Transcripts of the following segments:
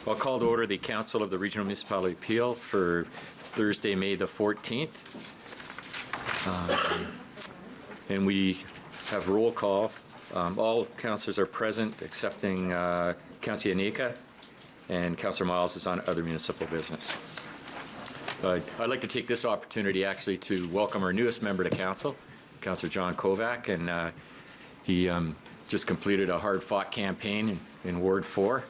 I'll call to order the Council of the Regional Municipality Appeal for Thursday, May the 14th. And we have roll call. All councillors are present excepting Councillor Yanika, and Councillor Miles is on other municipal business. I'd like to take this opportunity actually to welcome our newest member to council, Councillor John Kovac, and he just completed a hard-fought campaign in Ward 4.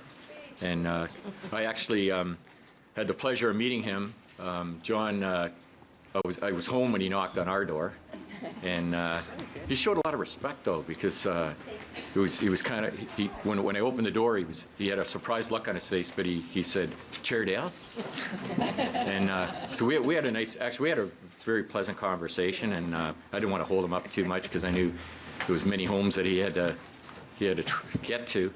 And I actually had the pleasure of meeting him. John, I was home when he knocked on our door, and he showed a lot of respect though, because he was kind of when I opened the door, he had a surprised look on his face, but he said, "Chair Dale," and so we had a very pleasant conversation, and I didn't want to hold him up too much because I knew there was many homes that he had to get to.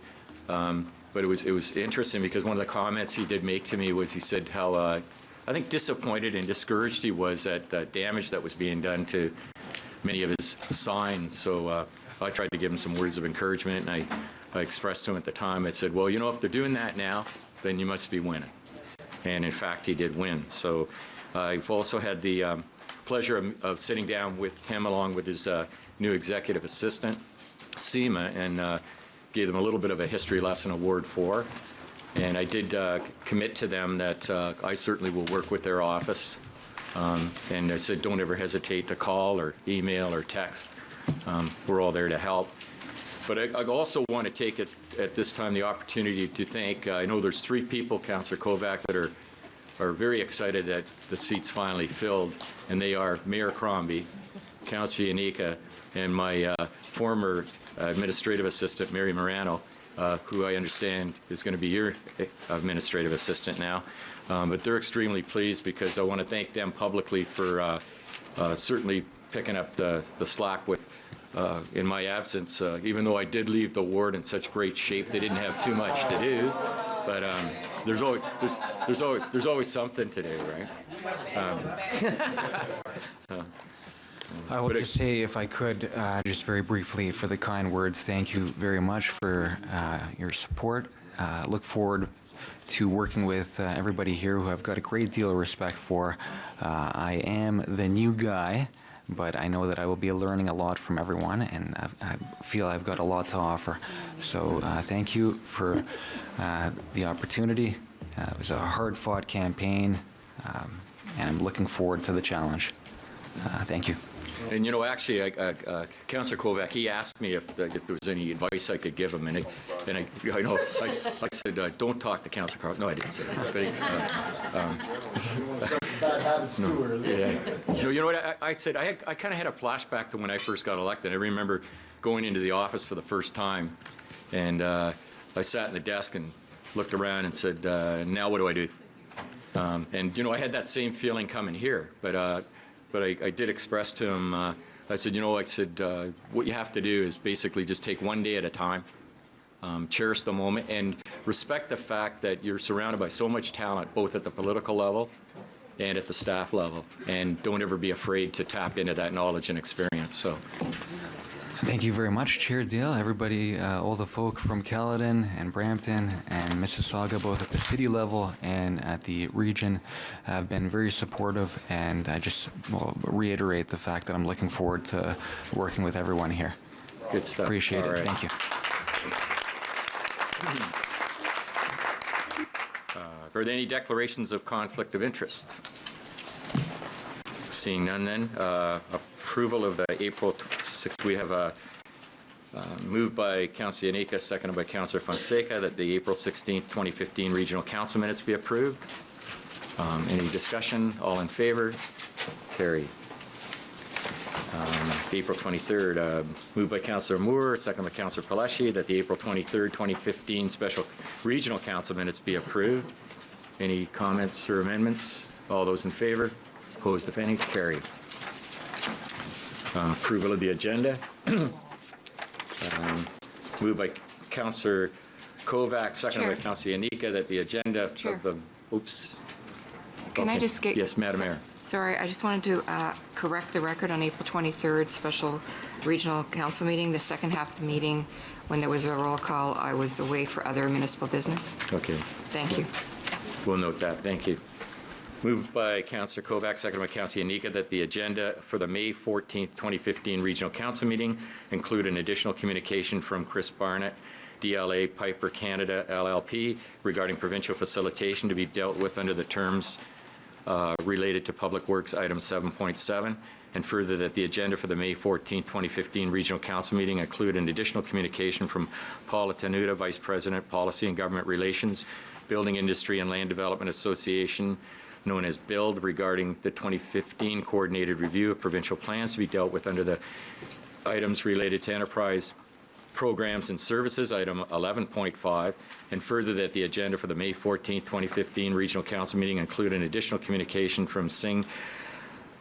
But it was interesting because one of the comments he did make to me was he said how I think disappointed and discouraged he was at the damage that was being done to many of his signs. So I tried to give him some words of encouragement, and I expressed to him at the time, I said, well, you know, if they're doing that now, then you must be winning. And in fact, he did win. So I've also had the pleasure of sitting down with him along with his new executive assistant, Seema, and gave them a little bit of a history lesson of Ward 4. And I did commit to them that I certainly will work with their office. And I said, don't ever hesitate to call or email or text. We're all there to help. But I also want to take it at this time the opportunity to thank, I know there's 3 people, Councillor Kovac, that are very excited that the seat's finally filled. And they are Mayor Crombie, Councillor Yanika, and my former administrative assistant, Mary Morano, who I understand is going to be your administrative assistant now. But they're extremely pleased because I want to thank them publicly for certainly picking up the slack with in my absence. Even though I did leave the ward in such great shape, they didn't have too much to do. But there's always something to do, right? I will just say, if I could, just very briefly, for the kind words, thank you very much for your support. Look forward to working with everybody here who I've got a great deal of respect for. I am the new guy, but I know that I will be learning a lot from everyone, and I feel I've got a lot to offer. So thank you for the opportunity. It was a hard-fought campaign, and I'm looking forward to the challenge. Thank you. And, you know, actually, Councillor Kovac, he asked me if there was any advice I could give him, and I know I said, don't talk to Councillor Carl. No, I didn't say that. But, bad habits too early. Yeah. No, you know what I said? I kind of had a flashback to when I first got elected. I remember going into the office for the first time, and I sat in the desk and looked around and said, now what do I do? And, you know, I had that same feeling coming here, but I did express to him, I said, you know, what you have to do is basically just take one day at a time, cherish the moment, and respect the fact that you're surrounded by so much talent, both at the political level and at the staff level, and don't ever be afraid to tap into that knowledge and experience. So. Thank you very much, Chair Dale. Everybody, all the folk from Caledon and Brampton and Mississauga, both at the city level and at the region, have been very supportive, and I just will reiterate the fact that I'm looking forward to working with everyone here. Good stuff. Appreciate it. Thank you. Are there any declarations of conflict of interest? Seeing none, then approval of the April 6th. We have a moved by Councillor Yanika, seconded by Councillor Fonseca, that the April 16th, 2015 Regional Council minutes be approved. Any discussion? All in favor? Carried. April 23rd, moved by Councillor Moore, seconded by Councillor Palashi, that the April 23rd, 2015 Special Regional Council minutes be approved. Any comments or amendments? All those in favor? Opposed, if any? Carried. Approval of the agenda. Moved by Councillor Kovac, seconded by Councillor Yanika, that the agenda of the, oops. Can I just get... Yes, Madam Mayor. Sorry, I just wanted to correct the record on April 23rd, special regional council meeting. The second half of the meeting when there was a roll call, I was away for other municipal business. Okay, Thank you. we'll note that. Thank you. Moved by Councillor Kovac, seconded by Councillor Janika, that the agenda for the May 14th, 2015 Regional Council meeting include an additional communication from Chris Barnett, DLA Piper Canada LLP, regarding provincial facilitation to be dealt with under the terms related to Public Works Item 7.7, and further that the agenda for the May 14th, 2015 Regional Council meeting include an additional communication from Paula Tenuta, Vice President, Policy and Government Relations, Building Industry and Land Development Association, known as BUILD, regarding the 2015 Coordinated Review of Provincial Plans to be dealt with under the items related to enterprise programs and services, item 11.5, and further that the agenda for the May 14th, 2015 Regional Council meeting include an additional communication from Singh,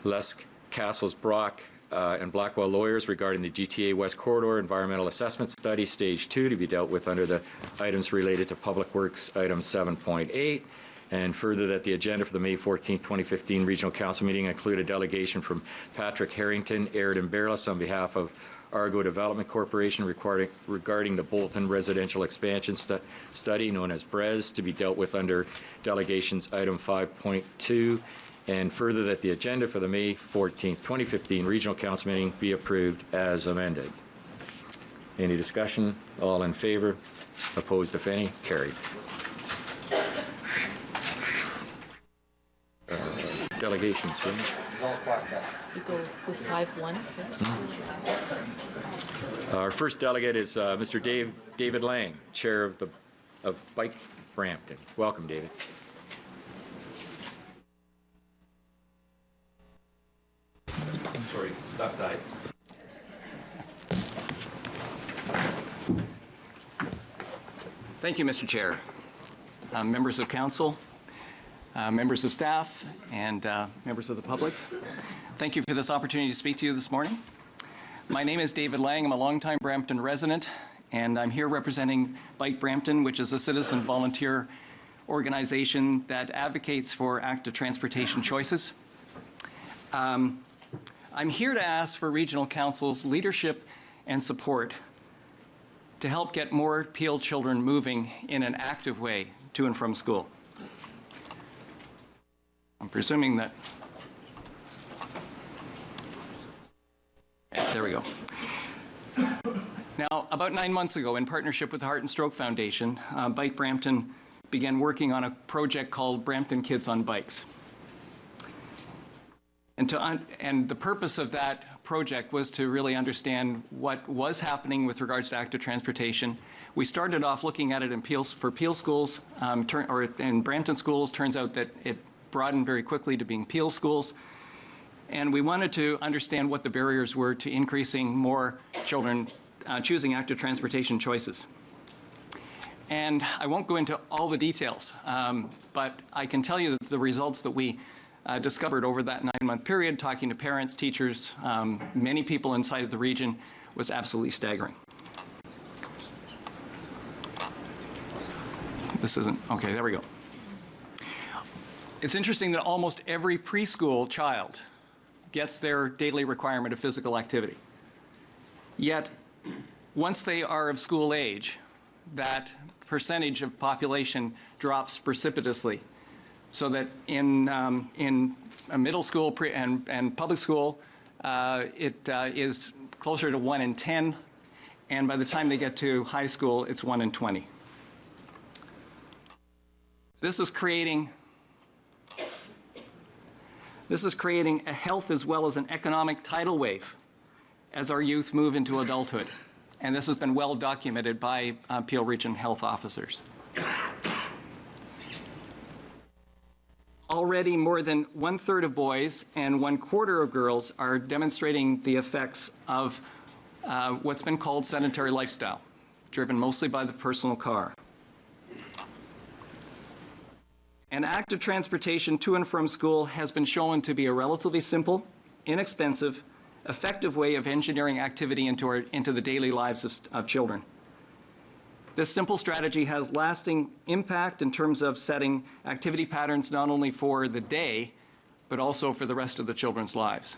Lesk, Castles, Brock, and Blackwell lawyers regarding the GTA West Corridor Environmental Assessment Study, Stage 2, to be dealt with under the items related to Public Works, item 7.8, and further that the agenda for the May 14th, 2015 Regional Council meeting include a delegation from Patrick Harrington, Aird and Bearless, on behalf of Argo Development Corporation regarding the Bolton Residential Expansion Study, known as BRES, to be dealt with under delegations item 5.2, and further that the agenda for the May 14th, 2015 Regional Council meeting be approved as amended. Any discussion? All in favor? Opposed, if any? Carried. Delegations, right? We go with 5-1 first. Our first delegate is Mr. David Lang, Chair of Bike Brampton. Welcome, David. I'm sorry, stuff died. Thank you, Mr. Chair. Members of Council, members of staff, and members of the public. Thank you for this opportunity to speak to you this morning. My name is David Lang. I'm a longtime Brampton resident, and I'm here representing Bike Brampton, which is a citizen volunteer organization that advocates for active transportation choices. I'm here to ask for Regional Council's leadership and support to help get more Peel children moving in an active way to and from school. I'm presuming that, there we go. Now, about 9 months ago, in partnership with the Heart and Stroke Foundation, Bike Brampton began working on a project called Brampton Kids on Bikes. And the purpose of that project was to really understand what was happening with regards to active transportation. We started off looking at it for Peel schools, or in Brampton schools. Turns out that it broadened very quickly to being Peel schools. And we wanted to understand what the barriers were to increasing more children choosing active transportation choices. And I won't go into all the details, but I can tell you that the results that we discovered over that 9-month period, talking to parents, teachers, many people inside of the region, was absolutely staggering. This isn't, okay, there we go. It's interesting that almost every preschool child gets their daily requirement of physical activity. Yet, once they are of school age, that percentage of population drops precipitously. So that in a middle school and public school, it is closer to 1 in 10, and by the time they get to high school, it's 1 in 20. This is creating a health as well as an economic tidal wave as our youth move into adulthood. And this has been well documented by Peel Region health officers. Already more than 1/3 of boys and 1/4 of girls are demonstrating the effects of what's been called sedentary lifestyle, driven mostly by the personal car. And active transportation to and from school has been shown to be a relatively simple, inexpensive, effective way of engineering activity into the daily lives of children. This simple strategy has lasting impact in terms of setting activity patterns not only for the day, but also for the rest of the children's lives.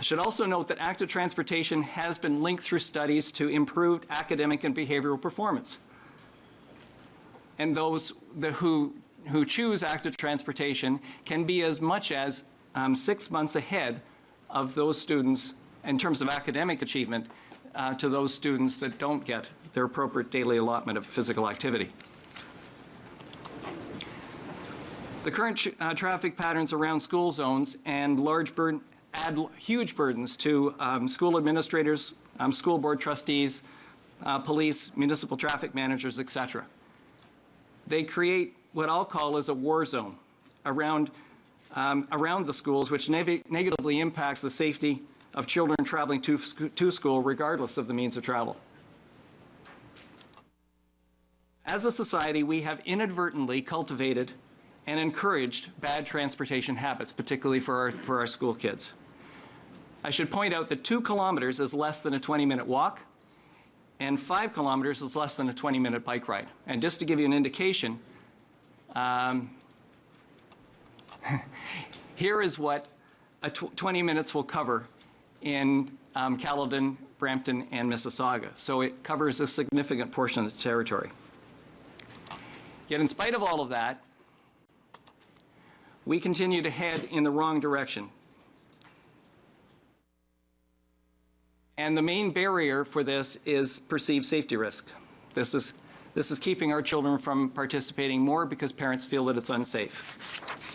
I should also note that active transportation has been linked through studies to improved academic and behavioral performance. And those who choose active transportation can be as much as 6 months ahead of those students in terms of academic achievement to those students that don't get their appropriate daily allotment of physical activity. The current traffic patterns around school zones and add huge burdens to school administrators, school board trustees, police, municipal traffic managers, etc. They create what I'll call as a war zone around the schools, which negatively impacts the safety of children traveling to school regardless of the means of travel. As a society, we have inadvertently cultivated and encouraged bad transportation habits, particularly for our school kids. I should point out that 2 kilometers is less than a 20-minute walk, and 5 kilometers is less than a 20-minute bike ride. And just to give you an indication, here is what 20 minutes will cover in Caledon, Brampton, and Mississauga. So it covers a significant portion of the territory. Yet in spite of all of that, we continue to head in the wrong direction. And the main barrier for this is perceived safety risk. This is keeping our children from participating more because parents feel that it's unsafe.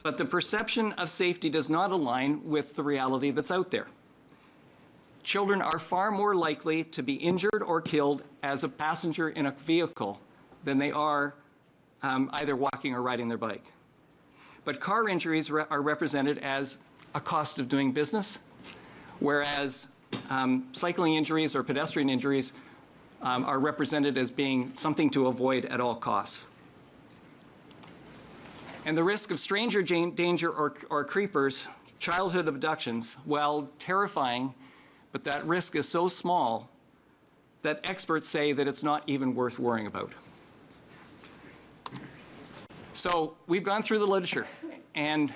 But the perception of safety does not align with the reality that's out there. Children are far more likely to be injured or killed as a passenger in a vehicle than they are either walking or riding their bike. But car injuries are represented as a cost of doing business, whereas cycling injuries or pedestrian injuries are represented as being something to avoid at all costs. And the risk of stranger danger or creepers, childhood abductions, while terrifying, but that risk is so small that experts say that it's not even worth worrying about. So we've gone through the literature, and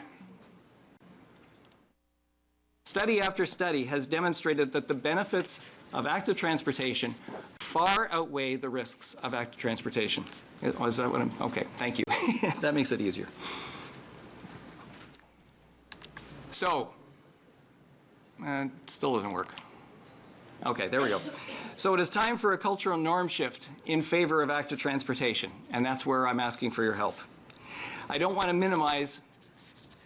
study after study has demonstrated that the benefits of active transportation far outweigh the risks of active transportation. Is that what I'm, okay, thank you. That makes it easier. So, it still doesn't work. Okay, there we go. So it is time for a cultural norm shift in favor of active transportation, and that's where I'm asking for your help. I don't want to minimize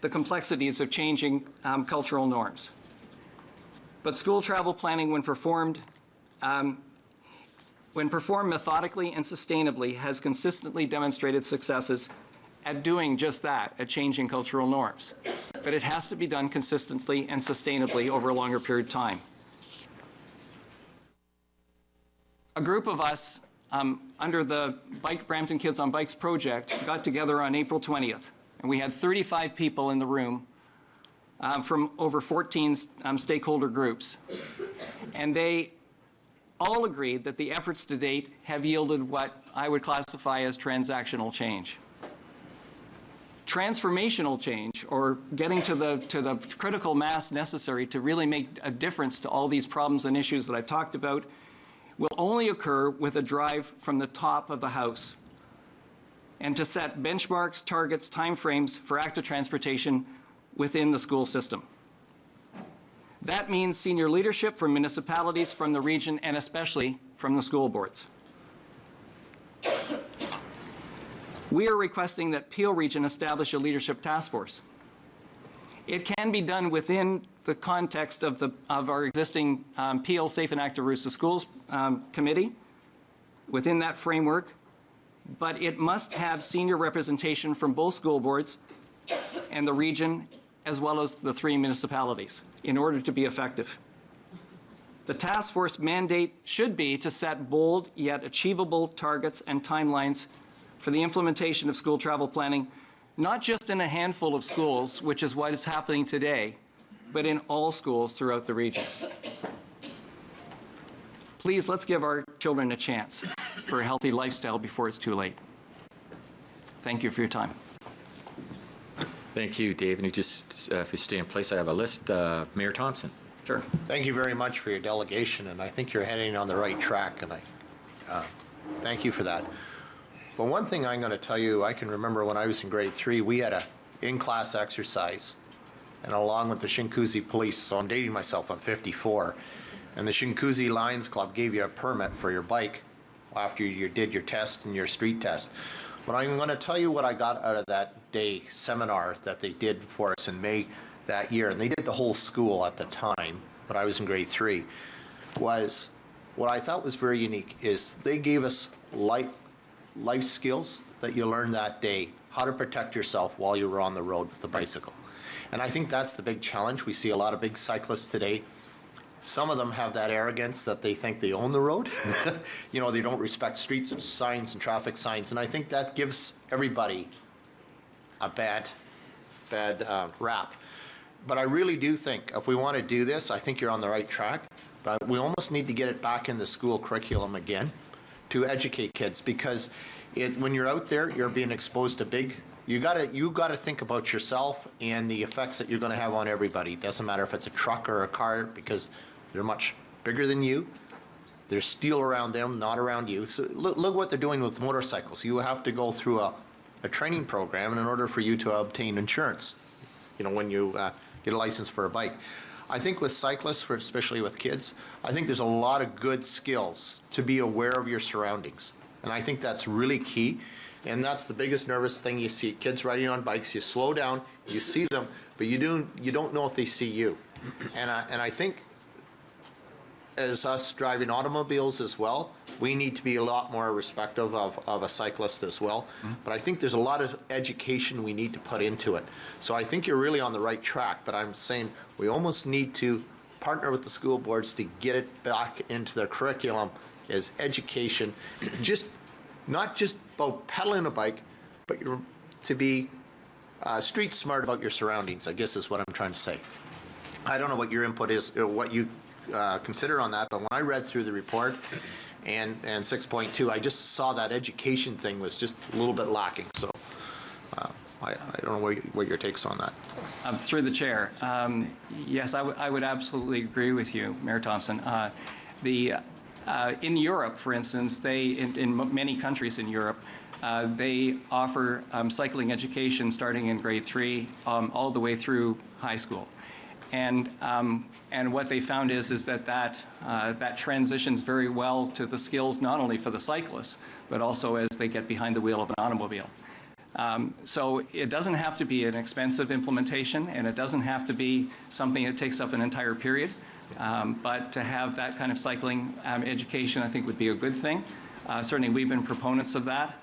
the complexities of changing cultural norms, but school travel planning, when performed methodically and sustainably, has consistently demonstrated successes at doing just that, at changing cultural norms. But it has to be done consistently and sustainably over a longer period of time. A group of us under the Brampton Kids on Bikes project got together on April 20th, and we had 35 people in the room from over 14 stakeholder groups. And they all agreed that the efforts to date have yielded what I would classify as transactional change. Transformational change, or getting to the critical mass necessary to really make a difference to all these problems and issues that I talked about, will only occur with a drive from the top of the house, and to set benchmarks, targets, timeframes for active transportation within the school system. That means senior leadership from municipalities, from the region, and especially from the school boards. We are requesting that Peel Region establish a leadership task force. It can be done within the context of our existing Peel Safe and Active Routes to Schools committee, within that framework, but it must have senior representation from both school boards and the region, as well as the 3 municipalities, in order to be effective. The task force mandate should be to set bold yet achievable targets and timelines for the implementation of school travel planning, not just in a handful of schools, which is what is happening today, but in all schools throughout the region. Please, let's give our children a chance for a healthy lifestyle before it's too late. Thank you for your time. Thank you, Dave. And you just, if you stay in place, I have a list. Mayor Thompson. Sure. Thank you very much for your delegation, and I think you're heading on the right track, and I thank you for that. But one thing I'm going to tell you, I can remember when I was in grade 3, we had a in-class exercise, and along with the Shinkuzi Police, so I'm dating myself, I'm 54, and the Shinkuzi Lions Club gave you a permit for your bike after you did your test and your street test. But I'm going to tell you what I got out of that day seminar that they did for us in May that year, and they did the whole school at the time, but I was in grade 3, was what I thought was very unique is they gave us life skills that you learned that day, how to protect yourself while you were on the road with the bicycle. And I think that's the big challenge. We see a lot of big cyclists today. Some of them have that arrogance that they think they own the road. You know, they don't respect street signs and traffic signs, and I think that gives everybody a bad rap. But I really do think if we want to do this, I think you're on the right track. But we almost need to get it back in the school curriculum again to educate kids, because when you're out there, you're being exposed to big. You got to think about yourself and the effects that you're going to have on everybody. It doesn't matter if it's a truck or a car, because they're much bigger than you. There's steel around them, not around you. So look what they're doing with motorcycles. You have to go through a training program in order for you to obtain insurance. You know, when you get a license for a bike. I think with cyclists, especially with kids, I think there's a lot of good skills to be aware of your surroundings. And I think that's really key. And that's the biggest nervous thing you see. Kids riding on bikes, you slow down, you see them, but you don't know if they see you. And I think as us driving automobiles as well, we need to be a lot more respectful of a cyclist as well. But I think there's a lot of education we need to put into it. So I think you're really on the right track, but I'm saying we almost need to partner with the school boards to get it back into their curriculum as education, not just about pedaling a bike, but to be street smart about your surroundings, I guess is what I'm trying to say. I don't know what your input is, or what you consider on that, but when I read through the report and 6.2, I just saw that education thing was just a little bit lacking. So I don't know what your take's on that. Through the chair, yes, I would absolutely agree with you, Mayor Thompson. In Europe, for instance, in many countries in Europe, they offer cycling education starting in grade 3 all the way through high school. And what they found is that transitions very well to the skills not only for the cyclists, but also as they get behind the wheel of an automobile. So it doesn't have to be an expensive implementation, and it doesn't have to be something that takes up an entire period. But to have that kind of cycling education, I think, would be a good thing. Certainly, we've been proponents of that.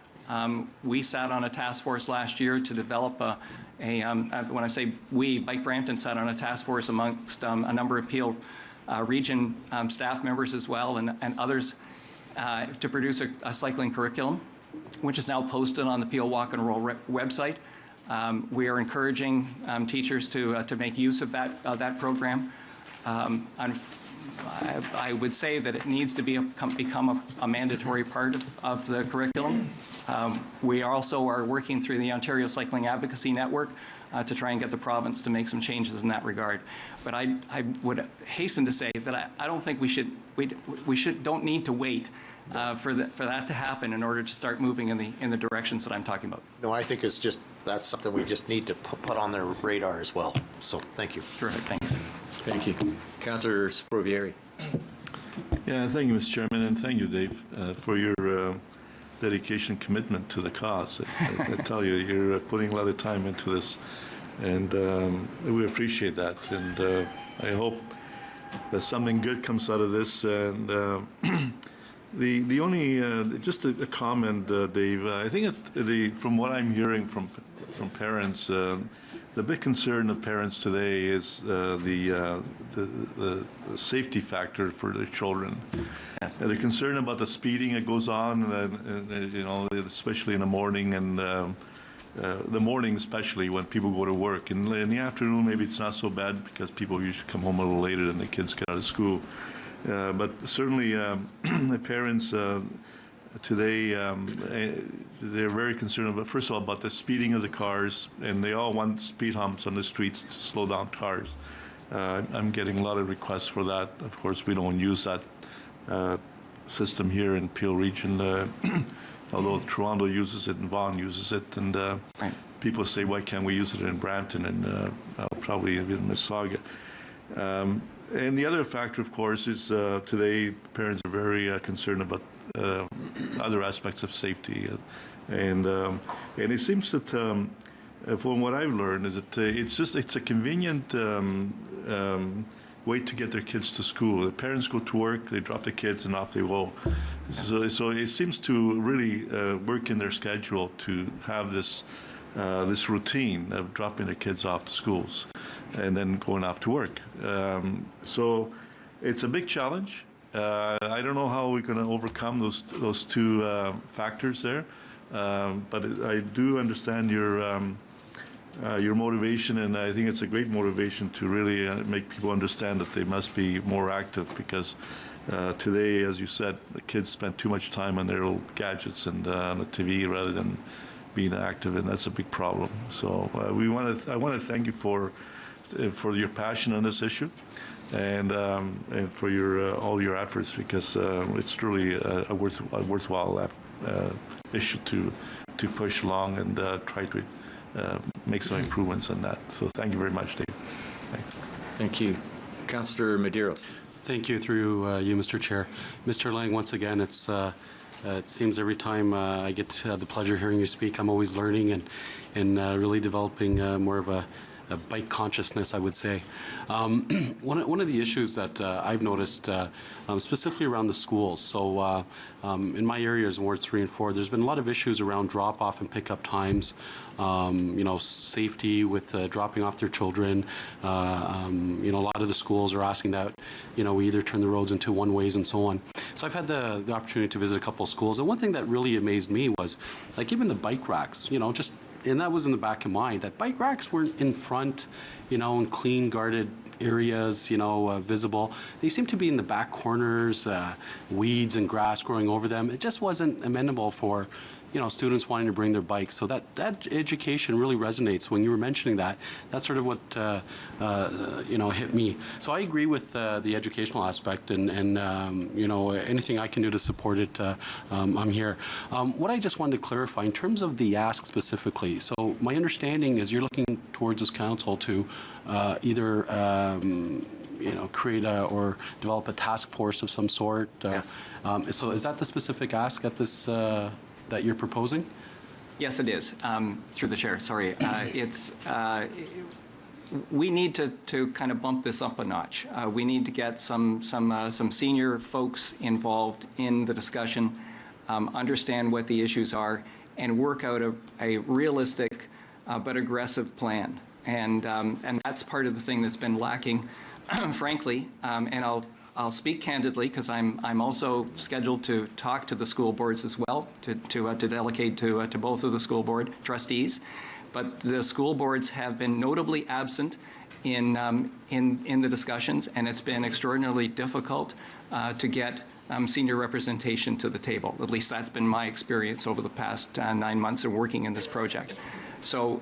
We sat on a task force last year to develop when I say we, Bike Brampton sat on a task force amongst a number of Peel region staff members as well and others to produce a cycling curriculum, which is now posted on the Peel Walk and Roll website. We are encouraging teachers to make use of that program. I would say that it needs to become a mandatory part of the curriculum. We also are working through the Ontario Cycling Advocacy Network to try and get the province to make some changes in that regard. But I would hasten to say that I don't think we don't need to wait for that to happen in order to start moving in the directions that I'm talking about. No, I think that's something we just need to put on their radar as well. So thank you. Terrific, thanks. Thank you. Councillor Sprovieri. Yeah, thank you, Mr. Chairman, and thank you, Dave, for your dedication, commitment to the cause. I tell you, you're putting a lot of time into this, and we appreciate that. And I hope that something good comes out of this. And the only just a comment, Dave. I think from what I'm hearing from parents, the big concern of parents today is the safety factor for their children. Yes. They're concerned about the speeding that goes on, you know, especially in the morning, and the morning especially when people go to work. And in the afternoon, maybe it's not so bad because people usually come home a little later than the kids get out of school. But certainly, the parents today, they're very concerned about, first of all, about the speeding of the cars, and they all want speed humps on the streets to slow down cars. I'm getting a lot of requests for that. Of course, we don't use that system here in Peel Region, although Toronto uses it and Vaughan uses it, and people say, why can't we use it in Brampton and probably in Mississauga? And the other factor, of course, is today parents are very concerned about other aspects of safety, and it seems that from what I've learned is that it's a convenient way to get their kids to school. The parents go to work, they drop the kids, and off they go. So it seems to really work in their schedule to have this routine of dropping their kids off to schools and then going off to work. So it's a big challenge. I don't know how we're going to overcome those two factors there, but I do understand your motivation, and I think it's a great motivation to really make people understand that they must be more active, because today, as you said, the kids spend too much time on their little gadgets and on the TV rather than being active, and that's a big problem. So I want to thank you for your passion on this issue, and for your all your efforts, because it's truly a worthwhile issue to push along and try to make some improvements on that. So thank you very much, Dave. Thanks. Thank you. Councillor Medeiros. Thank you, through you, Mr. Chair. Mr. Lang, once again, it seems every time I get the pleasure of hearing you speak, I'm always learning and really developing more of a bike consciousness, I would say. One of the issues that I've noticed, specifically around the schools, so in my areas in Wards 3 and 4, there's been a lot of issues around drop-off and pick-up times, safety with dropping off their children. A lot of the schools are asking that, we either turn the roads into one-ways and so on. So I've had the opportunity to visit a couple of schools, and one thing that really amazed me was, like, even the bike racks, and that was in the back of mind, that bike racks weren't in front, in clean, guarded areas, visible. They seem to be in the back corners, weeds and grass growing over them. It just wasn't amenable for, students wanting to bring their bikes. So that education really resonates. When you were mentioning that, that's sort of what, hit me. So I agree with the educational aspect, and anything I can do to support it, I'm here. What I just wanted to clarify, in terms of the ask specifically, so my understanding is you're looking towards this council to either create or develop a task force of some sort. Yes. So is that the specific ask at this that you're proposing? Yes, it is. Through the chair, sorry. We need to kind of bump this up a notch. We need to get some senior folks involved in the discussion, understand what the issues are, and work out a realistic but aggressive plan. And that's part of the thing that's been lacking, frankly. And I'll speak candidly, because I'm also scheduled to talk to the school boards as well, to delegate to both of the school board trustees. But the school boards have been notably absent in the discussions, and it's been extraordinarily difficult to get senior representation to the table. At least that's been my experience over the past 9 months of working in this project. So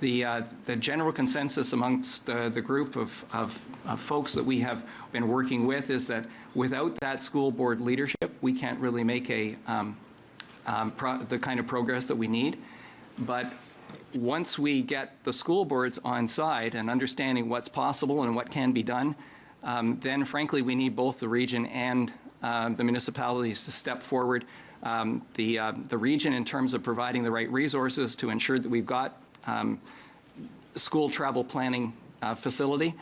the general consensus amongst the group of folks that we have been working with is that without that school board leadership, we can't really make the kind of progress that we need. But once we get the school boards on side and understanding what's possible and what can be done, then frankly we need both the region and the municipalities to step forward. The region in terms of providing the right resources to ensure that we've got school travel planning facility,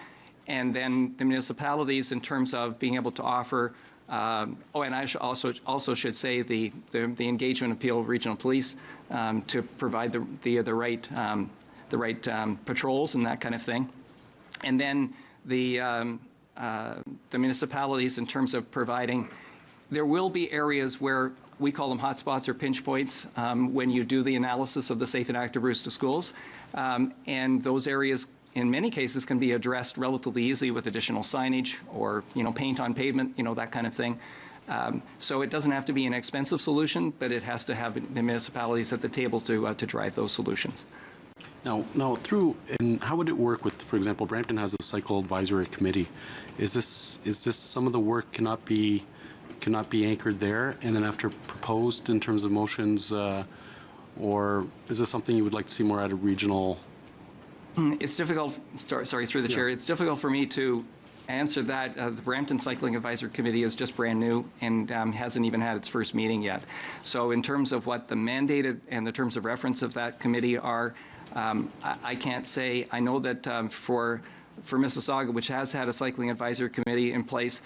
and then the municipalities in terms of being able to offer, and I also should say the engagement of Peel Regional Police to provide the right patrols and that kind of thing, and then the municipalities in terms of providing. There will be areas where we call them hotspots or pinch points when you do the analysis of the safe and active routes to schools, and those areas in many cases can be addressed relatively easily with additional signage or paint on pavement, that kind of thing. So it doesn't have to be an expensive solution, but it has to have the municipalities at the table to drive those solutions. Now, and how would it work with, for example, Brampton has a cycle advisory committee. Is this some of the work cannot be anchored there and then after proposed in terms of motions, or is this something you would like to see more at a regional? It's difficult, sorry, through the chair, it's difficult for me to answer that. The Brampton Cycling Advisory Committee is just brand new and hasn't even had its first meeting yet. So in terms of what the mandated and the terms of reference of that committee are, I can't say. I know that for Mississauga, which has had a cycling advisory committee in place,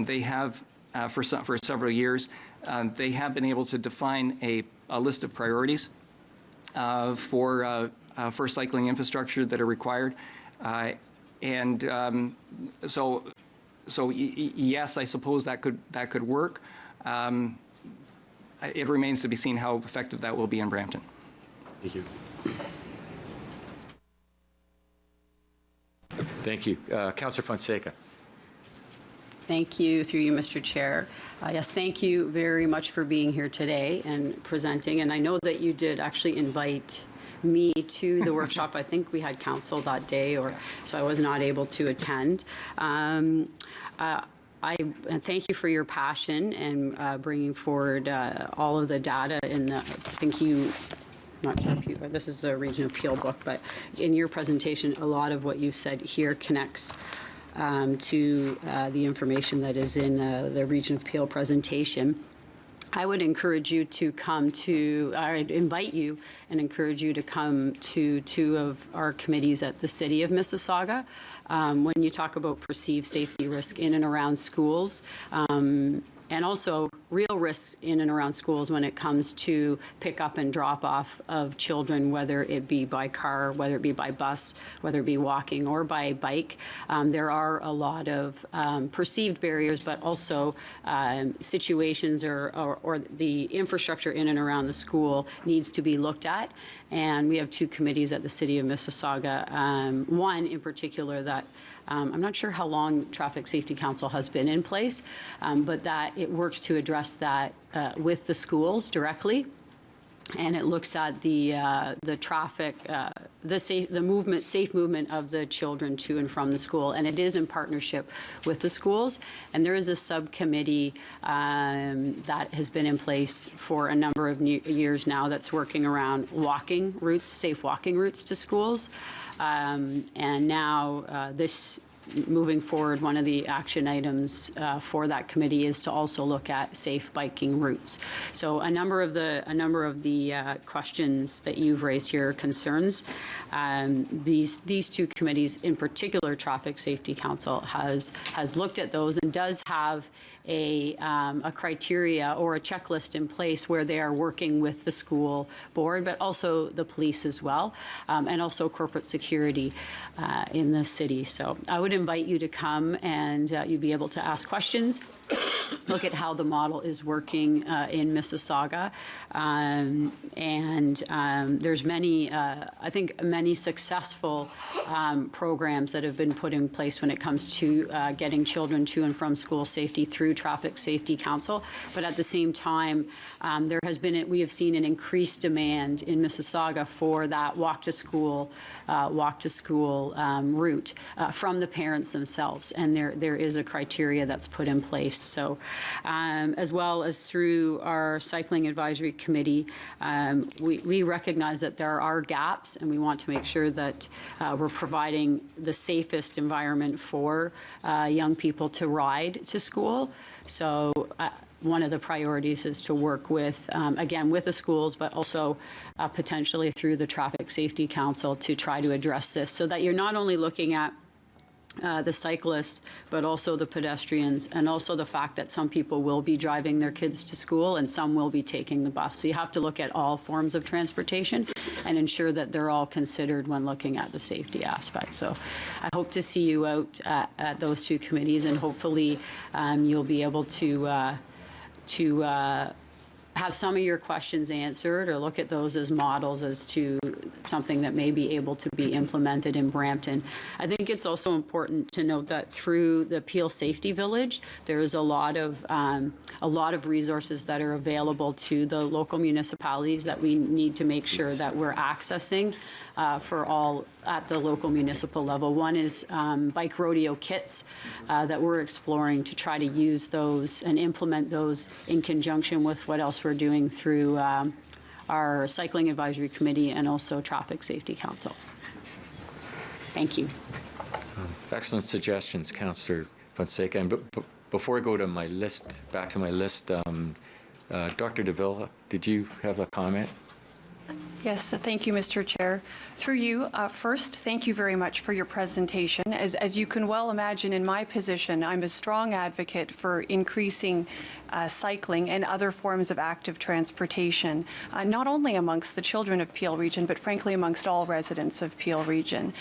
they have, for several years, they have been able to define a list of priorities for cycling infrastructure that are required. So yes, I suppose that could work. It remains to be seen how effective that will be in Brampton. Thank you. Thank you. Councillor Fonseca. Thank you, through you, Mr. Chair. Yes, thank you very much for being here today and presenting. And I know that you did actually invite me to the workshop. I think we had council that day, so I was not able to attend. I thank you for your passion and bringing forward all of the data I think you. I'm not sure if you, this is the Region of Peel book, but in your presentation, a lot of what you said here connects to the information that is in the Region of Peel presentation. I would encourage you to come to, I'd invite you and encourage you to come to two of our committees at the City of Mississauga. When you talk about perceived safety risk in and around schools, and also real risks in and around schools when it comes to pick up and drop off of children, whether it be by car, whether it be by bus, whether it be walking or by bike. There are a lot of perceived barriers, but also situations or the infrastructure in and around the school needs to be looked at. And we have two committees at the City of Mississauga, one in particular that I'm not sure how long Traffic Safety Council has been in place, but that it works to address that with the schools directly. And it looks at the traffic, the safe movement of the children to and from the school. And it is in partnership with the schools. And there is a subcommittee that has been in place for a number of years now that's working around walking routes, safe walking routes to schools. And now moving forward, one of the action items for that committee is to also look at safe biking routes. So a number of the questions that you've raised here, concerns, these two committees, in particular, Traffic Safety Council has looked at those and does have a criteria or a checklist in place where they are working with the school board, but also the police as well, and also corporate security in the city. So I would invite you to come and you'd be able to ask questions, look at how the model is working in Mississauga. There's many, I think, many successful programs that have been put in place when it comes to getting children to and from school safety through Traffic Safety Council. But at the same time, we have seen an increased demand in Mississauga for that walk to school route from the parents themselves. And there is a criteria that's put in place. So as well as through our Cycling Advisory Committee, we recognize that there are gaps, and we want to make sure that we're providing the safest environment for young people to ride to school. So one of the priorities is to work with, again, with the schools, but also potentially through the Traffic Safety Council to try to address this so that you're not only looking at the cyclists, but also the pedestrians, and also the fact that some people will be driving their kids to school and some will be taking the bus. So you have to look at all forms of transportation and ensure that they're all considered when looking at the safety aspect. So I hope to see you out at those two committees, and hopefully you'll be able to have some of your questions answered or look at those as models as to something that may be able to be implemented in Brampton. I think it's also important to note that through the Peel Safety Village, there is a lot of resources that are available to the local municipalities that we need to make sure that we're accessing for all at the local municipal level. One is bike rodeo kits that we're exploring to try to use those and implement those in conjunction with what else we're doing through our Cycling Advisory Committee and also Traffic Safety Council. Thank you. Excellent suggestions, Councillor Fonseca. And before I go to my list, back to my list, Dr. Davila, did you have a comment? Yes, thank you, Mr. Chair. Through you, first, thank you very much for your presentation. As you can well imagine, in my position, I'm a strong advocate for increasing cycling and other forms of active transportation, not only amongst the children of Peel Region, but frankly amongst all residents of Peel Region.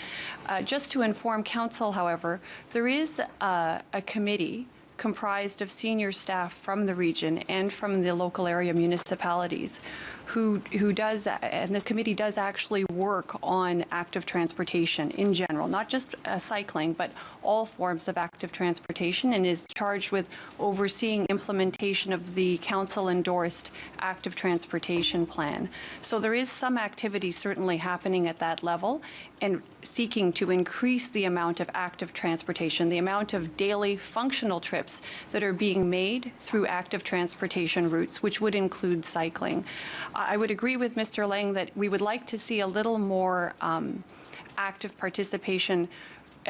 Just to inform Council, however, there is a committee comprised of senior staff from the region and from the local area municipalities who does, and this committee does actually work on active transportation in general, not just cycling, but all forms of active transportation, and is charged with overseeing implementation of the council-endorsed active transportation plan. So there is some activity certainly happening at that level, and seeking to increase the amount of active transportation, the amount of daily functional trips that are being made through active transportation routes, which would include cycling. I would agree with Mr. Lang that we would like to see a little more active participation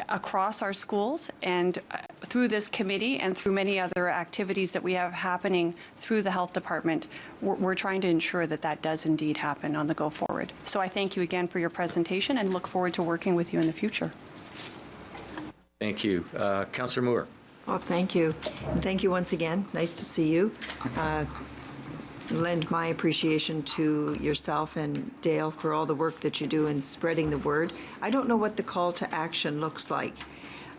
across our schools, and through this committee and through many other activities that we have happening through the health department, we're trying to ensure that that does indeed happen on the go forward. So I thank you again for your presentation and look forward to working with you in the future. Thank you. Councillor Moore. Well, thank you. And thank you once again. Nice to see you. Lend my appreciation to yourself and Dale for all the work that you do in spreading the word. I don't know what the call to action looks like.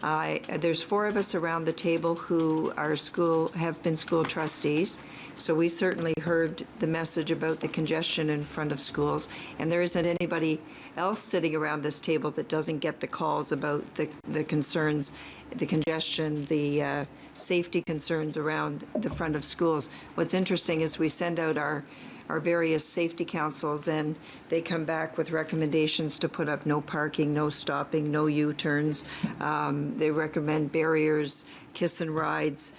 There's 4 of us around the table who have been school trustees, so we certainly heard the message about the congestion in front of schools, and there isn't anybody else sitting around this table that doesn't get the calls about the concerns, the congestion, the safety concerns around the front of schools. What's interesting is we send out our various safety councils, and they come back with recommendations to put up no parking, no stopping, no U-turns. They recommend barriers, kiss and rides.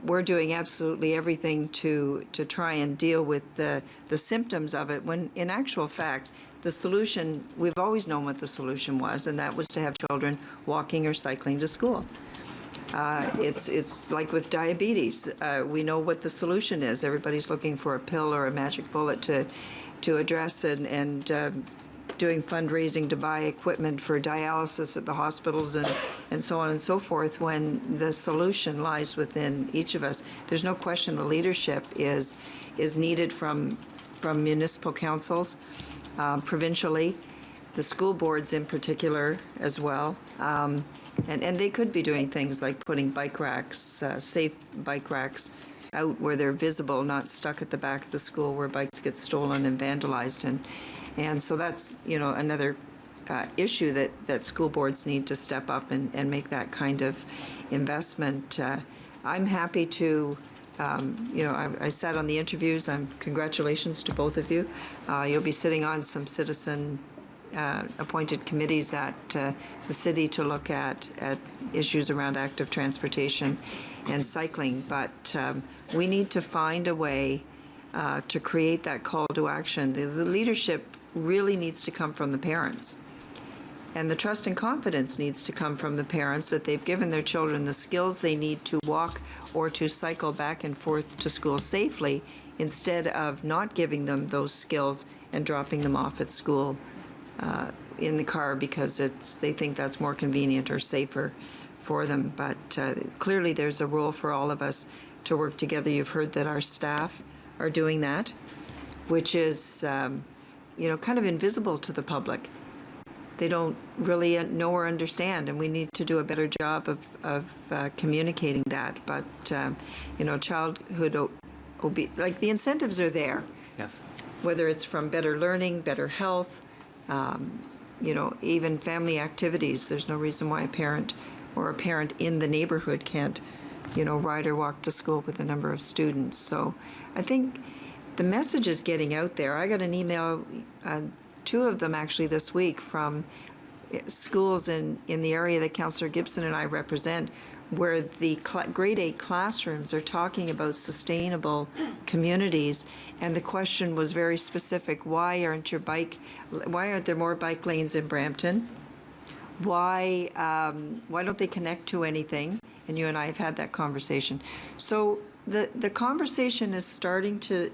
We're doing absolutely everything to try and deal with the symptoms of it, when in actual fact, the solution, we've always known what the solution was, and that was to have children walking or cycling to school. It's like with diabetes. We know what the solution is. Everybody's looking for a pill or a magic bullet to address it, and doing fundraising to buy equipment for dialysis at the hospitals and so on and so forth, when the solution lies within each of us. There's no question the leadership is needed from municipal councils, provincially, the school boards in particular as well. And they could be doing things like putting bike racks, safe bike racks, out where they're visible, not stuck at the back of the school where bikes get stolen and vandalized. And so that's, another issue that school boards need to step up and make that kind of investment. I'm happy to, I sat on the interviews. Congratulations to both of you. You'll be sitting on some citizen appointed committees at the city to look at issues around active transportation and cycling. But we need to find a way to create that call to action. The leadership really needs to come from the parents. And the trust and confidence needs to come from the parents that they've given their children the skills they need to walk or to cycle back and forth to school safely, instead of not giving them those skills and dropping them off at school in the car because they think that's more convenient or safer for them. But clearly there's a role for all of us to work together. You've heard that our staff are doing that, which is kind of invisible to the public. They don't really know or understand, and we need to do a better job of communicating that. But childhood like the incentives are there, Yes. whether it's from better learning, better health, even family activities. There's no reason why a parent or a parent in the neighborhood can't, ride or walk to school with a number of students. So I think the message is getting out there. I got an email, 2 of them actually this week, from schools in the area that Councillor Gibson and I represent, where the grade 8 classrooms are talking about sustainable communities, and the question was very specific. Why aren't there more bike lanes in Brampton? Why don't they connect to anything? And you and I have had that conversation. So the conversation is starting to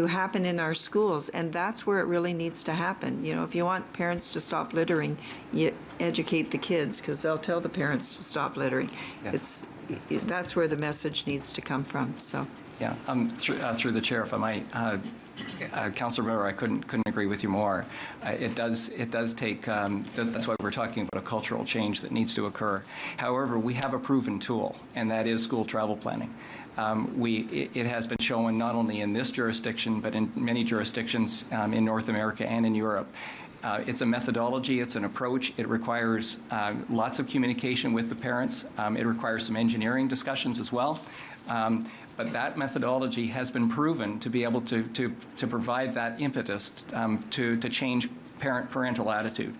happen in our schools, and that's where it really needs to happen. If you want parents to stop littering, you educate the kids, because they'll tell the parents to stop littering. Yeah. That's where the message needs to come from. So. Yeah, through the chair, if I might, Councillor Miller, I couldn't agree with you more. It does take. That's why we're talking about a cultural change that needs to occur. However, we have a proven tool, and that is school travel planning. It has been shown not only in this jurisdiction, but in many jurisdictions in North America and in Europe. It's a methodology, it's an approach. It requires lots of communication with the parents. It requires some engineering discussions as well. But that methodology has been proven to be able to provide that impetus to change parental attitude.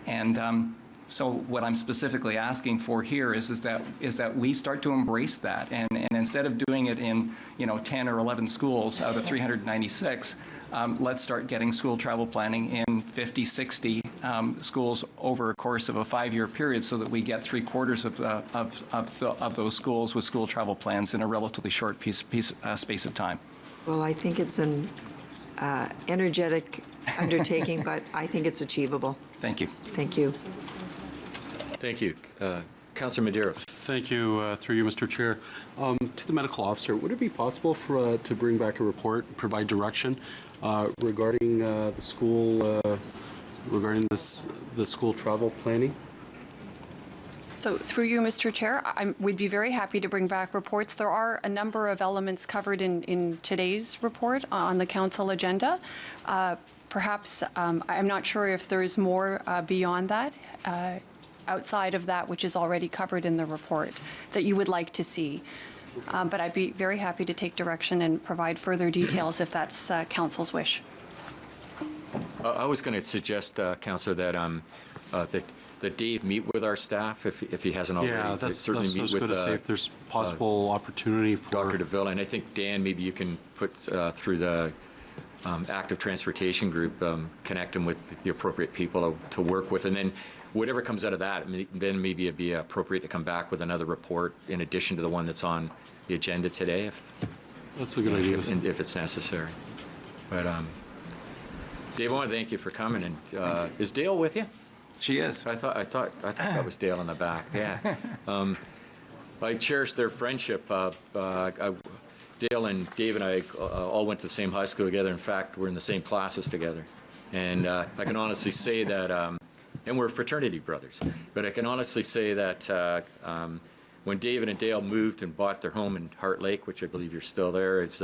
And so what I'm specifically asking for here is that we start to embrace that, and instead of doing it in 10 or 11 schools out of 396, let's start getting school travel planning in 50, 60 schools over a course of a 5-year period, so that we get 3/4 of those schools with school travel plans in a relatively short space of time. Well, I think it's an energetic undertaking, but I think it's achievable. Thank you. Thank you. Thank you. Councillor Medeiros. Thank you, through you, Mr. Chair. To the medical officer, would it be possible for to bring back a report, provide direction regarding the school, regarding the school travel planning? So through you, Mr. Chair, we'd be very happy to bring back reports. There are a number of elements covered in today's report on the council agenda. Perhaps, I'm not sure if there is more beyond that, outside of that which is already covered in the report that you would like to see. But I'd be very happy to take direction and provide further details if that's council's wish. I was going to suggest, Councillor, that Dave meet with our staff if he hasn't already. Yeah, that's what I was meet going to say, if there's possible opportunity for Dr. DeVille, and I think, Dan, maybe you can put through the active transportation group, connect him with the appropriate people to work with, and then whatever comes out of that, then maybe it'd be appropriate to come back with another report in addition to the one that's on the agenda today, that's a good idea. if it's necessary. But Dave, I want to thank you for coming. And is Dale with you? She is. I thought that was Dale in the back. Yeah. I cherish their friendship. Dale and Dave and I all went to the same high school together. In fact, we're in the same classes together. And I can honestly say that, and we're fraternity brothers, but I can honestly say that when David and Dale moved and bought their home in Heart Lake, which I believe you're still there, it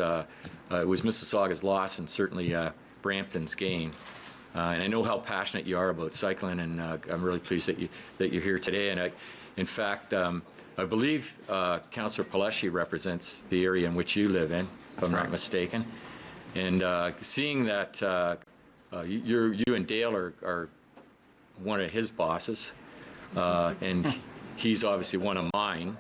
was Mississauga's loss and certainly Brampton's gain. And I know how passionate you are about cycling, and I'm really pleased that you're here today. And in fact, I believe Councillor Paleschi represents the area in which you live in, if I'm not mistaken. And seeing that you and Dale are one of his bosses, and he's obviously one of mine.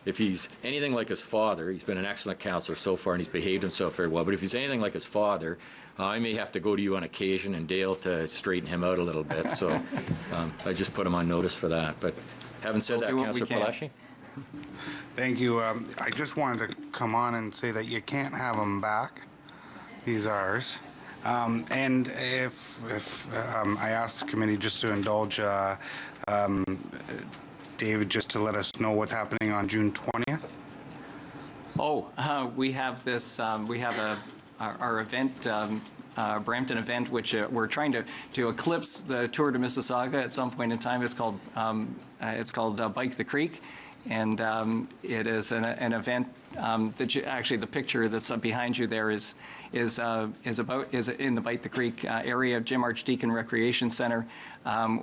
If he's anything like his father, he's been an excellent counselor so far, and he's behaved himself very well. But if he's anything like his father, I may have to go to you on occasion, and Dale to straighten him out a little bit. So I just put him on notice for that. But having said that, Councillor Paleschi. Thank you. I just wanted to come on and say that you can't have him back. He's ours. And if I asked the committee just to indulge David just to let us know what's happening on June 20th. Oh, we have this. We have our event, Brampton event, which we're trying to eclipse the Tour de Mississauga at some point in time. It's called Bike the Creek, and it is an event Actually, the picture that's behind you there is in the Bite the Creek area of Jim Archdeacon Recreation Center.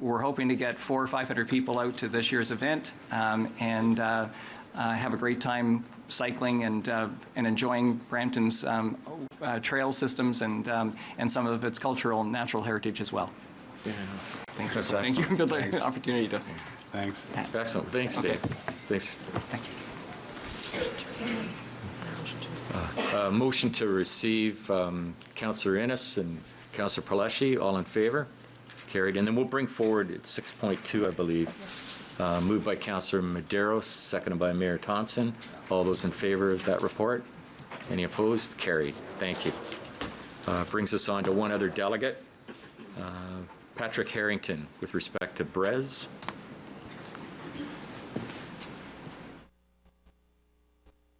We're hoping to get 400 or 500 people out to this year's event and have a great time cycling and enjoying Brampton's trail systems and some of its cultural and natural heritage as well. Yeah. Thank you. Thank you for the opportunity to. Thanks. Excellent. Thanks, Dave. Thanks. Thank you. Motion to receive Councillor Innes and Councillor Paleschi, all in favor? Carried. And then we'll bring forward, it's 6.2, I believe, moved by Councillor Medeiros, seconded by Mayor Thompson. All those in favor of that report? Any opposed? Carried. Thank you. Brings us on to one other delegate, Patrick Harrington, with respect to BREZ.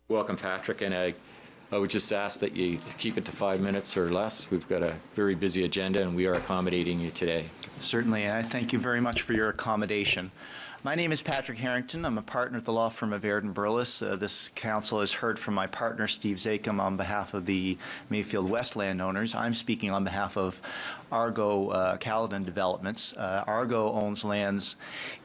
Welcome, Patrick, and I would just ask that you keep it to 5 minutes or less. We've got a very busy agenda, and we are accommodating you today. Certainly, and I thank you very much for your accommodation. My name is Patrick Harrington. I'm a partner at the law firm of Aird & Burles. This council has heard from my partner, Steve Zakim, on behalf of the Mayfield West landowners. I'm speaking on behalf of Argo Caledon Developments. Argo owns lands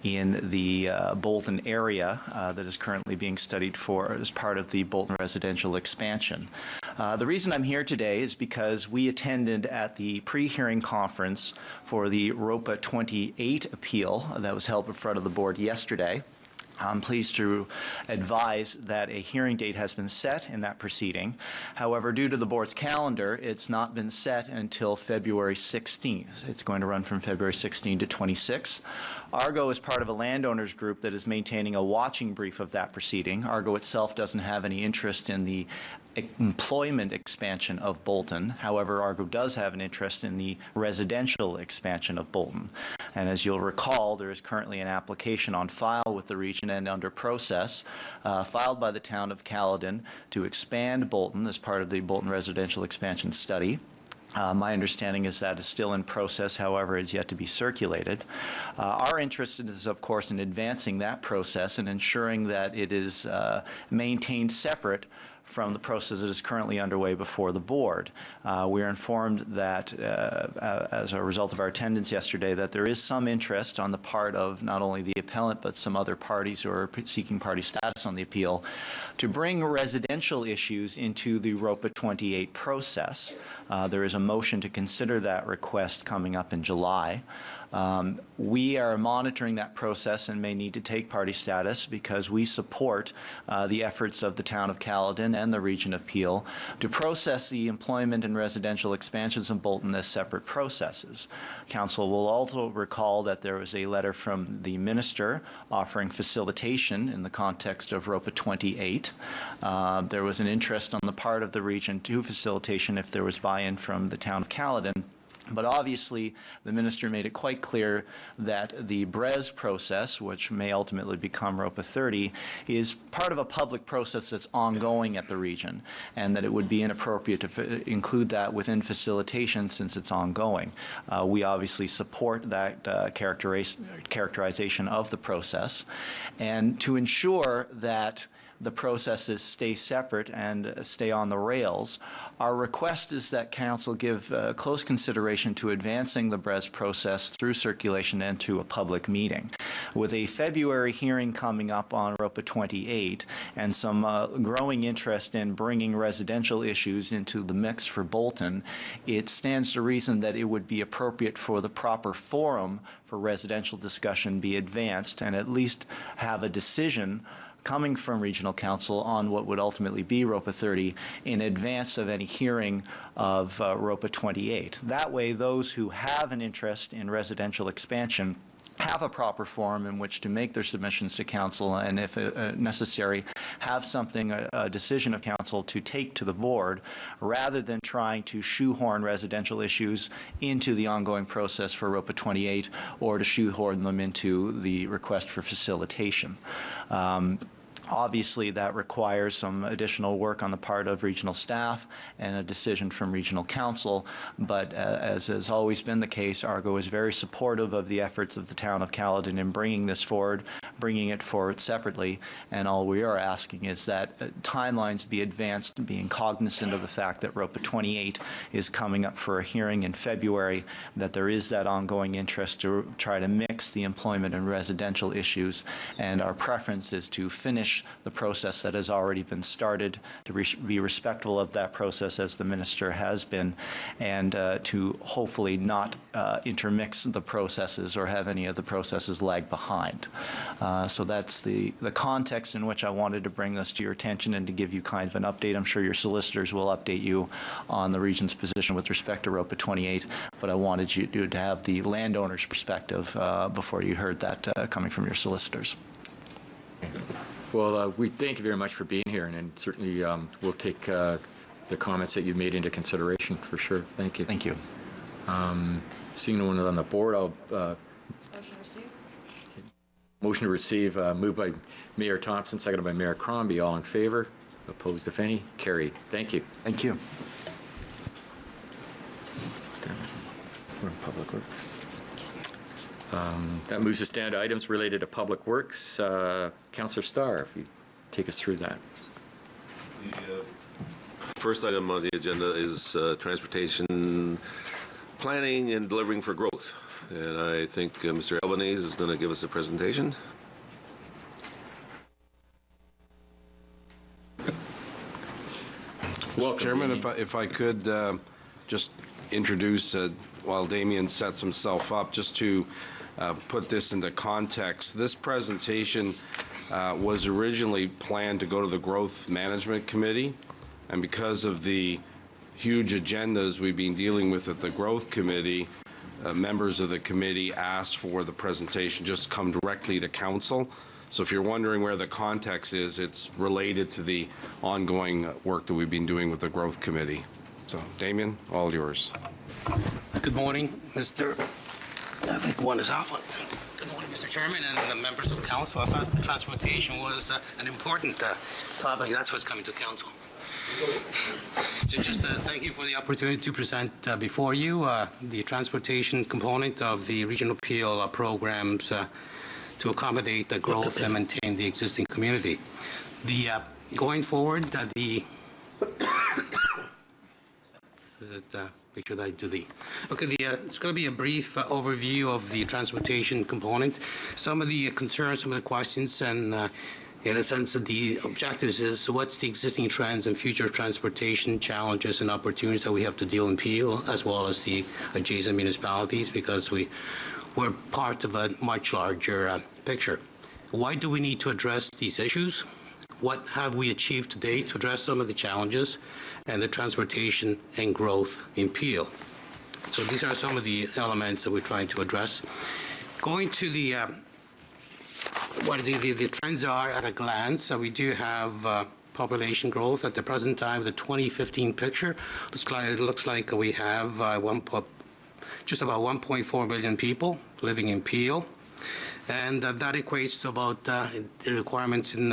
in the Bolton area that is currently being studied for as part of the Bolton residential expansion. The reason I'm here today is because we attended at the pre-hearing conference for the ROPA 28 appeal that was held in front of the board yesterday. I'm pleased to advise that a hearing date has been set in that proceeding. However, due to the board's calendar, it's not been set until February 16th. It's going to run from February 16 to 26. Argo is part of a landowners group that is maintaining a watching brief of that proceeding. Argo itself doesn't have any interest in the employment expansion of Bolton. However, Argo does have an interest in the residential expansion of Bolton. And as you'll recall, there is currently an application on file with the region and under process filed by the town of Caledon to expand Bolton as part of the Bolton residential expansion study. My understanding is that it's still in process, however, it's yet to be circulated. Our interest is, of course, in advancing that process and ensuring that it is maintained separate from the process that is currently underway before the board. We are informed that, as a result of our attendance yesterday, that there is some interest on the part of not only the appellant but some other parties who are seeking party status on the appeal to bring residential issues into the ROPA 28 process. There is a motion to consider that request coming up in July. We are monitoring that process and may need to take party status because we support the efforts of the town of Caledon and the region of Peel to process the employment and residential expansions of Bolton as separate processes. Council will also recall that there was a letter from the minister offering facilitation in the context of ROPA 28. There was an interest on the part of the region to facilitation if there was buy-in from the town of Caledon. But obviously, the minister made it quite clear that the BREZ process, which may ultimately become ROPA 30, is part of a public process that's ongoing at the region, and that it would be inappropriate to include that within facilitation since it's ongoing. We obviously support that characterization of the process. And to ensure that the processes stay separate and stay on the rails, our request is that Council give close consideration to advancing the BREZ process through circulation and to a public meeting. With a February hearing coming up on ROPA 28 and some growing interest in bringing residential issues into the mix for Bolton, it stands to reason that it would be appropriate for the proper forum for residential discussion be advanced and at least have a decision coming from Regional Council on what would ultimately be ROPA 30 in advance of any hearing of ROPA 28. That way, those who have an interest in residential expansion have a proper forum in which to make their submissions to Council and, if necessary, have something, a decision of Council to take to the board rather than trying to shoehorn residential issues into the ongoing process for ROPA 28 or to shoehorn them into the request for facilitation. Obviously, that requires some additional work on the part of regional staff and a decision from regional council, but as has always been the case, Argo is very supportive of the efforts of the town of Caledon in bringing this forward, bringing it forward separately, and all we are asking is that timelines be advanced, being cognizant of the fact that ROPA 28 is coming up for a hearing in February, that there is that ongoing interest to try to mix the employment and residential issues, and our preference is to finish the process that has already been started, to be respectful of that process as the minister has been, and to hopefully not intermix the processes or have any of the processes lag behind. So that's the context in which I wanted to bring this to your attention and to give you kind of an update. I'm sure your solicitors will update you on the region's position with respect to ROPA 28, but I wanted you to have the landowner's perspective before you heard that coming from your solicitors. Well, we thank you very much for being here, and certainly we'll take the comments that you've made into consideration for sure. Thank you. Thank you. Seeing no one on the board, I'll motion to receive, moved by Mayor Thompson, seconded by Mayor Crombie. All in favor? Opposed, if any? Carried. Thank you. Thank you. We're in Public Works. That moves us down to items related to Public Works. Councillor Starr, if you take us through that. The first item on the agenda is transportation planning and delivering for growth. And I think Mr. Albanese is going to give us a presentation. Mr. Chairman, if I could just introduce, while Damien sets himself up, just to put this into context. This presentation was originally planned to go to the Growth Management Committee, and because of the huge agendas we've been dealing with at the Growth Committee, members of the committee asked for the presentation just come directly to council. So if you're wondering where the context is, it's related to the ongoing work that we've been doing with the Growth Committee. So, Damien, all yours. Good morning, Mr. I think one is off. Good morning, Mr. Chairman and the members of council. I thought transportation was an important topic. That's what's coming to council. So just thank you for the opportunity to present before you the transportation component of the regional appeal programs to accommodate the growth and maintain the existing community. The going forward, make sure that I do the. Okay, it's going to be a brief overview of the transportation component. Some of the concerns, some of the questions, and in a sense, the objectives is what's the existing trends and future transportation challenges and opportunities that we have to deal in Peel, as well as the adjacent municipalities, because we're part of a much larger picture. Why do we need to address these issues? What have we achieved to date to address some of the challenges and the transportation and growth in Peel? So these are some of the elements that we're trying to address. Going to the what the trends are at a glance. So we do have population growth at the present time. The 2015 picture it looks like we have just about 1.4 million people living in Peel, and that equates to about the requirements in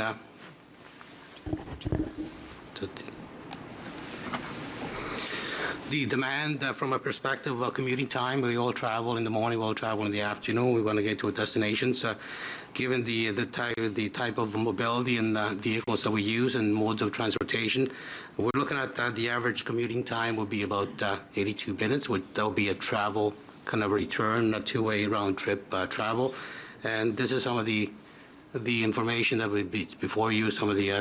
the demand from a perspective of commuting time. We all travel in the morning, we all travel in the afternoon. We want to get to a destination. So given the type of mobility and vehicles that we use and modes of transportation, we're looking at the average commuting time will be about 82 minutes. That will be a travel kind of return, a two-way round trip travel. And this is some of the information that would be before you, some of the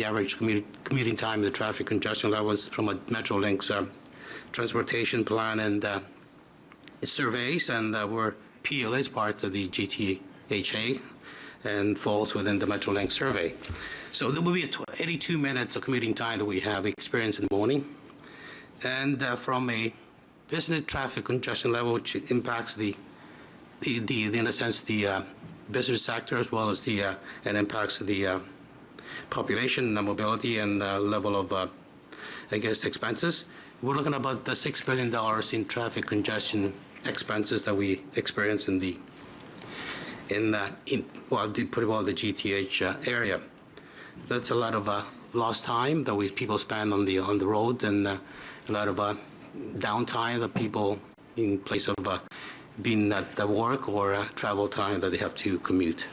average commuting time, the traffic congestion levels from a Metrolinx transportation plan and its surveys, and where Peel is part of the GTHA and falls within the Metrolinx survey. So there will be 82 minutes of commuting time that we have experienced in the morning. And from a business traffic congestion level, which impacts the in a sense, the business sector as well as the and impacts the population, mobility, and level of, I guess, expenses. We're looking at about $6 billion in traffic congestion expenses that we experience in the GTH area. that's a lot of lost time that people spend on the road, and a lot of downtime that people, in place of being at work, or travel time that they have to commute.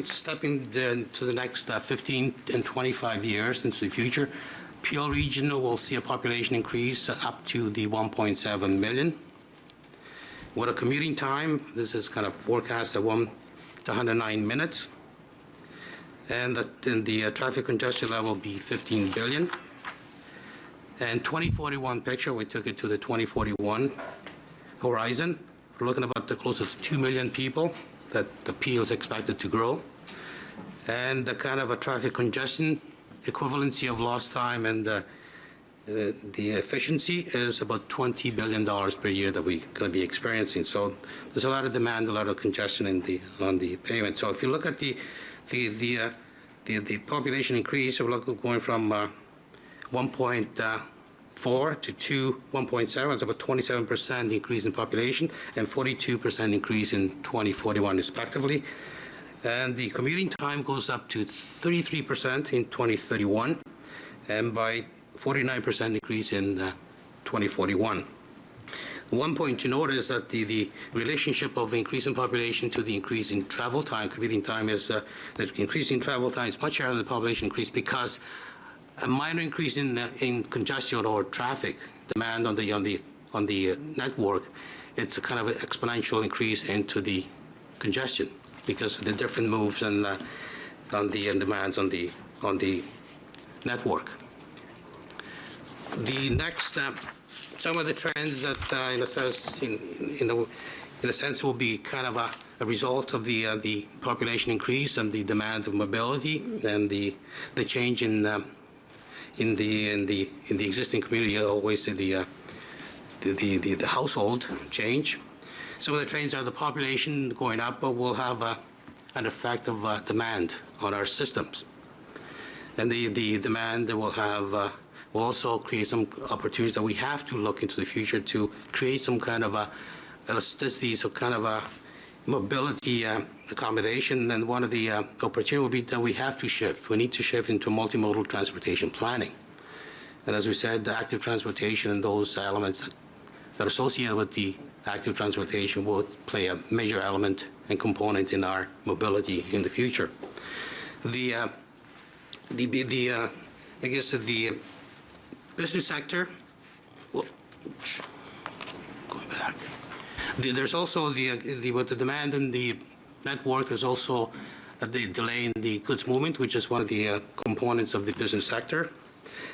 Stepping to the next 15 and 25 years into the future, Peel Region will see a population increase up to the 1.7 million. With a commuting time, this is kind of forecast at 109 minutes. And the traffic congestion level will be 15 billion. And 2041 picture, we took it to the 2041 horizon. We're looking about the closest to 2 million people that the Peel is expected to grow. And the kind of a traffic congestion equivalency of lost time and the efficiency is about $20 billion per year that we're going to be experiencing. So there's a lot of demand, a lot of congestion on the pavement. So if you look at the population increase, we're going from 1.4 to 1.7. It's about 27% increase in population and 42% increase in 2041 respectively. And the commuting time goes up to 33% in 2031 and by 49% increase in 2041. One point to note is that the relationship of increase in population to the increase in travel time, commuting time, is the increase in travel time is much higher than the population increase, because a minor increase in congestion or traffic demand on the network, it's a kind of an exponential increase into the congestion because of the different moves and demands on the network. The next, some of the trends that in a sense will be kind of a result of the population increase and the demand of mobility and the change in the existing community, always the household change. Some of the trends are the population going up, but will have an effect of demand on our systems. And the demand that will have will also create some opportunities that we have to look into the future to create some kind of elasticity, some kind of a mobility accommodation. And one of the opportunities will be that we have to shift. We need to shift into multimodal transportation planning. And as we said, the active transportation and those elements that are associated with the active transportation will play a major element and component in our mobility in the future. I guess the business sector, well, going back. There's also with the demand in the network, there's also the delay in the goods movement, which is one of the components of the business sector.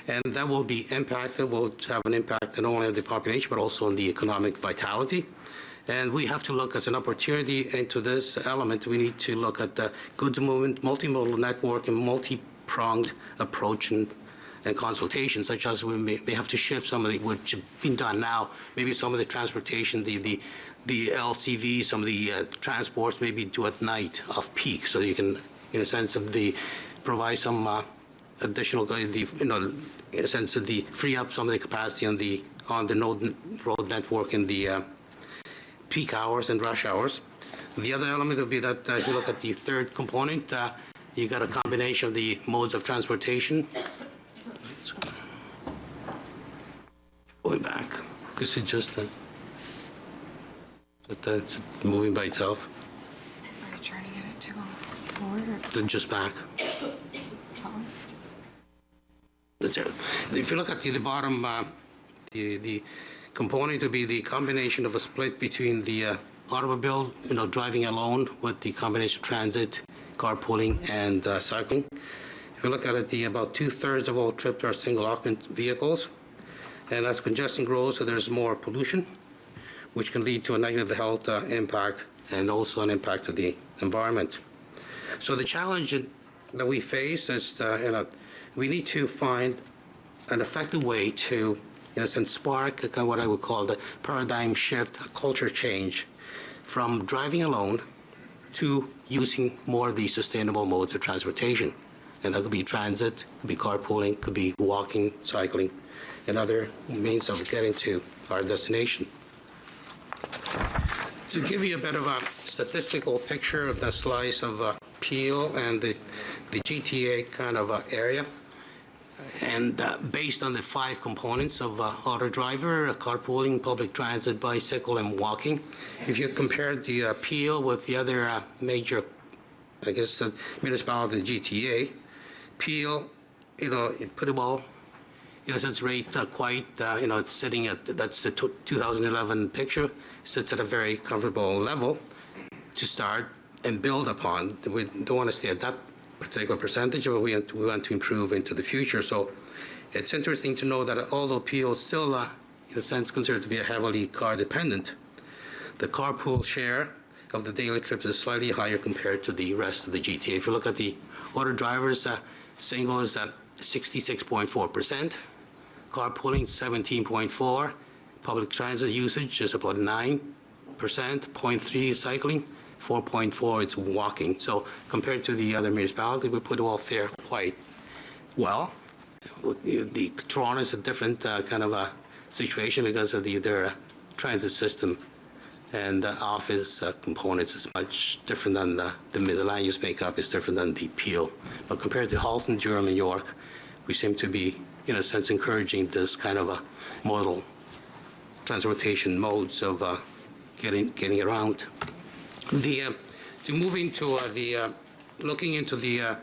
And that will be impacted, will have an impact not only on the population, but also on the economic vitality. And we have to look as an opportunity into this element. We need to look at the goods movement, multimodal network, and multi-pronged approach and consultation, such as we may have to shift some of the, which have been done now, maybe some of the transportation, the LCV, some of the transports maybe do at night off peak, so you can, in a sense of provide some additional, in a sense of free up some of the capacity on the road network in the peak hours and rush hours. The other element would be that if you look at the third component, you got a combination of the modes of transportation. Going back, because it's just it's moving by itself. Are you trying to get it to go forward or Then just back. that one? That's it. If you look at the bottom, the component to be the combination of a split between the automobile, driving alone, with the combination of transit, carpooling, and cycling. If you look at it, about 2/3 of all trips are single occupant vehicles. And as congestion grows, so there's more pollution, which can lead to a negative health impact and also an impact of the environment. So the challenge that we face is, we need to find an effective way to, in a sense, spark kind of what I would call the paradigm shift, a culture change from driving alone to using more of the sustainable modes of transportation. And that could be transit, could be carpooling, could be walking, cycling, and other means of getting to our destination. To give you a bit of a statistical picture of the slice of Peel and the GTA kind of area, and based on the 5 components of auto driver, carpooling, public transit, bicycle, and walking, if you compare the Peel with the other major, I guess, municipality in GTA, Peel, it pretty well, since rate quite, it's sitting at, that's the 2011 picture, sits at a very comfortable level to start and build upon. We don't want to stay at that particular percentage, but we want to improve into the future. So it's interesting to know that although Peel is still, in a sense, considered to be a heavily car dependent, the carpool share of the daily trips is slightly higher compared to the rest of the GTA. If you look at the auto drivers, single is 66.4%, carpooling 17.4%, public transit usage is about 9%, 0.3% is cycling, 4.4% it's walking. So compared to the other municipalities, we put all fare quite well. The Toronto is a different kind of a situation because of their transit system and the office components is much different than the land use makeup is different than the Peel. But compared to Halton, Durham, and York, we seem to be, in a sense, encouraging this kind of a model transportation modes of getting around. To move into looking into the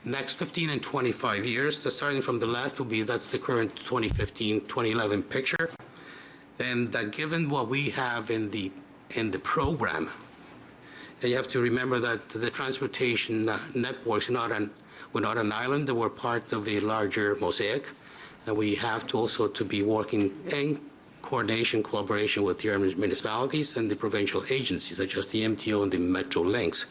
next 15 and 25 years, starting from the left will be, that's the current 2015-2011 picture. And given what we have in the program, and you have to remember that the transportation networks we're not an island, we're part of a larger mosaic, and we have to also to be working in collaboration with the municipalities and the provincial agencies, such as the MTO and the Metro Links.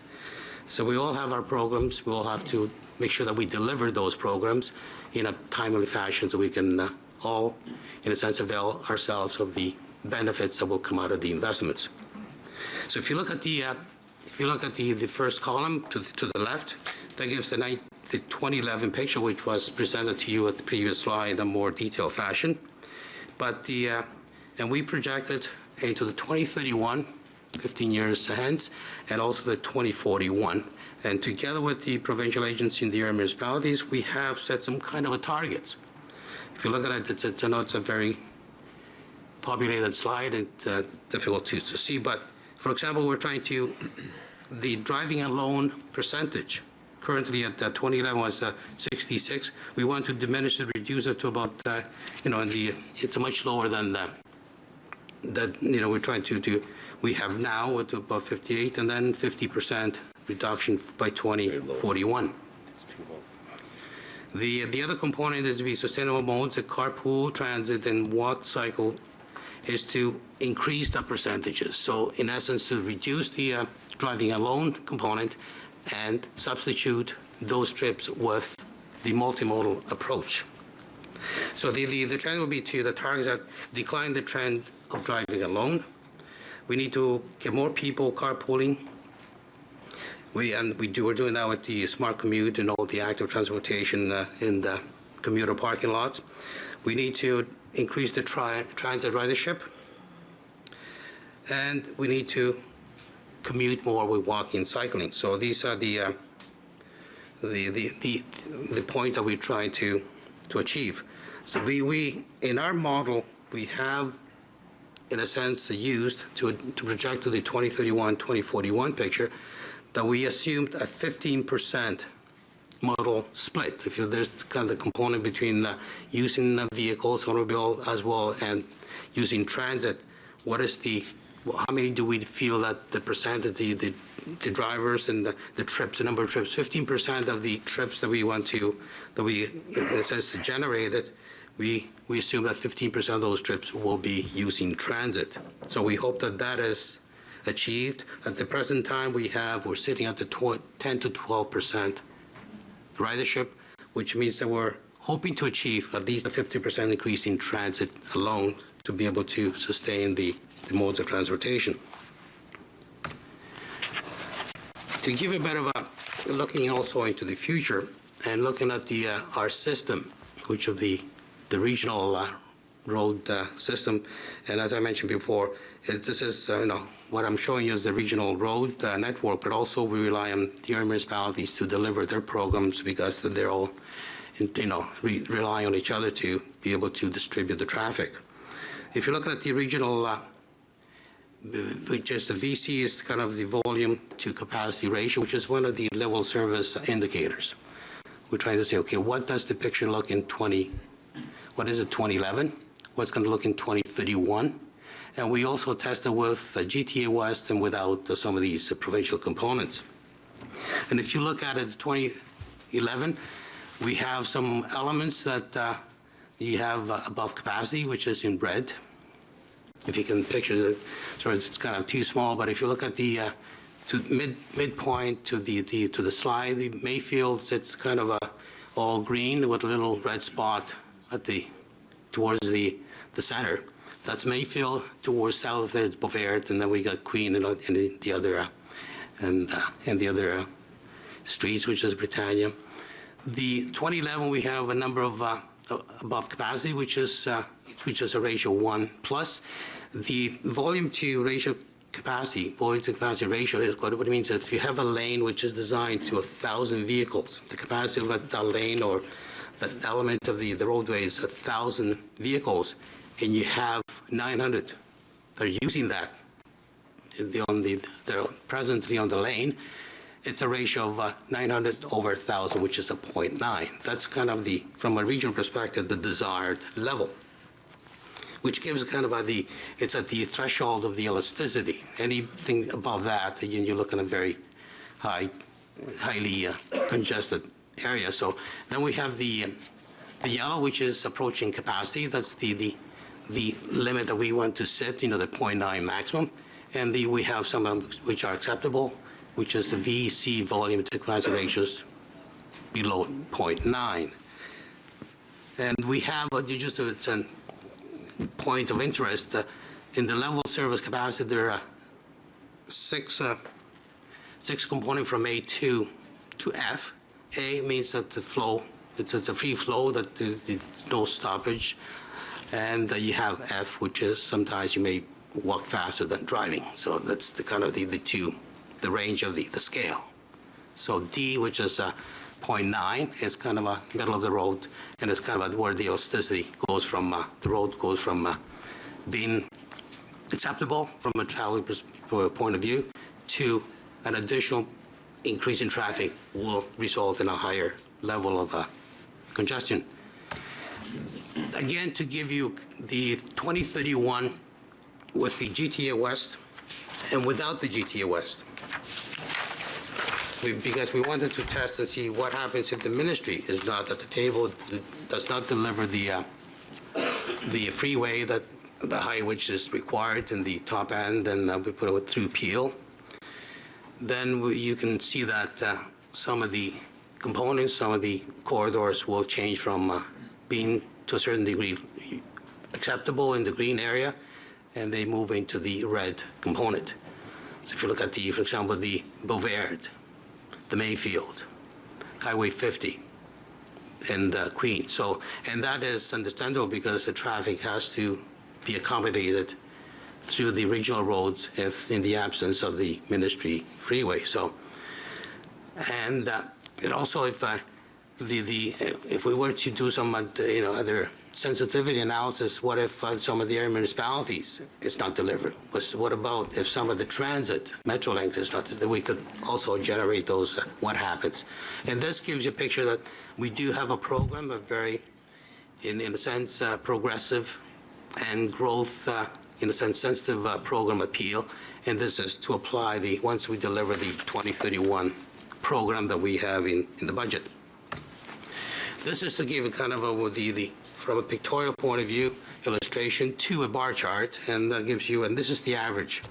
So we all have our programs. We all have to make sure that we deliver those programs in a timely fashion so we can all, in a sense, avail ourselves of the benefits that will come out of the investments. So if you look at the first column to the left, that gives the 2011 picture, which was presented to you at the previous slide in a more detailed fashion. But and we projected into the 2031, 15 years hence, and also the 2041. And together with the provincial agency and the area municipalities, we have set some kind of a targets. If you look at it, I know it's a very populated slide, it's difficult to see, but for example, we're trying to, the driving alone percentage, currently at 2011 was 66. We want to diminish it, reduce it to about, it's much lower than that, we're trying to do. We have now at about 58 and then 50% reduction by 2041. The other component is to be sustainable modes, the carpool, transit, and walk cycle is to increase the percentages. So in essence, to reduce the driving alone component and substitute those trips with the multimodal approach. So the trend will be to the targets that decline the trend of driving alone. We need to get more people carpooling. We're doing that with the smart commute and all the active transportation in the commuter parking lots. We need to increase the transit ridership, and we need to commute more with walking and cycling. So these are the point that we're trying to achieve. So we in our model we have, in a sense, used to project to the 2031, 2041 picture that we assumed a 15% model split. If there's kind of the component between using vehicles, automobile as well, and using transit, how many do we feel that the percentage, the drivers and the trips, the number of trips, 15% of the trips that we want to, in a sense, to generate it, we assume that 15% of those trips will be using transit. So we hope that that is achieved. At the present time, we're sitting at the 10 to 12% ridership, which means that we're hoping to achieve at least a 50% increase in transit alone to be able to sustain the modes of transportation. To give a bit of a looking also into the future and looking at our system, which of the regional road system. And as I mentioned before, this is, what I'm showing you is the regional road network, but also we rely on the area municipalities to deliver their programs because they're all, rely on each other to be able to distribute the traffic. If you look at the regional, which is the VC is kind of the volume to capacity ratio, which is one of the level service indicators. We're trying to say, okay, what does the picture look in 2011? What's going to look in 2031? And we also tested with GTA West and without some of these provincial components. And if you look at it, 2011, we have some elements that you have above capacity, which is in red. If you can picture it, sorry, it's kind of too small, but if you look at the midpoint to the slide, the Mayfield, it's kind of all green with a little red spot at towards the center. That's Mayfield. Towards south there, it's Bovaird, and then we got Queen and the other streets, which is Britannia. The 2011, we have a number of above capacity, which is a ratio 1 plus. The volume to capacity ratio is what it means. If you have a lane which is designed to 1,000 vehicles, the capacity of that lane or that element of the roadway is 1,000 vehicles, and you have 900 that are using that. They're presently on the lane. It's a ratio of 900 over 1,000, which is a 0.9. That's kind of from a regional perspective, the desired level, which gives kind of it's at the threshold of the elasticity. Anything above that, you're looking at a very highly congested area. So then we have the yellow, which is approaching capacity. That's the limit that we want to set, the 0.9 maximum. And we have some which are acceptable, which is the VC volume to capacity ratios below 0.9. And we have it's a point of interest. In the level service capacity, there are six components from A to F. A means that the flow, it's a free flow, that there's no stoppage. And you have F, which is sometimes you may walk faster than driving. So that's the kind of the range of the scale. So D, which is 0.9, is kind of a middle of the road, and it's kind of where the elasticity goes from, the road goes from being acceptable from a travel point of view to an additional increase in traffic will result in a higher level of congestion. Again, to give you the 2031 with the GTA West and without the GTA West, because we wanted to test and see what happens if the ministry is not at the table, does not deliver the freeway, that the height which is required in the top end, and we put it through Peel. Then you can see that some of the components, some of the corridors will change from being to a certain degree acceptable in the green area, and they move into the red component. So if you look at for example, the Bovaird, the Mayfield, Highway 50, and Queen. And that is understandable because the traffic has to be accommodated through the regional roads if in the absence of the ministry freeway. And it also, if we were to do some other sensitivity analysis, what if some of the area municipalities is not delivered? What about if some of the transit, Metrolink is not, that we could also generate those, what happens? And this gives you a picture that we do have a program, a very, in a sense, progressive and growth, in a sense, sensitive program appeal. And this is to apply once we deliver the 2031 program that we have in the budget. This is to give a kind of from a pictorial point of view, illustration to a bar chart, and that gives you, and this is the average.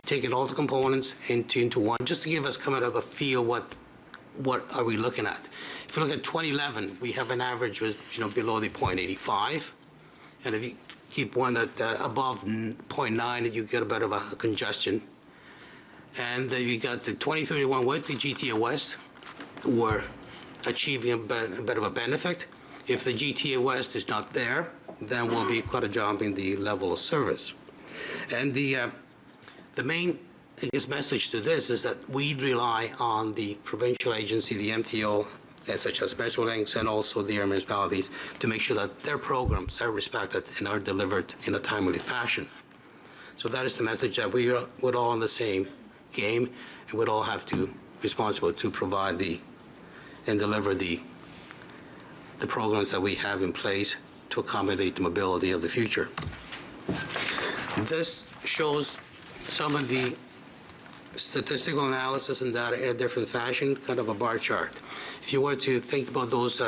Taking all the components into one, just to give us kind of a feel what are we looking at. If you look at 2011, we have an average with, below the 0.85, and if you keep one at above 0.9, you get a bit of a congestion. And then you got the 2031 with the GTA West, we're achieving a bit of a benefit. If the GTA West is not there, then will be quite a jump in the level of service. And the main, I guess, message to this is that we rely on the provincial agency, the MTO, such as Metrolinx, and also the municipalities, to make sure that their programs are respected and are delivered in a timely fashion. So that is the message, that we are we're all in the same game, and we'd all have to be responsible to provide and deliver the programs that we have in place to accommodate the mobility of the future. This shows some of the statistical analysis and data in a different fashion, kind of a bar chart. If you were to think about those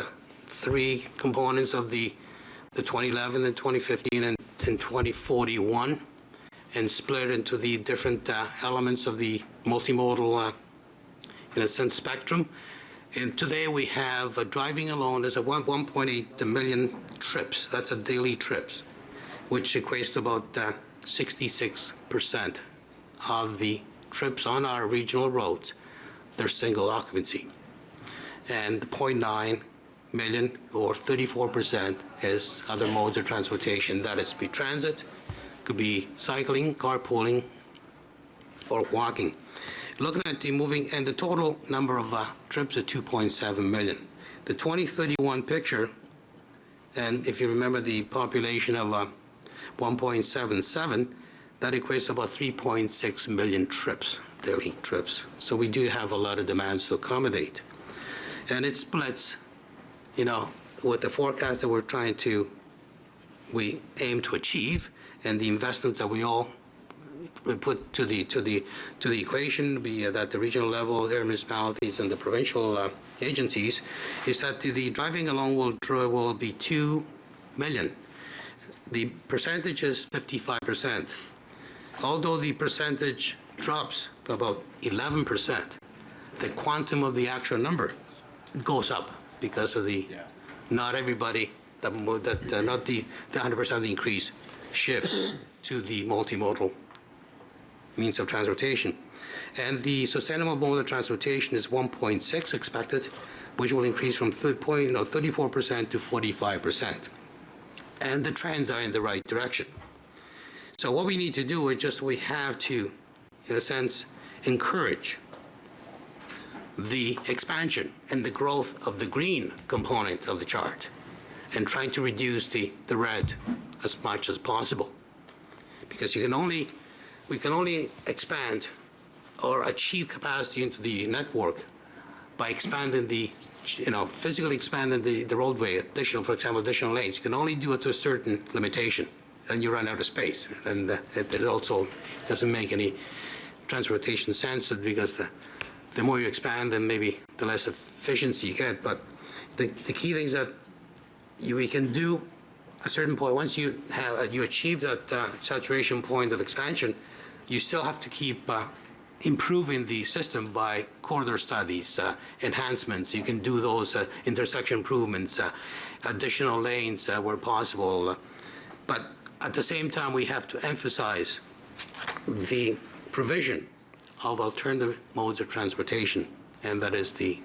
three components of the 2011 and 2015 and 2041, and split into the different elements of the multimodal, in a sense, spectrum. And today we have driving alone is 1.8 million trips. That's a daily trips, which equates to about 66% of the trips on our regional roads. They're single occupancy. And 0.9 million, or 34%, is other modes of transportation. That is, be transit, could be cycling, carpooling, or walking. Looking at the moving, and the total number of trips is 2.7 million. The 2031 picture, and if you remember the population of 1.77, that equates to about 3.6 million trips, daily trips. So we do have a lot of demands to accommodate. And it splits, with the forecast that we aim to achieve, and the investments that we all put to the equation, be that the regional level, the municipalities, and the provincial agencies, is that the driving alone will be 2 million. The percentage is 55%. Although the percentage drops to about 11%, the quantum of the actual number goes up because of not everybody, not the 100% of the increase shifts to the multimodal means of transportation. And the sustainable mode of transportation is 1.6 expected, which will increase from 34% to 45%. And the trends are in the right direction. So what we need to do is we have to, in a sense, encourage the expansion and the growth of the green component of the chart, and trying to reduce the red as much as possible. Because we can only expand or achieve capacity into the network by expanding physically expanding the roadway, for example, additional lanes. You can only do it to a certain limitation, and you run out of space. And it also doesn't make any transportation sense, because the more you expand, then maybe the less efficiency you get. But the key thing is that we can do a certain point. Once you achieve that saturation point of expansion, you still have to keep improving the system by corridor studies, enhancements. You can do those intersection improvements, additional lanes where possible. But at the same time, we have to emphasize the provision of alternative modes of transportation, and that is the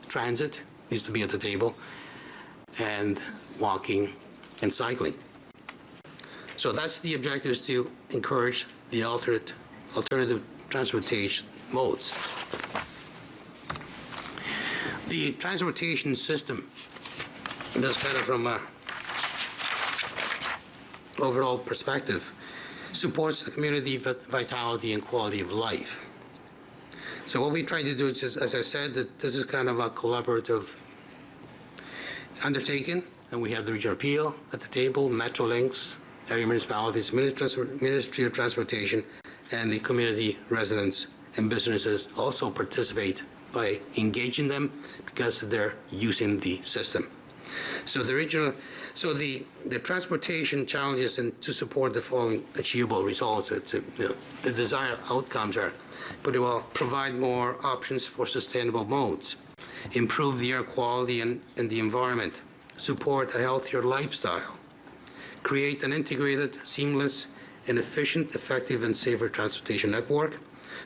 transit needs to be at the table, and walking and cycling. So that's the objective, is to encourage the alternative transportation modes. The transportation system, just kind of from a overall perspective, supports the community vitality and quality of life. So what we try to do is, as I said, that this is kind of a collaborative undertaking, and we have the Regional Appeal at the table, Metrolinx, area municipalities, Ministry of Transportation, and the community residents and businesses also participate by engaging them because they're using the system. So the transportation challenges, and to support the following achievable results, the desired outcomes are pretty well: provide more options for sustainable modes, improve the air quality and the environment, support a healthier lifestyle, create an integrated, seamless, and efficient, effective, and safer transportation network,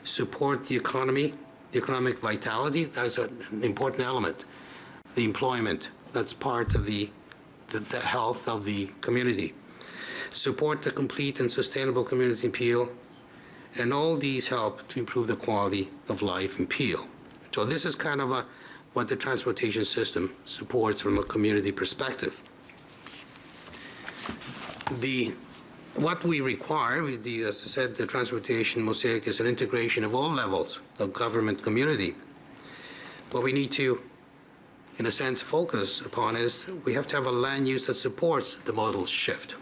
support the economy, the economic vitality. That's an important element. The employment, that's part of the the health of the community, support the complete and sustainable community in Peel, and all these help to improve the quality of life in Peel. So this is kind of what the transportation system supports from a community perspective. What we require, as I said, the transportation mosaic is an integration of all levels of government community. What we need to, in a sense, focus upon is we have to have a land use that supports the modal shift.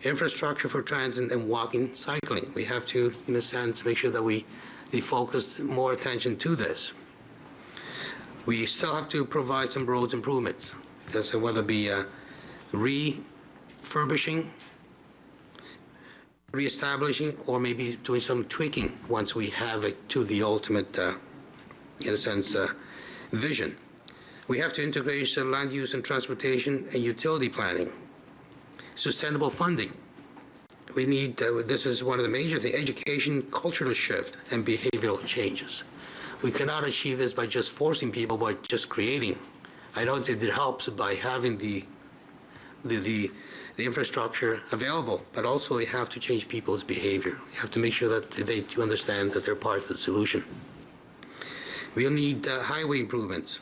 Infrastructure for transit and walking, cycling. We have to, in a sense, make sure that we focus more attention to this. We still have to provide some roads improvements, because whether it be refurbishing, reestablishing, or maybe doing some tweaking once we have it to the ultimate, in a sense, vision. We have to integrate land use and transportation and utility planning. Sustainable funding. We need, this is one of the major things, education, cultural shift, and behavioral changes. We cannot achieve this by just forcing people, by just creating. I don't think it helps by having the infrastructure available, but also you have to change people's behavior. You have to make sure that they do understand that they're part of the solution. We'll need highway improvements.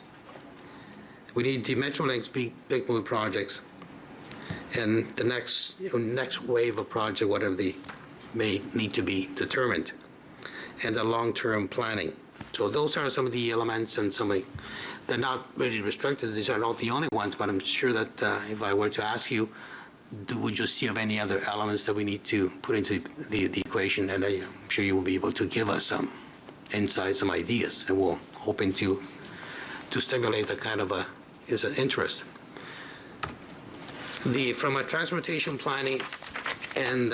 We need the Metrolinx big move projects, and the next wave of project, whatever they may need to be determined, and the long-term planning. So those are some of the elements, and they're not really restricted. These are not the only ones, but I'm sure that if I were to ask you, would you see of any other elements that we need to put into the equation? And I'm sure you will be able to give us some insights, some ideas, and we're hoping to stimulate that kind of an interest. From a transportation planning and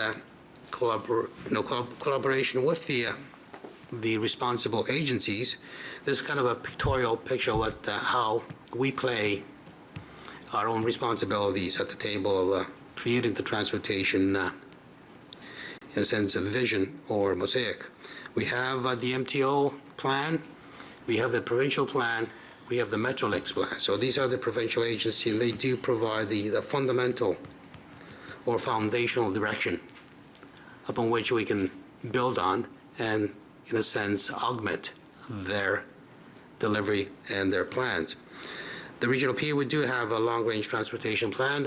collaboration with the responsible agencies, this is kind of a pictorial picture of how we play our own responsibilities at the table of creating the transportation, in a sense, of vision or mosaic. We have the MTO plan, we have the provincial plan, we have the Metrolinx plan. So these are the provincial agencies, and they do provide the fundamental or foundational direction upon which we can build on and, in a sense, augment their delivery and their plans. The regional PA, we do have a long-range transportation plan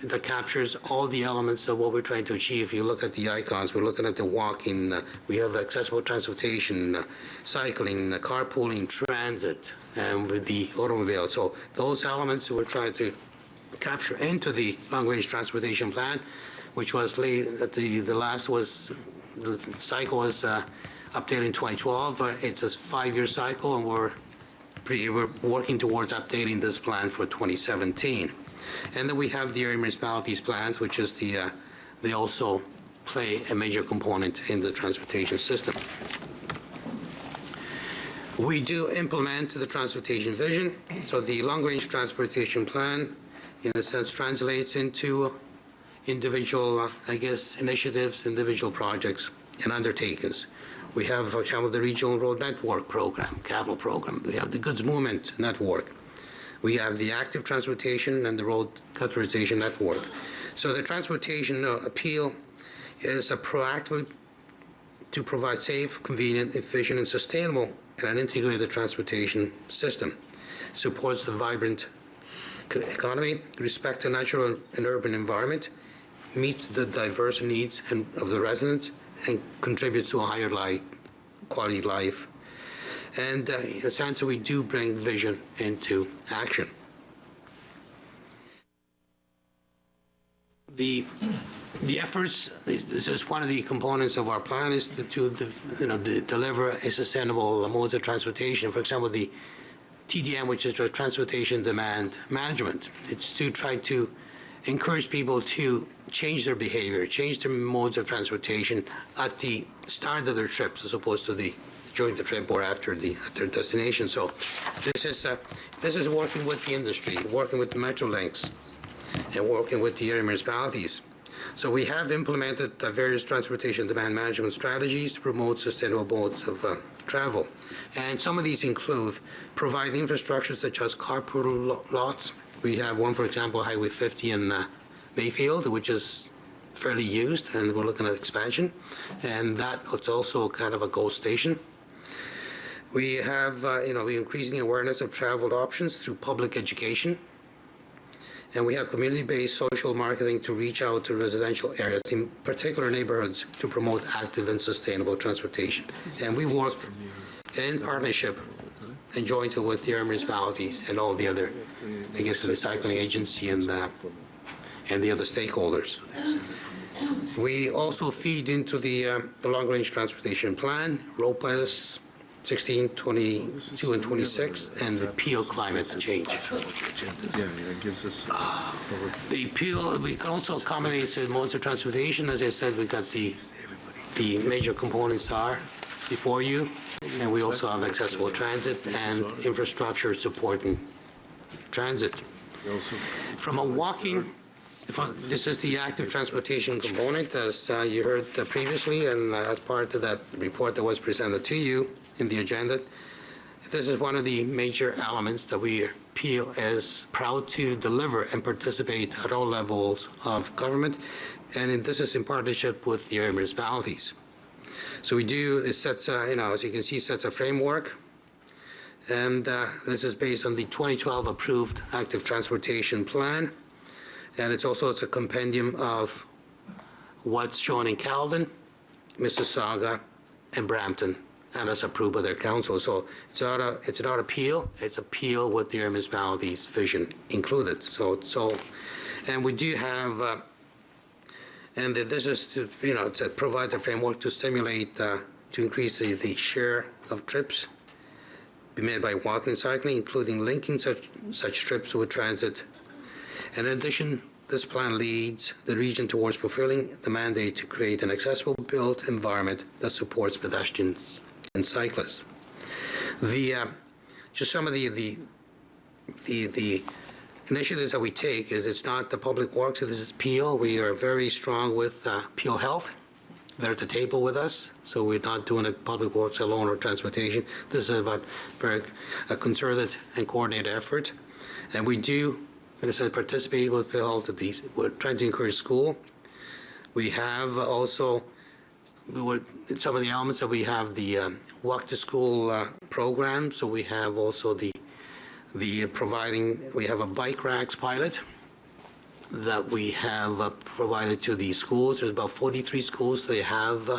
that captures all the elements of what we're trying to achieve. If you look at the icons, we're looking at the walking, we have accessible transportation, cycling, carpooling, transit, and with the automobile. So those elements we're trying to capture into the long-range transportation plan, which was laid at the cycle was updated in 2012. It's a 5-year cycle, and we're working towards updating this plan for 2017. And then we have the area municipalities plans, which is they also play a major component in the transportation system. We do implement the transportation vision. So the long-range transportation plan, in a sense, translates into individual, initiatives, individual projects and undertakings. We have, for example, the Regional Road Network Program, capital program. We have the Goods Movement Network. We have the Active Transportation and the Road Categorization Network. So the transportation appeal is a proactive to provide safe, convenient, efficient, and sustainable and an integrated transportation system. Supports the vibrant economy, respect to natural and urban environment, meets the diverse needs of the residents, and contributes to a higher quality life. And in a sense, we do bring vision into action. The efforts, this is one of the components of our plan, is to deliver a sustainable modes of transportation. For example, the TDM, which is the Transportation Demand Management. It's to try to encourage people to change their behavior, change their modes of transportation at the start of their trips as opposed to during the trip or after their destination. So this is working with the industry, working with Metrolinx, and working with the area municipalities. So we have implemented various transportation demand management strategies to promote sustainable modes of travel. And some of these include provide infrastructure such as carpool lots. We have one, for example, Highway 50 in Mayfield, which is fairly used, and we're looking at expansion. And that is also kind of a GO station. We have, we're increasing awareness of travel options through public education. And we have community-based social marketing to reach out to residential areas, in particular neighborhoods, to promote active and sustainable transportation. And we work in partnership and jointly with the area municipalities and all the other, I guess, the recycling agency and the other stakeholders. We also feed into the long-range transportation plan, road plans 16, 22, and 26, and the Peel climate change. The Peel, we can also accommodate modes of transportation. As I said, we got the major components are before you, and we also have accessible transit and infrastructure supporting transit. From a walking, this is the active transportation component, as you heard previously, and as part of that report that was presented to you in the agenda. This is one of the major elements that we, Peel, is proud to deliver and participate at all levels of government, and this is in partnership with the area municipalities. So we do, it sets, as you can see, sets a framework, and this is based on the 2012 approved active transportation plan, and it's a compendium of what's shown in Caledon, Mississauga, and Brampton, and it's approved by their council. So it's not a Peel, it's a Peel with the municipalities' vision included. And we do have, and this is to, it provides a framework to stimulate, to increase the share of trips be made by walking and cycling, including linking such trips with transit. And in addition, this plan leads the region towards fulfilling the mandate to create an accessible built environment that supports pedestrians and cyclists. Just some of the initiatives that we take is it's not the public works, this is Peel. We are very strong with Peel Health. They're at the table with us, so we're not doing it public works alone or transportation. This is about a concerted and coordinated effort. And we do, in a sense, participate with Peel Health at these. We're trying to encourage school. We have also, some of the elements that we have the walk to school program. So we have also the providing, we have a bike racks pilot that we have provided to the schools. There's about 43 schools they have,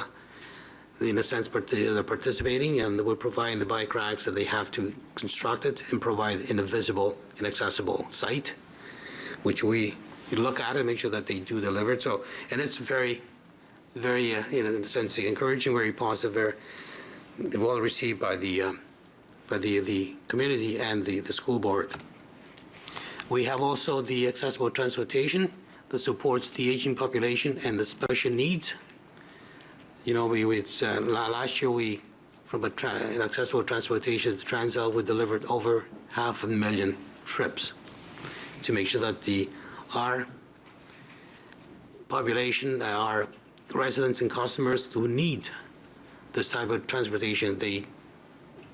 in a sense, they're participating, and we're providing the bike racks that they have to construct it and provide in a visible and accessible site, which we look at and make sure that they do deliver it. So, and it's very, very, in a sense, encouraging, very positive, very well received by the community and the school board. We have also the accessible transportation that supports the aging population and the special needs. Last year from an accessible transportation, Transel, we delivered over 500,000 trips to make sure that our population, our residents and customers who need this type of transportation, they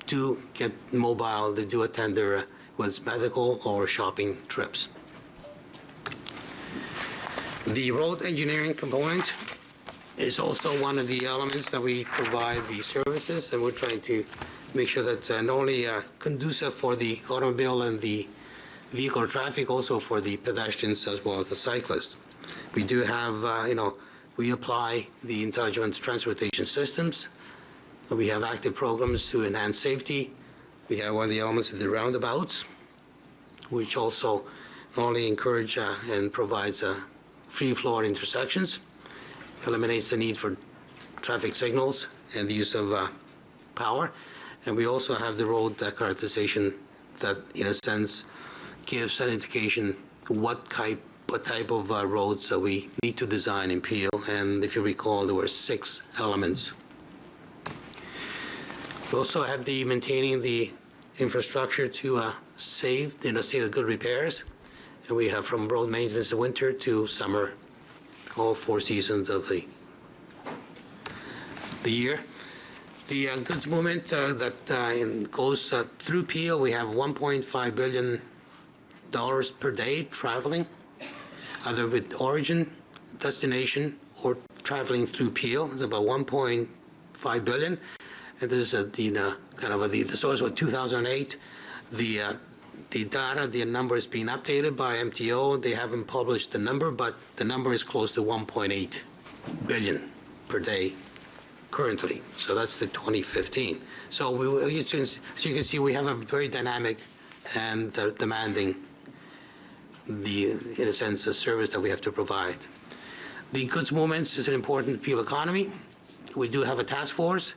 do get mobile, they do attend their whether it's medical or shopping trips. The road engineering component is also one of the elements that we provide the services, and we're trying to make sure that not only conducive for the automobile and the vehicle traffic, also for the pedestrians as well as the cyclists. We do have, we apply the intelligent transportation systems. We have active programs to enhance safety. We have one of the elements of the roundabouts, which also not only encourage and provides free flow at intersections, eliminates the need for traffic signals and the use of power. And we also have the road characterization that, in a sense, gives an indication what type of roads that we need to design in Peel. And if you recall, there were 6 elements. We also have the maintaining the infrastructure to save in a state of good repairs. And we have from road maintenance in winter to summer, all 4 seasons of the year. The goods movement that goes through Peel, we have $1.5 billion per day traveling, either with origin, destination, or traveling through Peel. It's about $1.5 billion. And this is the source of 2008. The data, the number is being updated by MTO. They haven't published the number, but the number is close to 1.8 billion per day currently. So that's the 2015. So as you can see, we have a very dynamic and demanding, in a sense, a service that we have to provide. The goods movements is an important Peel economy. We do have a task force,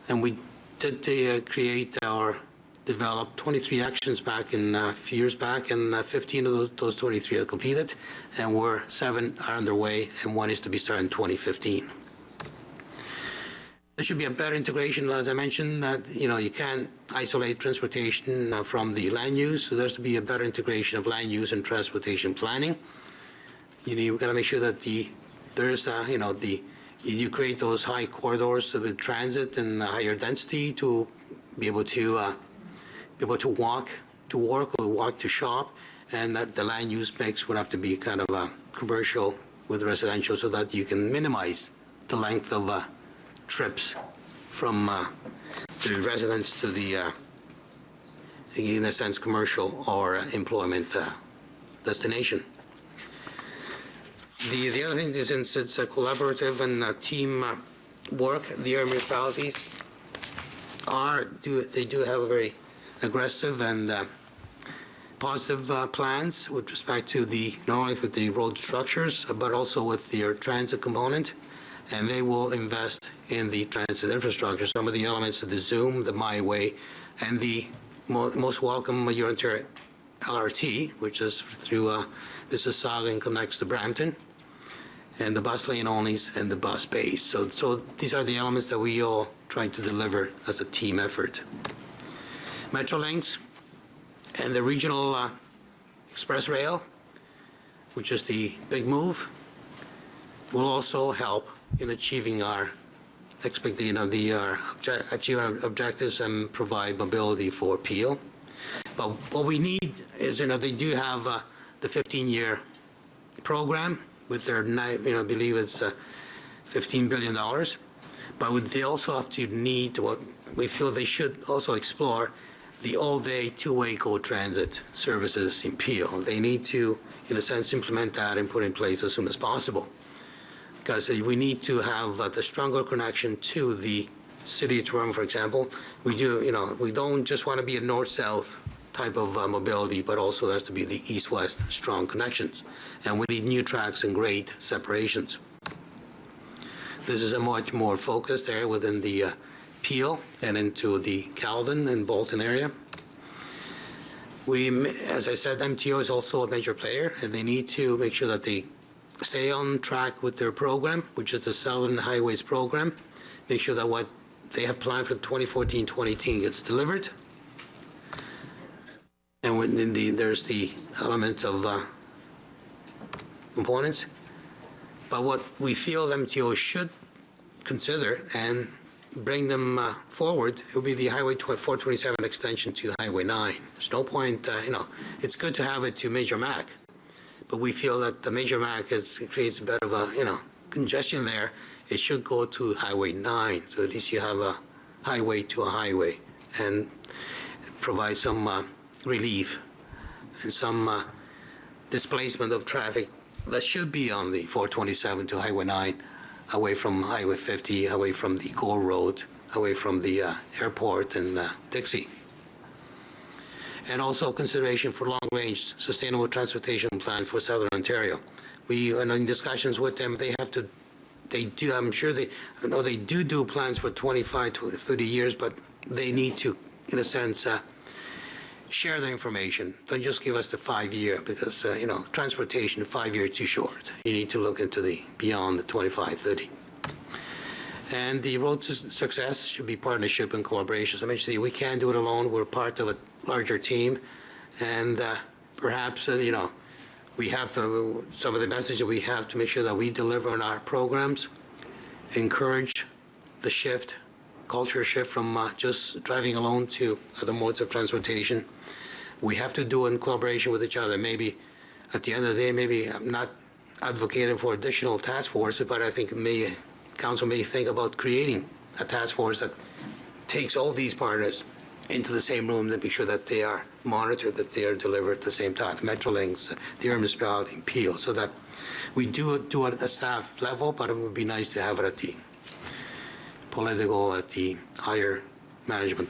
and we did create or develop 23 actions back in a few years back, and 15 of those 23 are completed, and 7 are underway, and 1 is to be started in 2015. There should be a better integration, as I mentioned, that you can't isolate transportation from the land use, so there's to be a better integration of land use and transportation planning. You've got to make sure that you create those high corridors with transit and higher density to be able to walk to work or walk to shop, and that the land use mix would have to be kind of commercial with residential, so that you can minimize the length of trips from the residence to the, in a sense, commercial or employment destination. The other thing is, since it's a collaborative and team work, the area municipalities do have a very aggressive and positive plans with respect to not only with the road structures, but also with their transit component, and they will invest in the transit infrastructure. Some of the elements of the Zoom, the My Way, and the most welcome Ontario LRT, which is through Mississauga and connects to Brampton, and the bus lane onlys and the bus bays. So these are the elements that we all try to deliver as a team effort. Metrolinx and the regional express rail, which is the big move, will also help in achieving our objectives and provide mobility for Peel. But what we need is, they do have the 15-year program with their, I believe it's $15 billion. But they also have to need what we feel they should also explore, the all-day two-way GO-Transit services in Peel. They need to, in a sense, implement that and put in place as soon as possible, because we need to have the stronger connection to the city of Toronto, for example. We don't just want to be a north-south type of mobility, but also there has to be the east-west strong connections. And we need new tracks and grade separations. This is a much more focused area within the Peel and into the Caledon and Bolton area. As I said, MTO is also a major player, and they need to make sure that they stay on track with their program, which is the Southern Highways program. Make sure that what they have planned for 2014-2018 gets delivered. And there's the element of components. But what we feel MTO should consider and bring them forward, it would be the Highway 427 extension to Highway 9. There's no point, it's good to have it to Major Mac, but we feel that the Major Mac creates a bit of a, congestion there. It should go to Highway 9, so at least you have a highway to a highway and provide some relief and some displacement of traffic that should be on the 427 to Highway 9, away from Highway 50, away from the Gore Road, away from the airport and Dixie. And also consideration for long-range sustainable transportation plan for Southern Ontario. We are in discussions with them. I'm sure they do plans for 25 to 30 years, but they need to, in a sense, share the information. Don't just give us the 5-year, because, transportation, 5-year too short. You need to look into beyond the 25, 30. And the road to success should be partnership and collaboration. So I mentioned we can't do it alone. We're part of a larger team. And perhaps, we have some of the message that we have to make sure that we deliver on our programs, encourage the shift culture shift from just driving alone to other modes of transportation. We have to do it in collaboration with each other. Maybe at the end of the day, maybe I'm not advocating for additional task forces, but I think council may think about creating a task force that takes all these partners into the same room to be sure that they are monitored, that they are delivered at the same time. Metrolinx, the Air Municipality, and Peel, so that we do it at the staff level, but it would be nice to have it at the political, at the higher management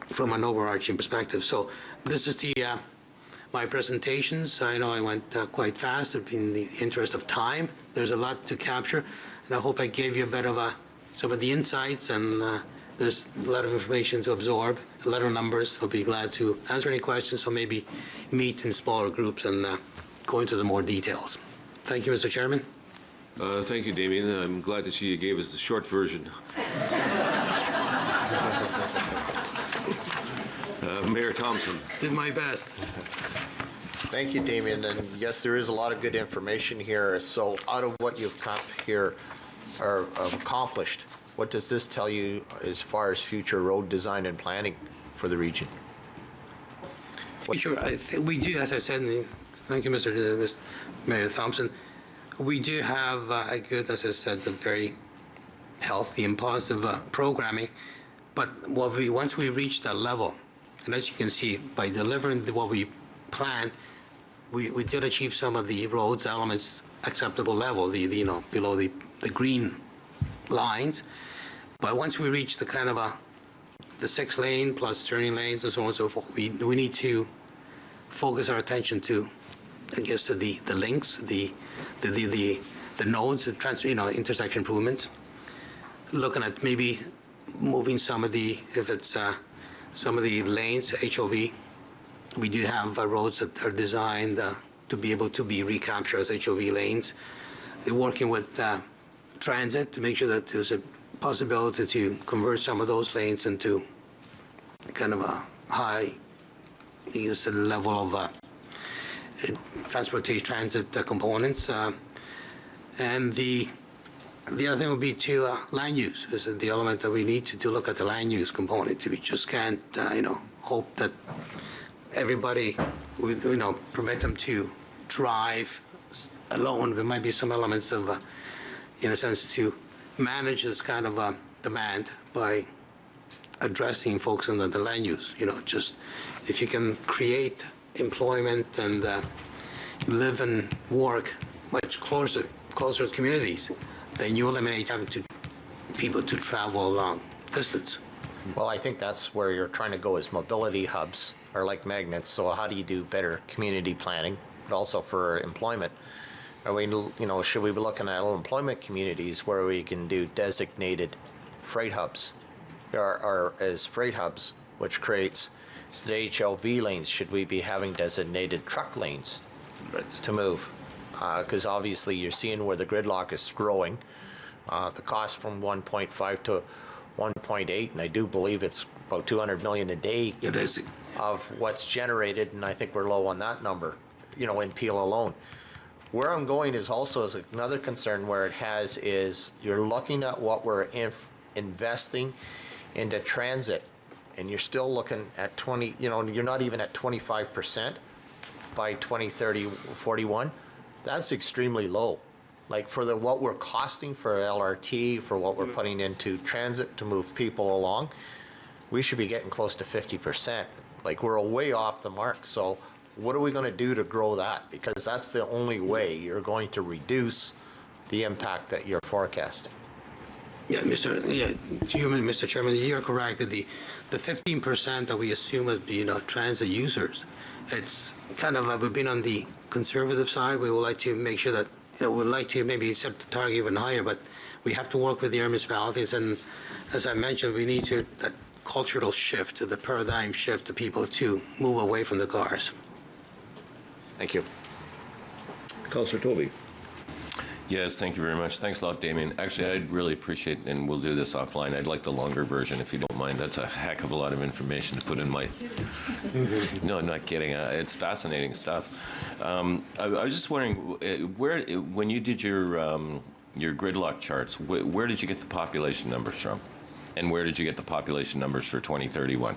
from an overarching perspective. So this is my presentations. I know I went quite fast in the interest of time. There's a lot to capture, and I hope I gave you a bit of some of the insights, and there's a lot of information to absorb, a lot of numbers. I'll be glad to answer any questions, or maybe meet in smaller groups and go into the more details. Thank you, Mr. Chairman. Thank you, Damien. I'm glad to see you gave us the short version. Mayor Thompson. Did my best. Thank you, Damien. And yes, there is a lot of good information here. So out of what you've come here or accomplished, what does this tell you as far as future road design and planning for the region? Sure, I think we do, as I said, thank you, Mr. Mayor Thompson. We do have a good, as I said, a very healthy and positive programming. But once we reach that level, and as you can see, by delivering what we planned, we did achieve some of the roads elements acceptable level, below the green lines. But once we reach the kind of the 6-lane plus turning lanes and so on and so forth, we need to focus our attention to, I guess, to the links, the nodes, the intersection improvements. Looking at maybe moving some of the, if it's some of the lanes, HOV. We do have roads that are designed to be able to be recaptured as HOV lanes. We're working with transit to make sure that there's a possibility to convert some of those lanes into kind of a high level of transportation transit components. And the other thing would be to land use. Is the element that we need to look at the land use component. We just can't, hope that everybody would, permit them to drive alone. There might be some elements of, in a sense, to manage this kind of demand by addressing folks on the land use. Just if you can create employment and live and work much closer to communities, then you eliminate having people to travel a long distance. Well, I think that's where you're trying to go, is mobility hubs are like magnets. So how do you do better community planning, but also for employment? Are we, should we be looking at employment communities where we can do designated freight hubs, or as freight hubs, which creates the HLV lanes? Should we be having designated truck lanes to move? Because obviously you're seeing where the gridlock is growing. The cost from 1.5 to 1.8, and I do believe it's about 200 million a day of what's generated, and I think we're low on that number, in Peel alone. Where I'm going is also another concern where it has is you're looking at what we're investing into transit, and you're still looking at 20, you're not even at 25% by 2030, 41. That's extremely low. Like for what we're costing for LRT, for what we're putting into transit to move people along, we should be getting close to 50%. Like we're way off the mark. So what are we going to do to grow that? Because that's the only way you're going to reduce the impact that you're forecasting. Yeah, Mr. Chairman, you're correct. The 15% that we assume as transit users, it's kind of we've been on the conservative side. We would like to make sure that we'd like to maybe set the target even higher, but we have to work with the municipalities. And as I mentioned, we need that cultural shift, the paradigm shift, to people to move away from the cars. Thank you. Councillor Toby. Yes, thank you very much. Thanks a lot, Damien. Actually, I'd really appreciate, and we'll do this offline, I'd like the longer version if you don't mind. That's a heck of a lot of information to put in my... No, I'm not kidding. It's fascinating stuff. I was just wondering, when you did your gridlock charts, where did you get the population numbers from? And where did you get the population numbers for 2031?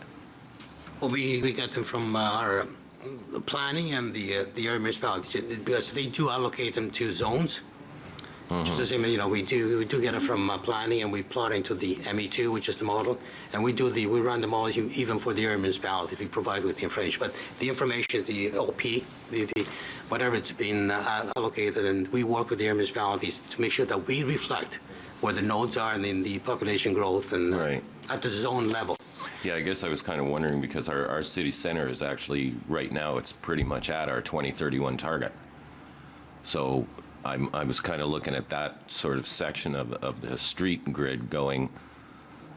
Well, we get them from our planning and the area municipalities, because they do allocate them to zones. Just the same, we do get it from planning, and we plot into the ME2, which is the model, and we run the models even for the area municipalities. We provide with the information, but the information, the OP, whatever it's been allocated, and we work with the area municipalities to make sure that we reflect where the nodes are and in the population growth and at the zone level. Yeah, I guess I was kind of wondering because our city center is actually, right now, it's pretty much at our 2031 target. So I was kind of looking at that sort of section of the street grid going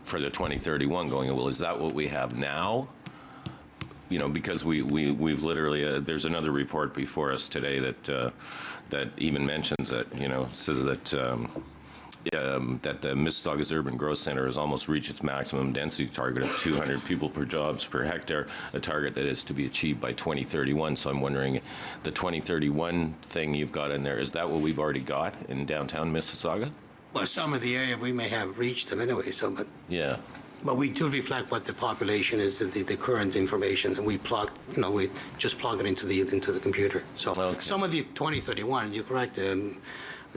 for the 2031 going, well, is that what we have now? Because we've literally, there's another report before us today that even mentions that, says that that the Mississauga's Urban Growth Center has almost reached its maximum density target of 200 people per jobs per hectare, a target that is to be achieved by 2031. So I'm wondering, the 2031 thing you've got in there, is that what we've already got in downtown Mississauga? Well, some of the area we may have reached them anyway, but yeah. But we do reflect what the population is, the current information, and we plug, we just plug it into the computer. So some of the 2031, you're correct,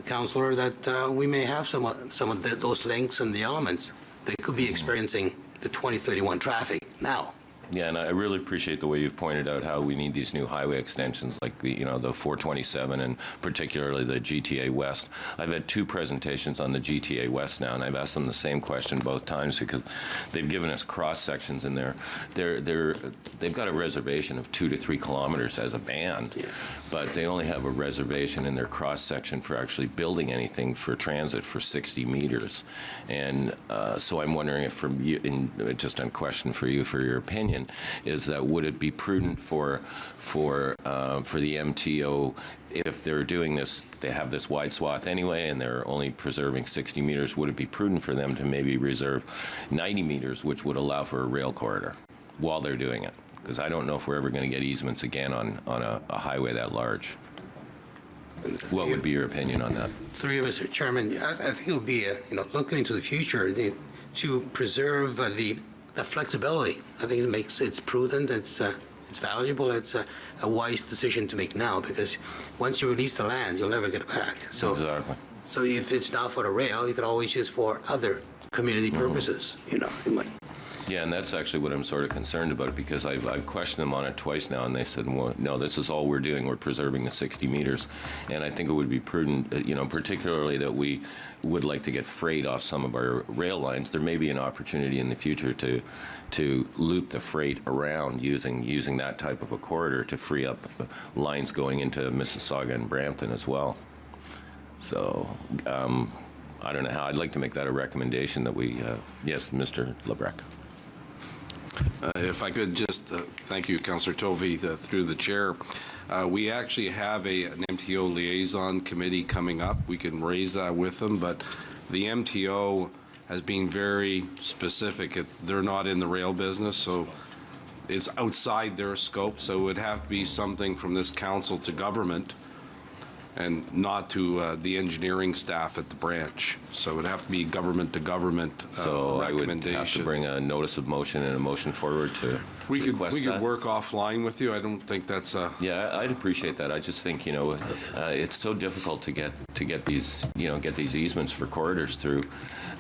Councillor, that we may have some of those links and the elements. They could be experiencing the 2031 traffic now. Yeah, and I really appreciate the way you've pointed out how we need these new highway extensions like the 427 and particularly the GTA West. I've had 2 presentations on the GTA West now, and I've asked them the same question both times because they've given us cross sections in there. They've got a reservation of 2 to 3 kilometers as a band, but they only have a reservation in their cross section for actually building anything for transit for 60 meters. And so I'm wondering if, from you, just a question for you for your opinion, is that would it be prudent for the MTO, if they're doing this, they have this wide swath anyway, and they're only preserving 60 meters, would it be prudent for them to maybe reserve 90 meters, which would allow for a rail corridor while they're doing it? Because I don't know if we're ever going to get easements again on a highway that large. What would be your opinion on that? Through you, Mr. Chairman, I think it would be, looking into the future to preserve the flexibility. I think it's prudent, it's valuable, it's a wise decision to make now, because once you release the land, you'll never get it back. So, exactly. So if it's not for the rail, you could always use for other community purposes, Yeah, and that's actually what I'm sort of concerned about, because I've questioned them on it twice now, and they said, well, no, this is all we're doing. We're preserving the 60 meters. And I think it would be prudent, particularly that we would like to get freight off some of our rail lines. There may be an opportunity in the future to loop the freight around using that type of a corridor to free up lines going into Mississauga and Brampton as well. So I don't know how. I'd like to make that a recommendation that we, yes, Mr. Lebrecq. If I could just, thank you, Councillor Tovey, through the chair. We actually have an MTO liaison committee coming up. We can raise that with them, but the MTO has been very specific. They're not in the rail business, so it's outside their scope, so it would have to be something from this council to government and not to the engineering staff at the branch. So it would have to be government to government so recommendation. I would have to bring a notice of motion and a motion forward to request we could work offline with you. I don't think that's a... Yeah, I'd appreciate that. I just think, it's so difficult to get these, get these easements for corridors through.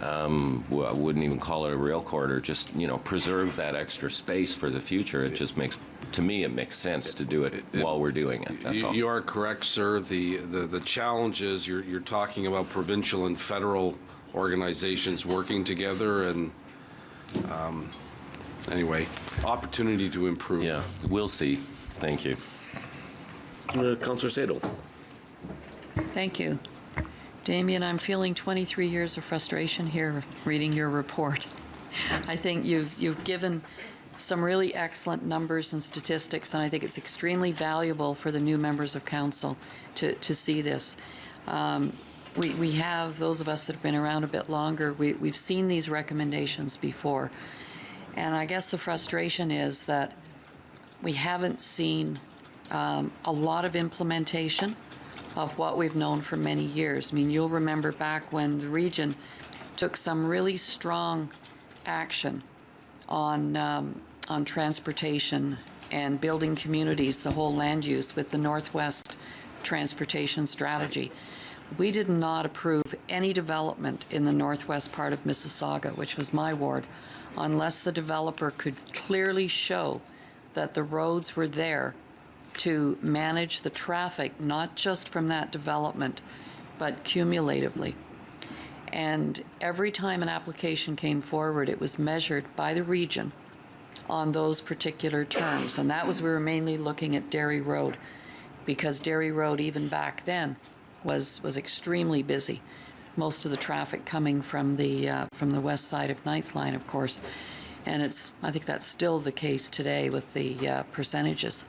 I wouldn't even call it a rail corridor, just, preserve that extra space for the future. It just makes, to me, it makes sense to do it while we're doing it. That's all. You are correct, sir. The challenge is you're talking about provincial and federal organizations working together, and anyway, opportunity to improve. Yeah, we'll see. Thank you. Councillor Sadel. Thank you. Damien, I'm feeling 23 years of frustration here reading your report. I think you've given some really excellent numbers and statistics, and I think it's extremely valuable for the new members of council to see this. We have, those of us that have been around a bit longer, we've seen these recommendations before. And I guess the frustration is that we haven't seen a lot of implementation of what we've known for many years. I mean, you'll remember back when the region took some really strong action on transportation and building communities, the whole land use with the Northwest Transportation Strategy. We did not approve any development in the northwest part of Mississauga, which was my ward, unless the developer could clearly show that the roads were there to manage the traffic, not just from that development, but cumulatively. And every time an application came forward, it was measured by the region on those particular terms. And that was, we were mainly looking at Derry Road, because Derry Road, even back then, was extremely busy. Most of the traffic coming from the west side of Ninth Line, of course. And I think that's still the case today with the percentages.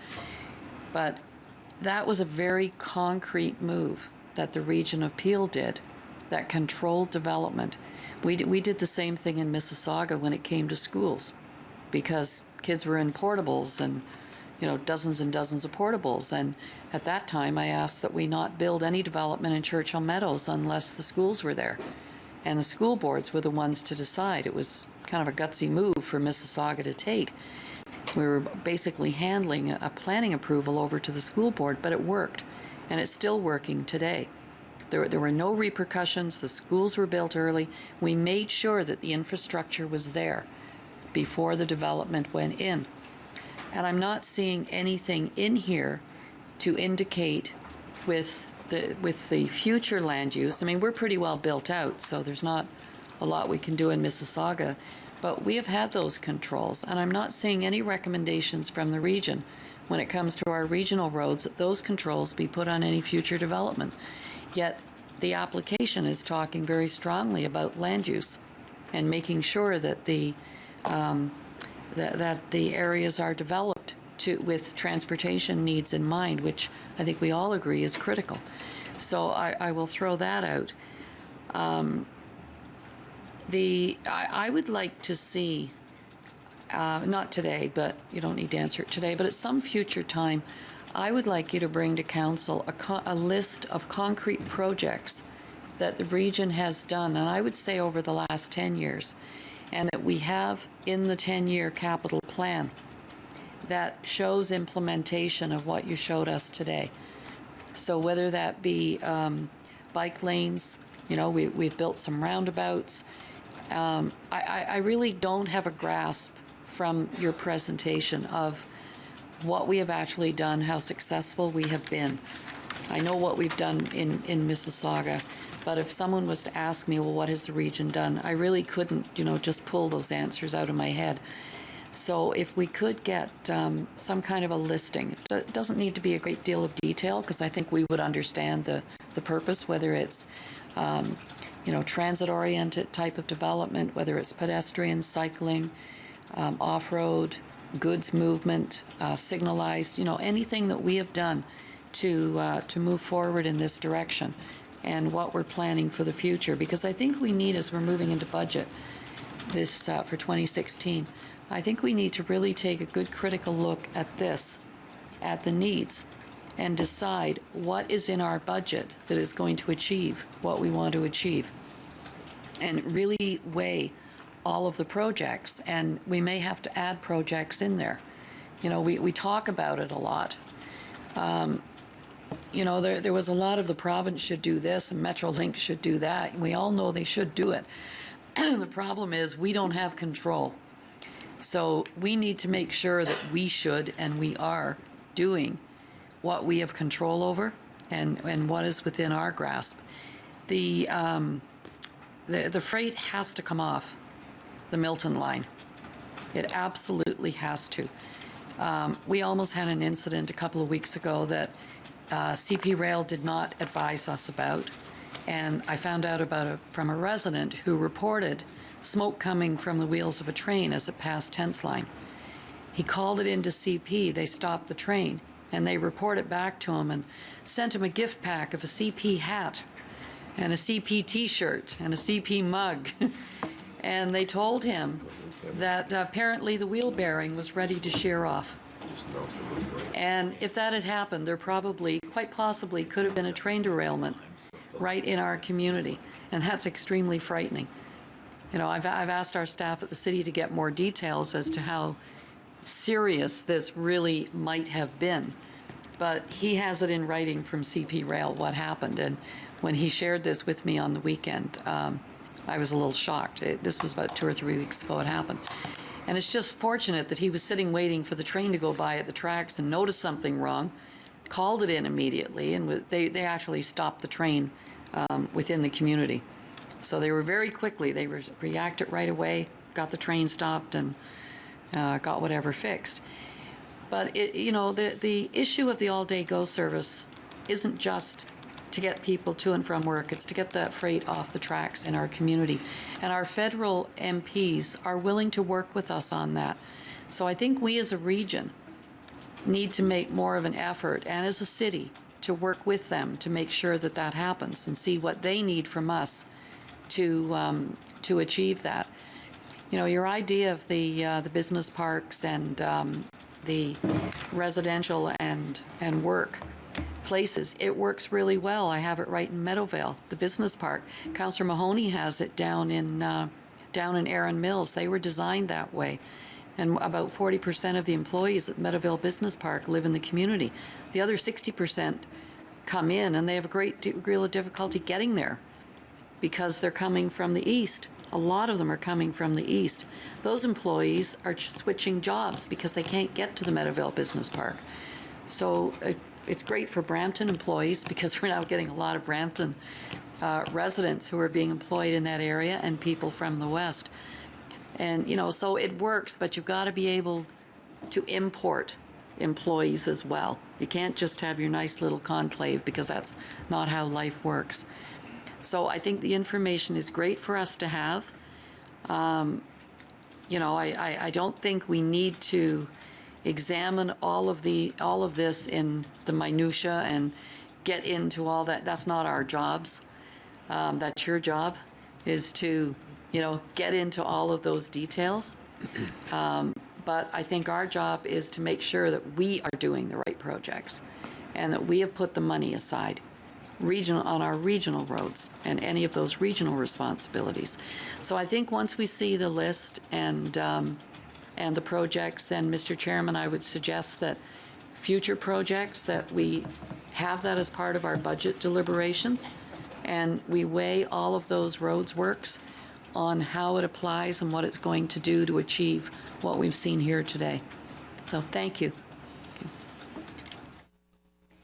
But that was a very concrete move that the region of Peel did that controlled development. We did the same thing in Mississauga when it came to schools, because kids were in portables and, you know, dozens and dozens of portables. And at that time, I asked that we not build any development in Churchill Meadows unless the schools were there. And the school boards were the ones to decide. It was kind of a gutsy move for Mississauga to take. We were basically handling a planning approval over to the school board, but it worked, and it's still working today. There were no repercussions. The schools were built early. We made sure that the infrastructure was there before the development went in. And I'm not seeing anything in here to indicate with the future land use. I mean, we're pretty well built out, so there's not a lot we can do in Mississauga, but we have had those controls, and I'm not seeing any recommendations from the region when it comes to our regional roads that those controls be put on any future development. Yet the application is talking very strongly about land use and making sure that the areas are developed with transportation needs in mind, which I think we all agree is critical. So I will throw that out. I would like to see, not today, but you don't need to answer it today, but at some future time, I would like you to bring to council a list of concrete projects that the region has done, and I would say over the last 10 years, and that we have in the 10-year capital plan that shows implementation of what you showed us today. So whether that be bike lanes, you know, we've built some roundabouts. I really don't have a grasp from your presentation of what we have actually done, how successful we have been. I know what we've done in Mississauga, but if someone was to ask me, well, what has the region done? I really couldn't, you know, just pull those answers out of my head. So if we could get some kind of a listing, it doesn't need to be a great deal of detail, because I think we would understand the purpose, whether it's you know, transit-oriented type of development, whether it's pedestrian, cycling, off-road, goods movement, signalized, you know, anything that we have done to move forward in this direction, and what we're planning for the future. Because I think we need, as we're moving into budget this for 2016, I think we need to really take a good critical look at this, at the needs, and decide what is in our budget that is going to achieve what we want to achieve, and really weigh all of the projects. And we may have to add projects in there. You know, we talk about it a lot. You know, there was a lot of the province should do this and Metrolink should do that. We all know they should do it. The problem is we don't have control. So we need to make sure that we should and we are doing what we have control over and what is within our grasp. The freight has to come off the Milton line. It absolutely has to. We almost had an incident a couple of weeks ago that CP Rail did not advise us about, and I found out about it from a resident who reported smoke coming from the wheels of a train as it passed 10th line. He called it into CP, they stopped the train, and they reported back to him and sent him a gift pack of a CP hat and a CP t-shirt and a CP mug. And they told him that apparently the wheel bearing was ready to shear off. And if that had happened, there probably, quite possibly, could have been a train derailment right in our community. And that's extremely frightening. You know, I've asked our staff at the city to get more details as to how serious this really might have been. But he has it in writing from CP Rail what happened. And when he shared this with me on the weekend, I was a little shocked. This was about 2 or 3 weeks ago it happened. And it's just fortunate that he was sitting waiting for the train to go by at the tracks and noticed something wrong, called it in immediately, and they actually stopped the train within the community. So they were very quickly, they reacted right away, got the train stopped, and got whatever fixed. But, you know, the issue of the all-day GO service isn't just to get people to and from work, it's to get that freight off the tracks in our community. And our federal MPs are willing to work with us on that. So I think we as a region need to make more of an effort, and as a city, to work with them to make sure that that happens and see what they need from us to achieve that. You know, your idea of the business parks and the residential and work places, it works really well. I have it right in Meadowvale, the business park. Councillor Mahoney has it down in Erin Mills. They were designed that way. And about 40% of the employees at Meadowvale Business Park live in the community. The other 60% come in, and they have a great deal of difficulty getting there because they're coming from the east. A lot of them are coming from the east. Those employees are switching jobs because they can't get to the Meadowvale Business Park. So it's great for Brampton employees because we're now getting a lot of Brampton residents who are being employed in that area and people from the west. And, you know, so it works, but you've got to be able to import employees as well. You can't just have your nice little conclave because that's not how life works. So I think the information is great for us to have. You know, I don't think we need to examine all of this in the minutia and get into all that. That's not our jobs. That's your job, is to, you know, get into all of those details. But I think our job is to make sure that we are doing the right projects and that we have put the money aside on our regional roads and any of those regional responsibilities. So I think once we see the list and the projects, then, Mr. Chairman, I would suggest that future projects, that we have that as part of our budget deliberations, and we weigh all of those roads works on how it applies and what it's going to do to achieve what we've seen here today. So thank you.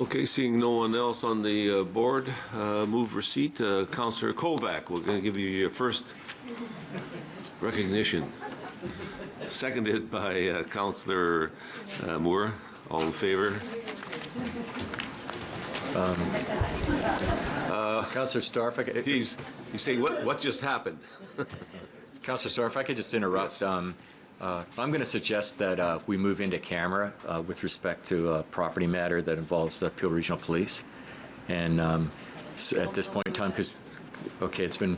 Okay, seeing no one else on the board, move receipt. Councillor Kovac, we're going to give you your first recognition. Seconded by Councillor Moore. All in favor? Councillor Starr, he's saying, what just happened? Councillor Starr, if I could just interrupt. I'm going to suggest that we move into camera with respect to a property matter that involves the Peel Regional Police. And at this point in time, because, okay, it's been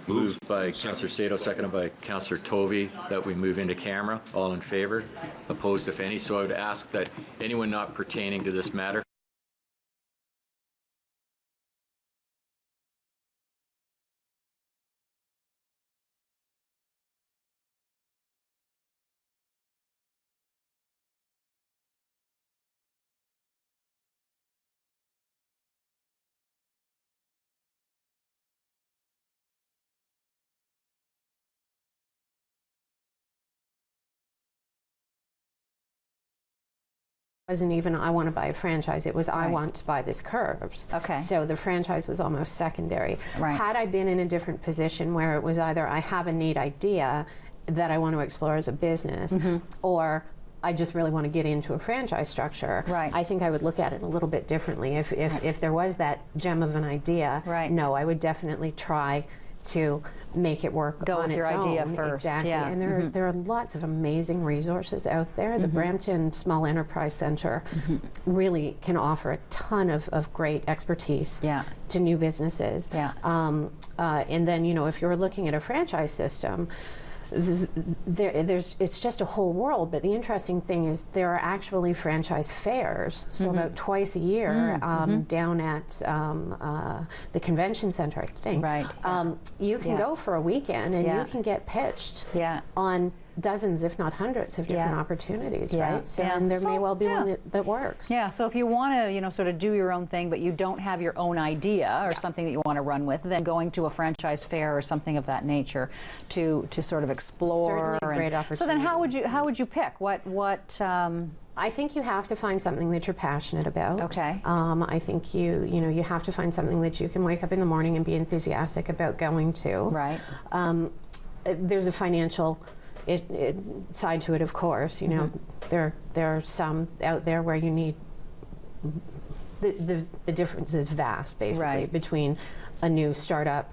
moved by Councillor Sato, seconded by Councillor Tovey, that we move into camera. All in favor? Opposed, if any? So I would ask that anyone not pertaining to this matter wasn't even, I want to buy a franchise. It was, I want to buy this Curves. Okay. So the franchise was almost secondary. Right. Had I been in a different position where it was either I have a neat idea that I want to explore as a business, or I just really want to get into a franchise structure, I think I would look at it a little bit differently. If there was that gem of an idea, no, I would definitely try to make it work Go on with its your idea own. first, Exactly. yeah. And there are lots of amazing resources out there. The Brampton Small Enterprise Center really can offer a ton of great expertise to new businesses. And then, you know, if you're looking at a franchise system, it's just a whole world. But the interesting thing is there are actually franchise fairs, so about twice a year down at the convention center, I think. Right. You can go for a weekend and Yeah. you can get pitched Yeah. on dozens, if not hundreds, of different Yeah. opportunities, Yeah. right? So, Yeah. and there may So, well be yeah. one that works. Yeah, so if you want to, sort of do your own thing, but you don't have your own idea or something that you want to run with, then going to a franchise fair or something of that nature to sort of explore. Certainly a great opportunity. So then, how would you pick what? I think you have to find something that you're passionate about. Okay. I think you have to find something that you can wake up in the morning and be enthusiastic about going to. Right. There's a financial side to it, of course. There are some out there where you need the difference is vast, basically, Right. between a new startup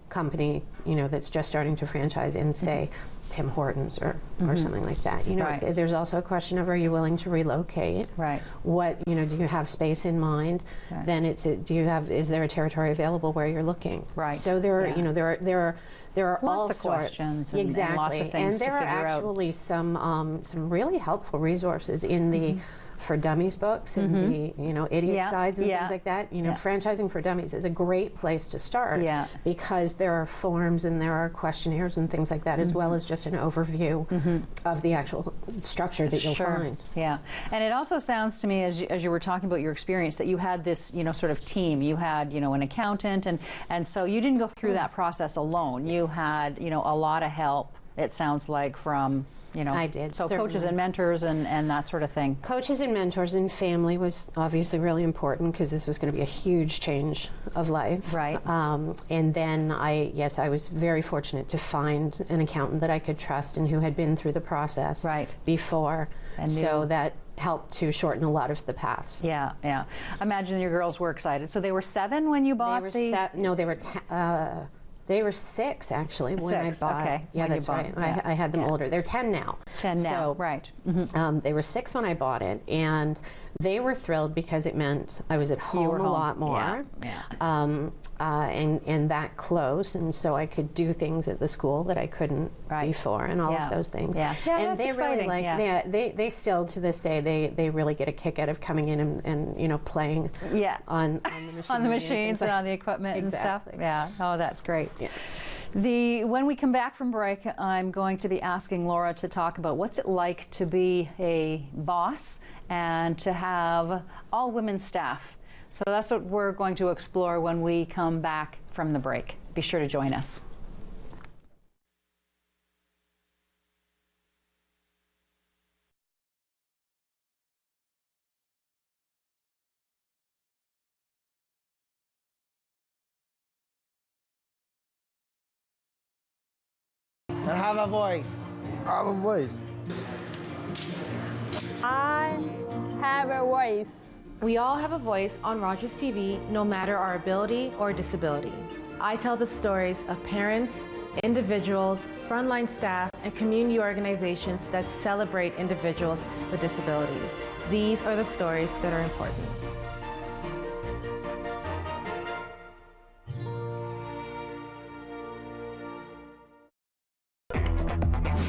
company, that's just starting to franchise in, say, Tim Hortons or something like that. Right. There's also a question of, are you willing to relocate? Right. What, do you have space in mind? Right. Then is there a territory available where you're looking? Right. So there are, Yeah. there are all Lots of sorts. questions and Exactly. lots of things to there are figure out. actually some really helpful resources in the For Dummies books and the idiots Yeah, guides and yeah. things like that. Yeah. Franchising for Dummies is a great place to start. Yeah. Because there are forms and there are questionnaires and things like that, as well as just an overview of the actual structure that you'll Sure. find. Yeah, and it also sounds to me, as you were talking about your experience, that you had this, sort of team. You had, an accountant, and so you didn't go through that process alone. You had, a lot of help. It sounds like from, I did, so coaches certainly. and mentors and that sort of thing. Coaches and mentors and family was obviously really important because this was going to be a huge change of life. Right. And then I was very fortunate to find an accountant that I could trust and who had been through the process before. And so knew. that helped to shorten a lot of the paths. Yeah, yeah. Imagine your girls were excited. So they were 7 when you bought No, they were they were 6 actually when I 6, bought. okay, Yeah, when you that's bought right. it, yeah, I had them yeah. older. They're 10 now. 10 now, So, right. they were 6 when I bought it, and they were thrilled because it meant I was at home were a home. lot more, Yeah, and that close, and so I could do things at the school that I couldn't before, and all Yeah. of those things. Yeah. Yeah, and that's they really exciting, like. yeah. They still to this day they really get a kick out of coming in and playing. Yeah. On the machine on the and machines things and like- on the equipment Exactly. and stuff. Yeah. Oh, that's great. Yeah. When we come back from break, I'm going to be asking Laura to talk about what's it like to be a boss and to have all women staff. So that's what we're going to explore when we come back from the break. Be sure to join us. I have a voice. I have a voice. I have a voice. We all have a voice on Rogers TV, no matter our ability or disability. I tell the stories of parents, individuals, frontline staff, and community organizations that celebrate individuals with disabilities. These are the stories that are important.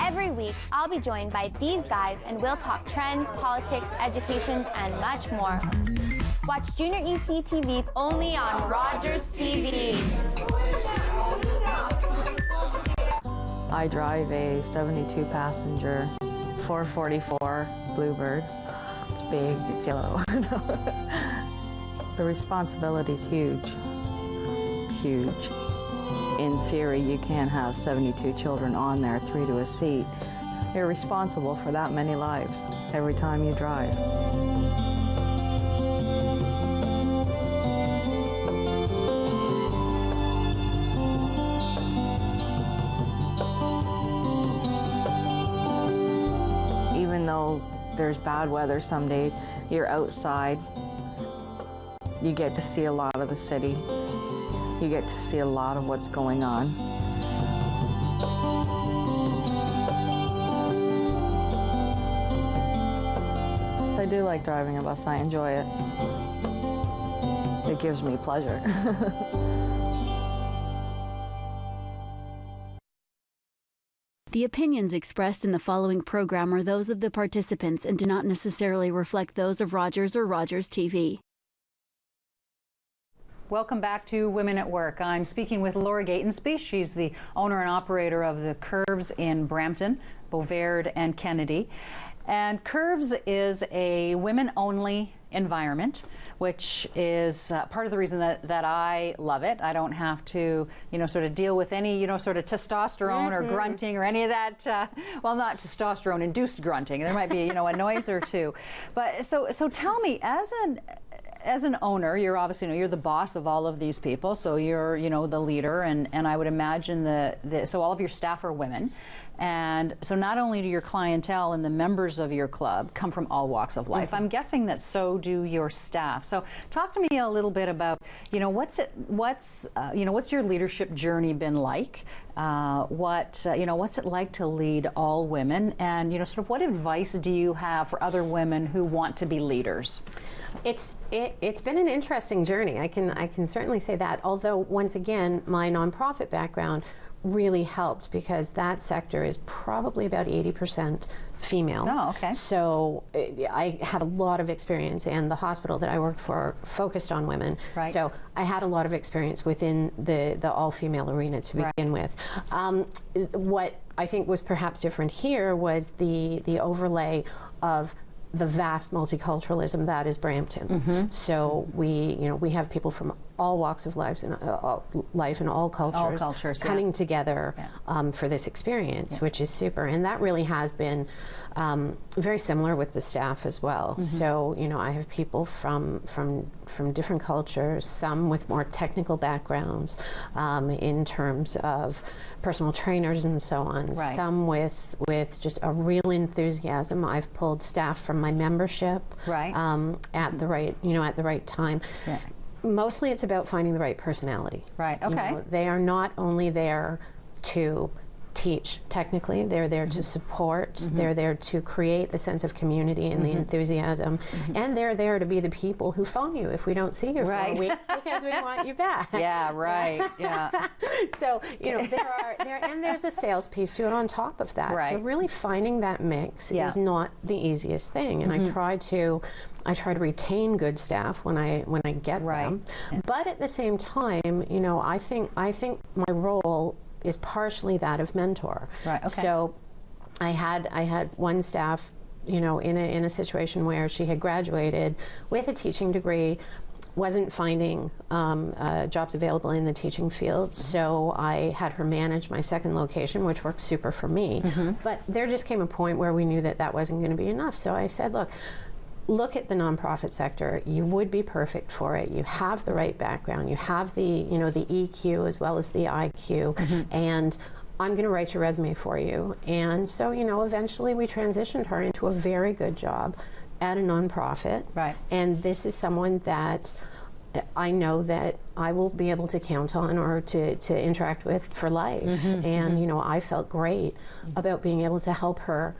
Every week, I'll be joined by these guys and we'll talk trends, politics, education, and much more. Watch Junior EC TV only on Rogers TV. I drive a 72 passenger 444 Bluebird. It's big, it's yellow. The responsibility's huge, huge. In theory, you can't have 72 children on there, 3 to a seat. You're responsible for that many lives every time you drive. Even though there's bad weather some days, you're outside, you get to see a lot of the city. You get to see a lot of what's going on. I do like driving a bus. I enjoy it. It gives me pleasure. The opinions expressed in the following program are those of the participants and do not necessarily reflect those of Rogers or Rogers TV. Welcome back to Women at Work. I'm speaking with Laura Gatensby. She's the owner and operator of the Curves in Brampton, Beauvais, and Kennedy. And Curves is a women-only environment, which is part of the reason that I love it. I don't have to, sort of deal with any, sort of testosterone or grunting or any of that. Well, not testosterone-induced grunting. There might be, a noise or two. But so tell me, as an owner, you're obviously, you're the boss of all of these people, so you're, the leader, and I would imagine so all of your staff are women. And so not only do your clientele and the members of your club come from all walks of life, I'm guessing that so do your staff. So talk to me a little bit about, what's your leadership journey been like? What's it like to lead all women? And, sort of what advice do you have for other women who want to be leaders? It's been an interesting journey. I can certainly say that. Although once again, my nonprofit background really helped because that sector is probably about 80% female. Oh, okay. So I had a lot of experience, and the hospital that I worked for focused on women. Right. So I had a lot of experience within the all-female arena to begin with. What I think was perhaps different here was the overlay of the vast multiculturalism that is Brampton. So we have people from all walks of life and all cultures, coming together for this experience, which is super. And that really has been very similar with the staff as well. So I have people from different cultures, some with more technical backgrounds in terms of personal trainers and so on. Some with just a real enthusiasm. I've pulled staff from my membership at the right time. Mostly it's about finding the right personality. Right, okay. They are not only there to teach technically, they're there to support, they're there to create the sense of community and the enthusiasm, and they're there to be the people who phone you if we don't see you for a week because we want you back. Yeah, right, yeah. So, there's a sales piece to it on top of that. So really finding that mix is not the easiest thing, and I try to retain good staff when I get them. But at the same time, I think my role is partially that of mentor. So I had one staff, in a situation where she had graduated with a teaching degree, wasn't finding jobs available in the teaching field, so I had her manage my second location, which worked super for me. But there just came a point where we knew that wasn't going to be enough. So I said, look at the nonprofit sector. You would be perfect for it. You have the right background. You have the the EQ as well as the IQ, and I'm going to write your resume for you. And so eventually we transitioned her into a very good job at a nonprofit. And this is someone that I know that I will be able to count on or to interact with for life. And I felt great about being able to help her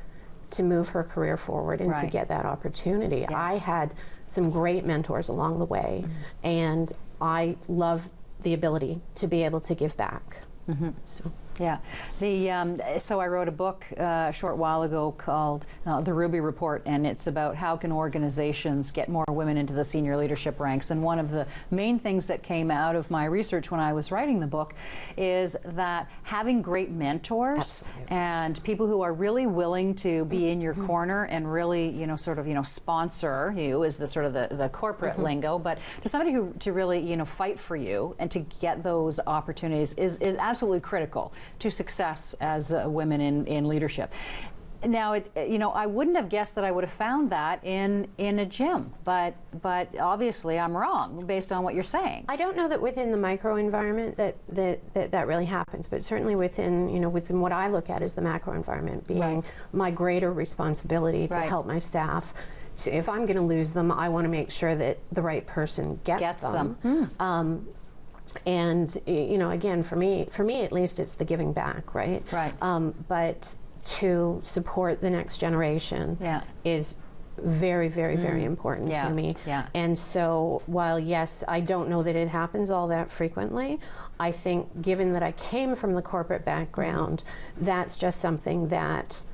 to move her career forward and to get that opportunity. I had some great mentors along the way, and I love the ability to be able to give back. So. Yeah. So I wrote a book a short while ago called The Ruby Report, and it's about how can organizations get more women into the senior leadership ranks. And one of the main things that came out of my research when I was writing the book is that having great mentors and people who are really willing to be in your corner and really, sponsor you is the sort of the corporate lingo, but to somebody who to really, fight for you and to get those opportunities is absolutely critical to success as women in leadership. Now, I wouldn't have guessed that I would have found that in a gym, but obviously I'm wrong based on what you're saying. I don't know that within the micro environment that really happens, but certainly within within what I look at as the macro environment being my greater responsibility to help my staff. So if I'm going to lose them, I want to make sure that the right person gets them. And again, for me at least, it's the giving back, right? But to support the next generation is very, very, very important Yeah. to me. Yeah. And so while, yes, I don't know that it happens all that frequently, I think given that I came from the corporate background, that's just something that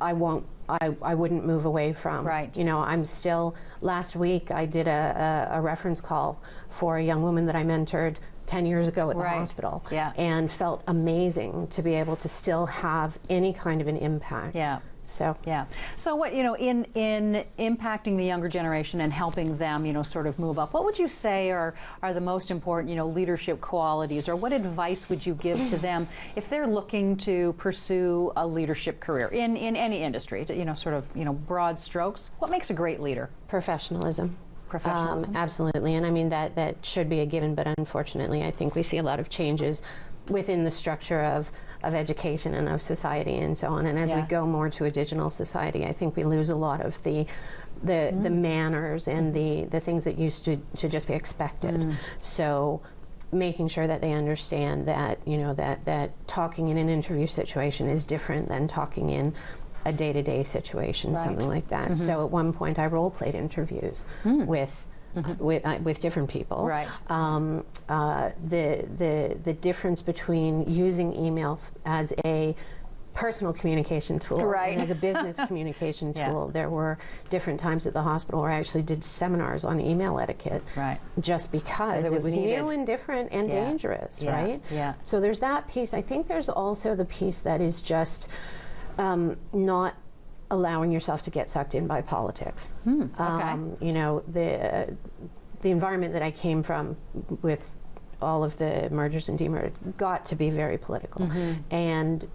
I wouldn't move away from. Right. You know, I'm still, last week I did a reference call for a young woman that I mentored 10 years ago at the Right. hospital. Yeah. And felt amazing to be able to still have any kind of an impact. Yeah. So yeah. So what, you know, in impacting the younger generation and helping them, you know, sort of move up, what would you say are the most important, you know, leadership qualities, or what advice would you give to them if they're looking to pursue a leadership career in any industry, you know, sort of, you know, broad strokes? What makes a great leader? Professionalism. Professionalism. Absolutely, and I mean that should be a given, but unfortunately I think we see a lot of changes within the structure of education and of society and so on. And as we Yeah. go more to a digital society, I think we lose a lot of the manners and the things that used to just be expected. So making sure that they understand that, you know, that talking in an interview situation is different than talking in a day-to-day situation, Right. something like that. So at one point I role-played interviews with different people. Right. The difference between using email as a personal communication tool Right. and as a business communication Yeah. tool. There were different times at the hospital where I actually did seminars on email etiquette, Right. just because it it was was needed. new and different and Yeah. dangerous, Yeah. right? Yeah. So there's that piece. I think there's also the piece that is just not allowing yourself to get sucked in by politics. Okay. You know, the environment that I came from with all of the mergers and demergers got to be very political. And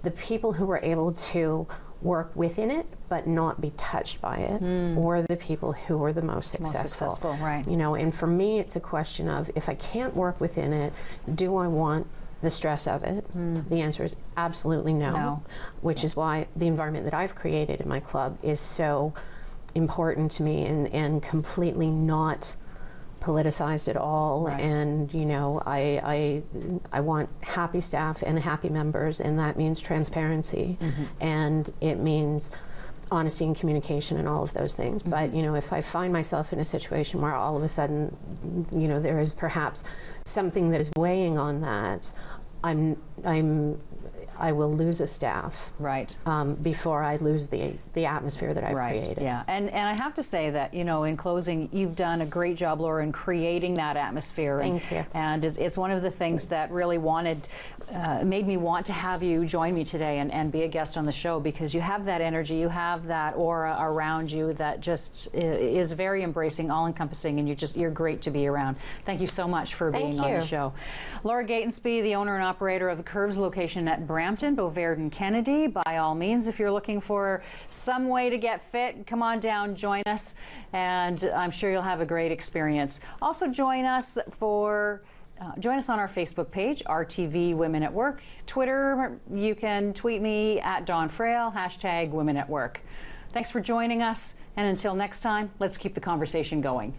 the people who were able to work within it but not be touched by it were the people who were the most successful. Right. You know, and for me it's a question of, if I can't work within it, do I want the stress of it? The answer is absolutely no. Which is why the environment that I've created in my club is so important to me and completely not politicized at all. Right. And you know, I want happy staff and happy members, and that means transparency and it means honesty and communication and all of those things. But you know, if I find myself in a situation where all of a sudden, you know, there is perhaps something that is weighing on that, I will lose a staff Right. before I lose the atmosphere that I've created. Yeah, and I have to say that, you know, in closing, you've done a great job, Laura, in creating that atmosphere. Thank you. And it's one of the things that really made me want to have you join me today and be a guest on the show, because you have that energy, you have that aura around you that just is very embracing, all-encompassing, and you're great to be around. Thank you so much for being on the show. Laura Gatensby, the owner and operator of the Curves location at Brampton, Beauvais and Kennedy. By all means, if you're looking for some way to get fit, come on down, join us, and I'm sure you'll have a great experience. Also join us on our Facebook page, RTV Women at Work. Twitter, you can tweet me at Dawn Frail, #Women at Work. Thanks for joining us, and until next time, let's keep the conversation going.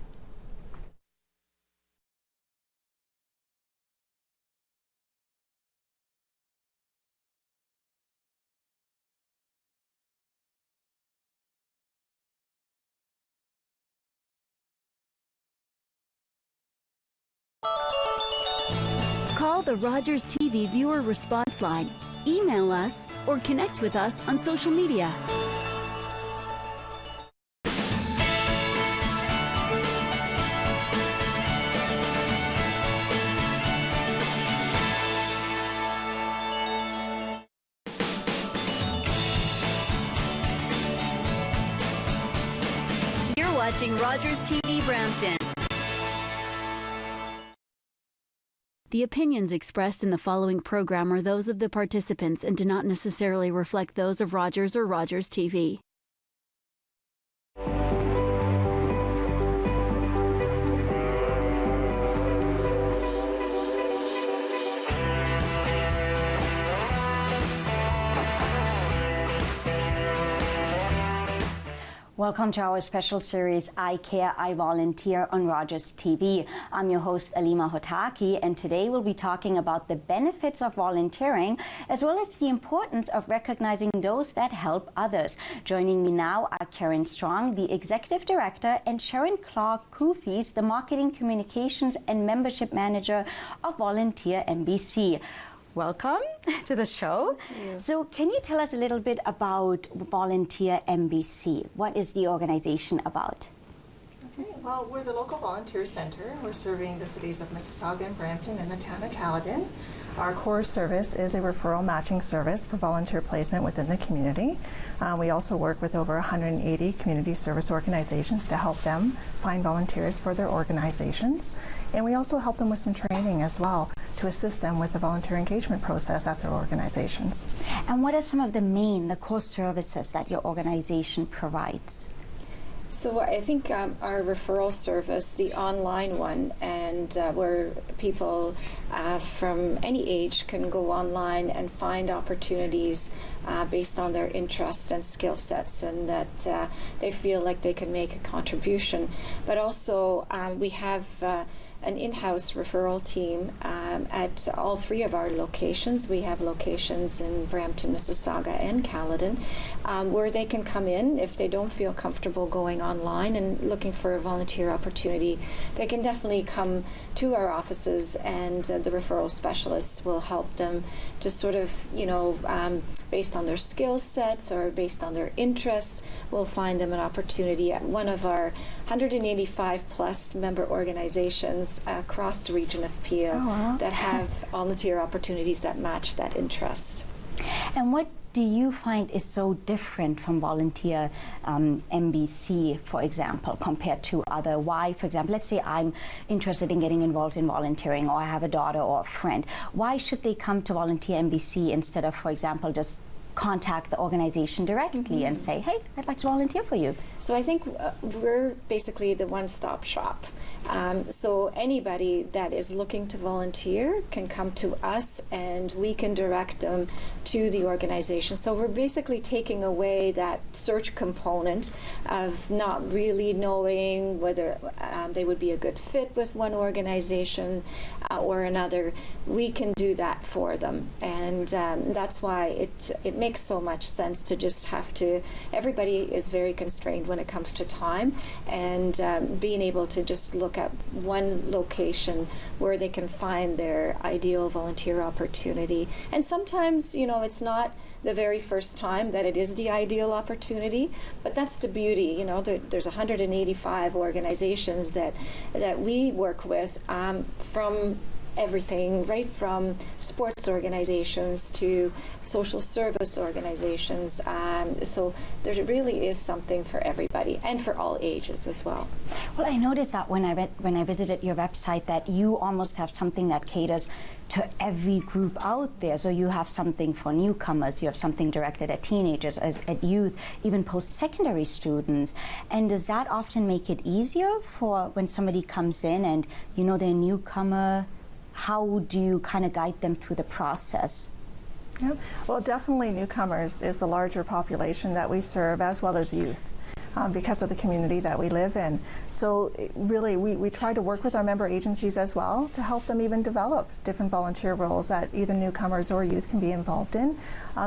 Call the Rogers TV viewer response line, email us, or connect with us on social media. You're watching Rogers TV Brampton. The opinions expressed in the following program are those of the participants and do not necessarily reflect those of Rogers or Rogers TV. Well, Welcome to our special series, I Care, I Volunteer on Rogers TV. I'm your host, Alima Hotaki, and today we'll be talking about the benefits of volunteering, as well as the importance of recognizing those that help others. Joining me now are Karen Strong, the Executive Director, and Sharon Clark-Kufis, the Marketing, Communications and Membership Manager of Volunteer MBC. Welcome to the show. So can you tell us a little bit about Volunteer MBC? What is the organization about? Okay, well, we're the local volunteer center. We're serving the cities of Mississauga and Brampton and the town of Caledon. Our core service is a referral matching service for volunteer placement within the community. We also work with over 180 community service organizations to help them find volunteers for their organizations. And we also help them with some training as well to assist them with the volunteer engagement process at their organizations. And what are some of the core services that your organization provides? So I think our referral service, the online one, and where people from any age can go online and find opportunities based on their interests and skill sets, and that they feel like they can make a contribution. But also we have an in-house referral team at all three of our locations. We have locations in Brampton, Mississauga, and Caledon, where they can come in if they don't feel comfortable going online and looking for a volunteer opportunity. They can definitely come to our offices, and the referral specialists will help them to sort of, based on their skill sets or based on their interests, we'll find them an opportunity at one of our 185 plus member organizations across the region of Peel that have volunteer opportunities that match that interest. And what do you find is so different from Volunteer MBC, for example, compared to other? Why, for example, let's say I'm interested in getting involved in volunteering, or I have a daughter or a friend. Why should they come to Volunteer MBC instead of, for example, just contact the organization directly and say, hey, I'd like to volunteer for you? So I think we're basically the one-stop shop. So anybody that is looking to volunteer can come to us, and we can direct them to the organization. So we're basically taking away that search component of not really knowing whether they would be a good fit with one organization or another. We can do that for them, and that's why it makes so much sense to just have to. Everybody is very constrained when it comes to time, and being able to just look at one location where they can find their ideal volunteer opportunity. And sometimes, it's not the very first time that it is the ideal opportunity, but that's the beauty. There's 185 organizations that we work with, from everything, right from sports organizations to social service organizations. So there really is something for everybody and for all ages as well. Well, I noticed that when I visited your website that you almost have something that caters to every group out there. So you have something for newcomers, you have something directed at teenagers, at youth, even post-secondary students. And does that often make it easier for when somebody comes in and they're a newcomer? How do you kind of guide them through the process? Yeah. Well, definitely newcomers is the larger population that we serve, as well as youth. Because of the community that we live in. So really, we try to work with our member agencies as well to help them even develop different volunteer roles that either newcomers or youth can be involved in.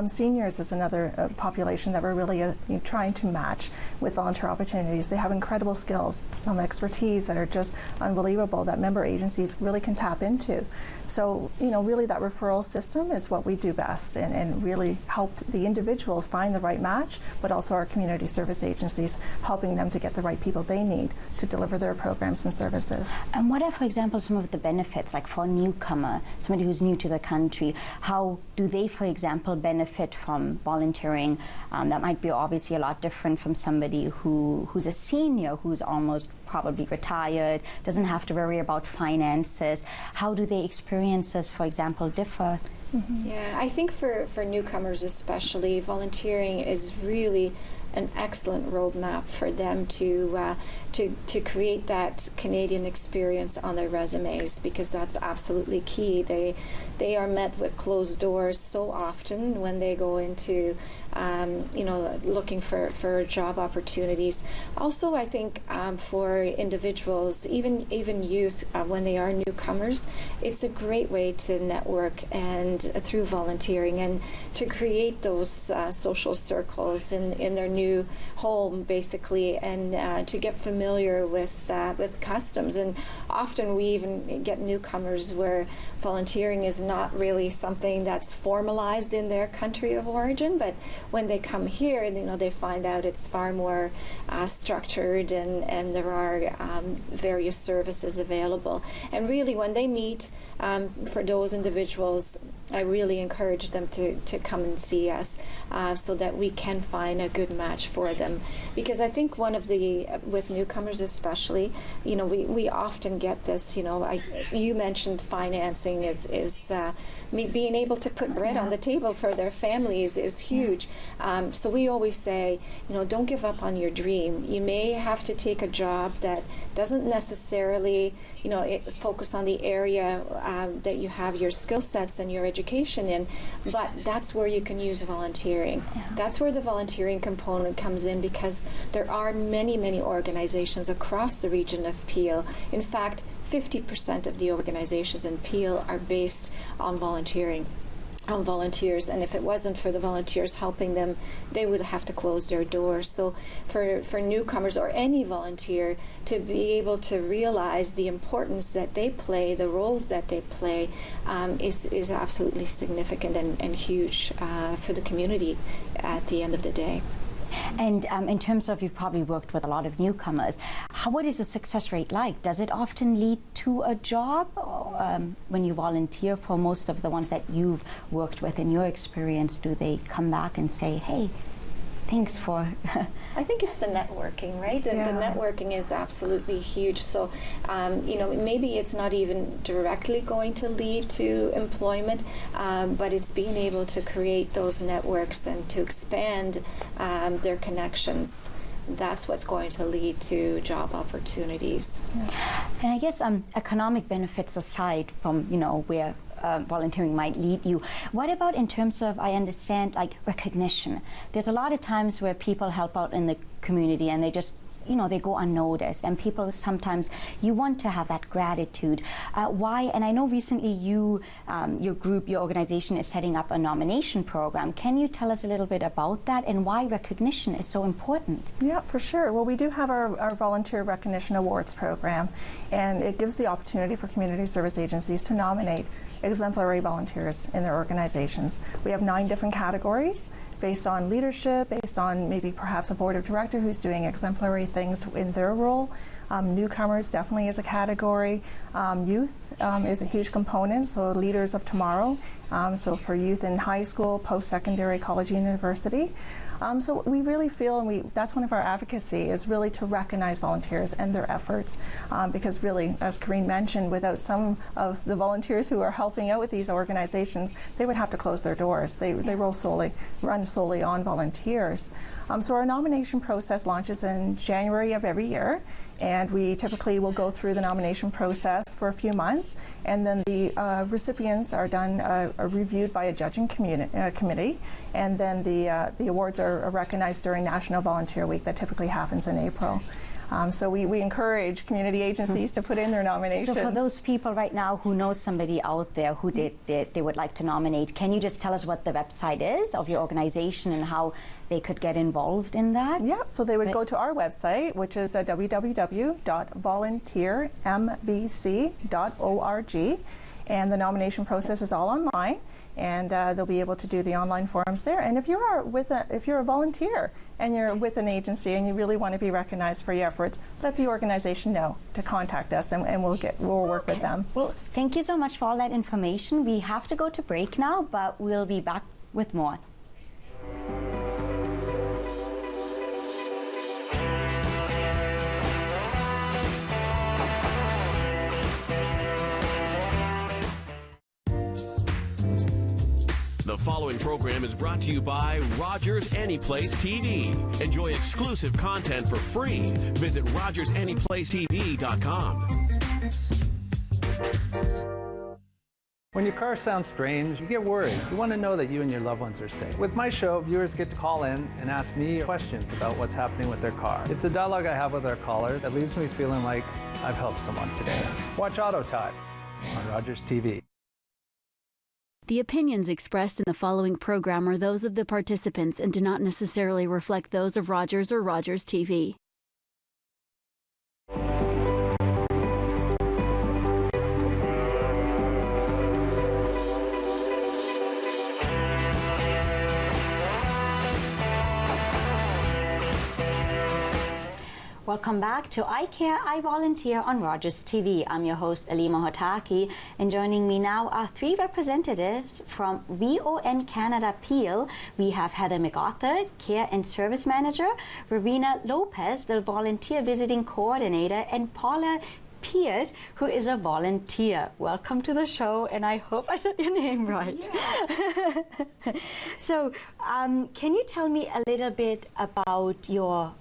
Seniors is another population that we're really trying to match with volunteer opportunities. They have incredible skills, some expertise that are just unbelievable that member agencies really can tap into. So, really that referral system is what we do best, and really help the individuals find the right match, but also our community service agencies helping them to get the right people they need to deliver their programs and services. And what are, for example, some of the benefits, like for a newcomer, somebody who's new to the country? How do they, for example, benefit from volunteering? That might be obviously a lot different from somebody who's a senior, who's almost probably retired, doesn't have to worry about finances. How do their experiences, for example, differ? Yeah, I think for newcomers especially, volunteering is really an excellent roadmap for them to create that Canadian experience on their resumes, because that's absolutely key. They are met with closed doors so often when they go into looking for job opportunities. Also, I think for individuals, even youth, when they are newcomers, it's a great way to network and through volunteering and to create those social circles in their new home, basically, and to get familiar with customs. And often we even get newcomers where volunteering is not really something that's formalized in their country of origin, but when they come here, they find out it's far more structured, and there are various services available. And really, when they meet, for those individuals, I really encourage them to come and see us so that we can find a good match for them. Because I think with newcomers especially, we often get this, you mentioned financing is being able to put bread on the table for their families is huge. So we always say, don't give up on your dream. You may have to take a job that doesn't necessarily, focus on the area that you have your skill sets and your education in, but that's where you can use volunteering. Yeah. That's where the volunteering component comes in, because there are many, many organizations across the region of Peel. In fact, 50% of the organizations in Peel are based on volunteering. On volunteers, and if it wasn't for the volunteers helping them, they would have to close their doors. So for newcomers or any volunteer to be able to realize the importance that they play, the roles that they play, is absolutely significant and huge for the community at the end of the day. And in terms of, you've probably worked with a lot of newcomers, what is the success rate like? Does it often lead to a job when you volunteer? For most of the ones that you've worked with, in your experience, do they come back and say, hey, thanks for... I think it's the networking, right? Yeah. The networking is absolutely huge. So, maybe it's not even directly going to lead to employment, but it's being able to create those networks and to expand their connections. That's what's going to lead to job opportunities. Yeah. And I guess economic benefits aside from, where volunteering might lead you. What about in terms of, I understand, like recognition? There's a lot of times where people help out in the community and they just, they go unnoticed, and people sometimes, you want to have that gratitude. Why? And I know recently your group, your organization is setting up a nomination program. Can you tell us a little bit about that and why recognition is so important? Yeah, for sure. Well, we do have our Volunteer Recognition Awards program, and it gives the opportunity for community service agencies to nominate exemplary volunteers in their organizations. We have 9 different categories based on leadership, based on maybe perhaps a board of director who's doing exemplary things in their role. Newcomers definitely is a category. Youth is a huge component, so leaders of tomorrow. So for youth in high school, post-secondary, college, university. So we really feel, and that's one of our advocacy, is really to recognize volunteers and their efforts. Because really, as Karine mentioned, without some of the volunteers who are helping out with these organizations, they would have to close their doors. They run solely on volunteers. So our nomination process launches in January of every year, and we typically will go through the nomination process for a few months, and then the recipients are reviewed by a judging committee, and then the awards are recognized during National Volunteer Week that typically happens in April. So we encourage community agencies to put in their nominations. So for those people right now who know somebody out there who they would like to nominate, can you just tell us what the website is of your organization and how they could get involved in that? Yeah, so they would go to our website, which is www.volunteermbc.org, and the nomination process is all online, and they'll be able to do the online forms there. And if you're a volunteer and you're with an agency and you really want to be recognized for your efforts, let the organization know to contact us, and we'll work with them. Well, thank you so much for all that information. We have to go to break now, but we'll be back with more. The following program is brought to you by Rogers Anyplace TV. Enjoy exclusive content for free. Visit RogersAnyplaceTV.com. When your car sounds strange, you get worried. You want to know that you and your loved ones are safe. With my show, viewers get to call in and ask me questions about what's happening with their car. It's a dialogue I have with our caller that leaves me feeling like I've helped someone today. Watch Auto Time on Rogers TV. The opinions expressed in the following program are those of the participants and do not necessarily reflect those of Rogers or Rogers TV. Welcome back to I Care, I Volunteer on Rogers TV. I'm your host, Alima Hotaki, and joining me now are three representatives from VON Canada Peel. We have Heather MacArthur, Care and Service Manager, Ravina Lopez, the Volunteer Visiting Coordinator, and Paula Peart, who is a volunteer. Welcome to the show, and I hope I said your name right. Yeah. So, can you tell me a little bit about your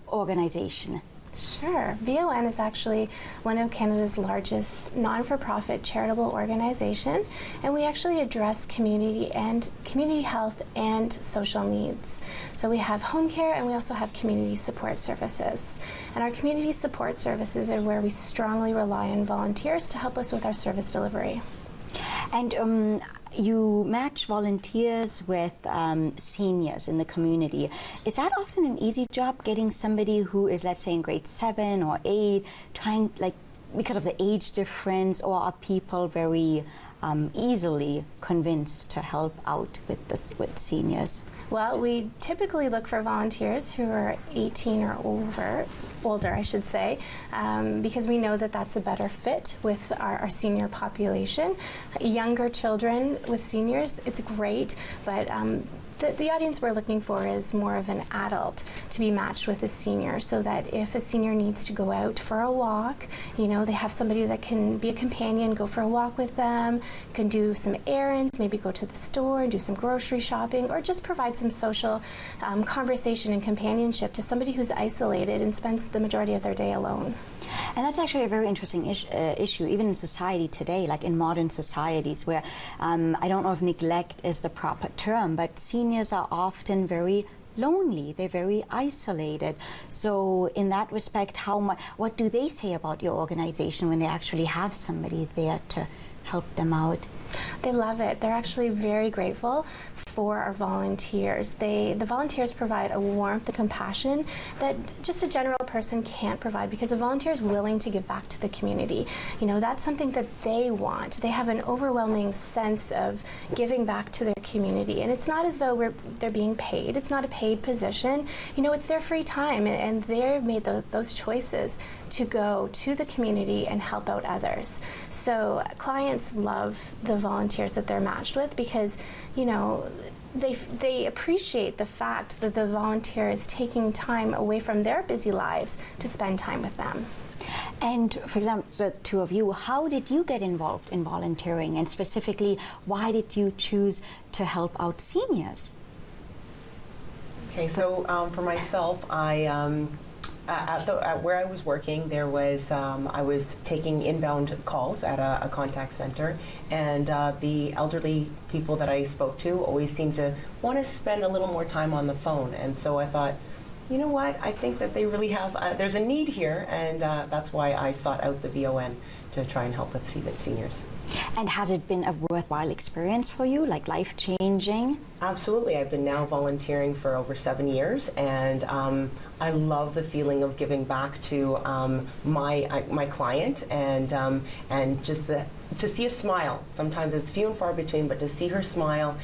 organization? Sure. VON is actually one of Canada's largest non-for-profit charitable organization, and we actually address community health and social needs. So we have home care, and we also have community support services. And our community support services are where we strongly rely on volunteers to help us with our service delivery. And you match volunteers with seniors in the community. Is that often an easy job, getting somebody who is, let's say, in grade 7 or 8, trying, like, because of the age difference, or are people very easily convinced to help out with seniors? Well, we typically look for volunteers who are 18 or older, I should say, because we know that that's a better fit with our senior population. Younger children with seniors, it's great, but the audience we're looking for is more of an adult to be matched with a senior, so that if a senior needs to go out for a walk, you know, they have somebody that can be a companion, go for a walk with them, can do some errands, maybe go to the store and do some grocery shopping, or just provide some social conversation and companionship to somebody who's isolated and spends the majority of their day alone. And that's actually a very interesting issue, even in society today, like in modern societies, where I don't know if neglect is the proper term, but seniors are often very lonely. They're very isolated. So in that respect, what do they say about your organization when they actually have somebody there to help them out? They love it. They're actually very grateful for our volunteers. The volunteers provide a warmth and compassion that just a general person can't provide, because the volunteer is willing to give back to the community. You know, that's something that they want. They have an overwhelming sense of giving back to their community, and it's not as though they're being paid. It's not a paid position. You know, it's their free time, and they've made those choices to go to the community and help out others. So clients love the volunteers that they're matched with, because, you know, they appreciate the fact that the volunteer is taking time away from their busy lives to spend time with them. And for example, the two of you, how did you get involved in volunteering, and specifically, why did you choose to help out seniors? Okay, so for myself, at where I was working, there was I was taking inbound calls at a contact center, and the elderly people that I spoke to always seemed to want to spend a little more time on the phone, and so I thought, you know what, I think that they really have, there's a need here, and that's why I sought out the VON to try and help with seniors. And has it been a worthwhile experience for you, like life-changing? Absolutely. I've been now volunteering for over 7 years, and I love the feeling of giving back to my client, and just to see a smile. Sometimes it's few and far between, but to see her smile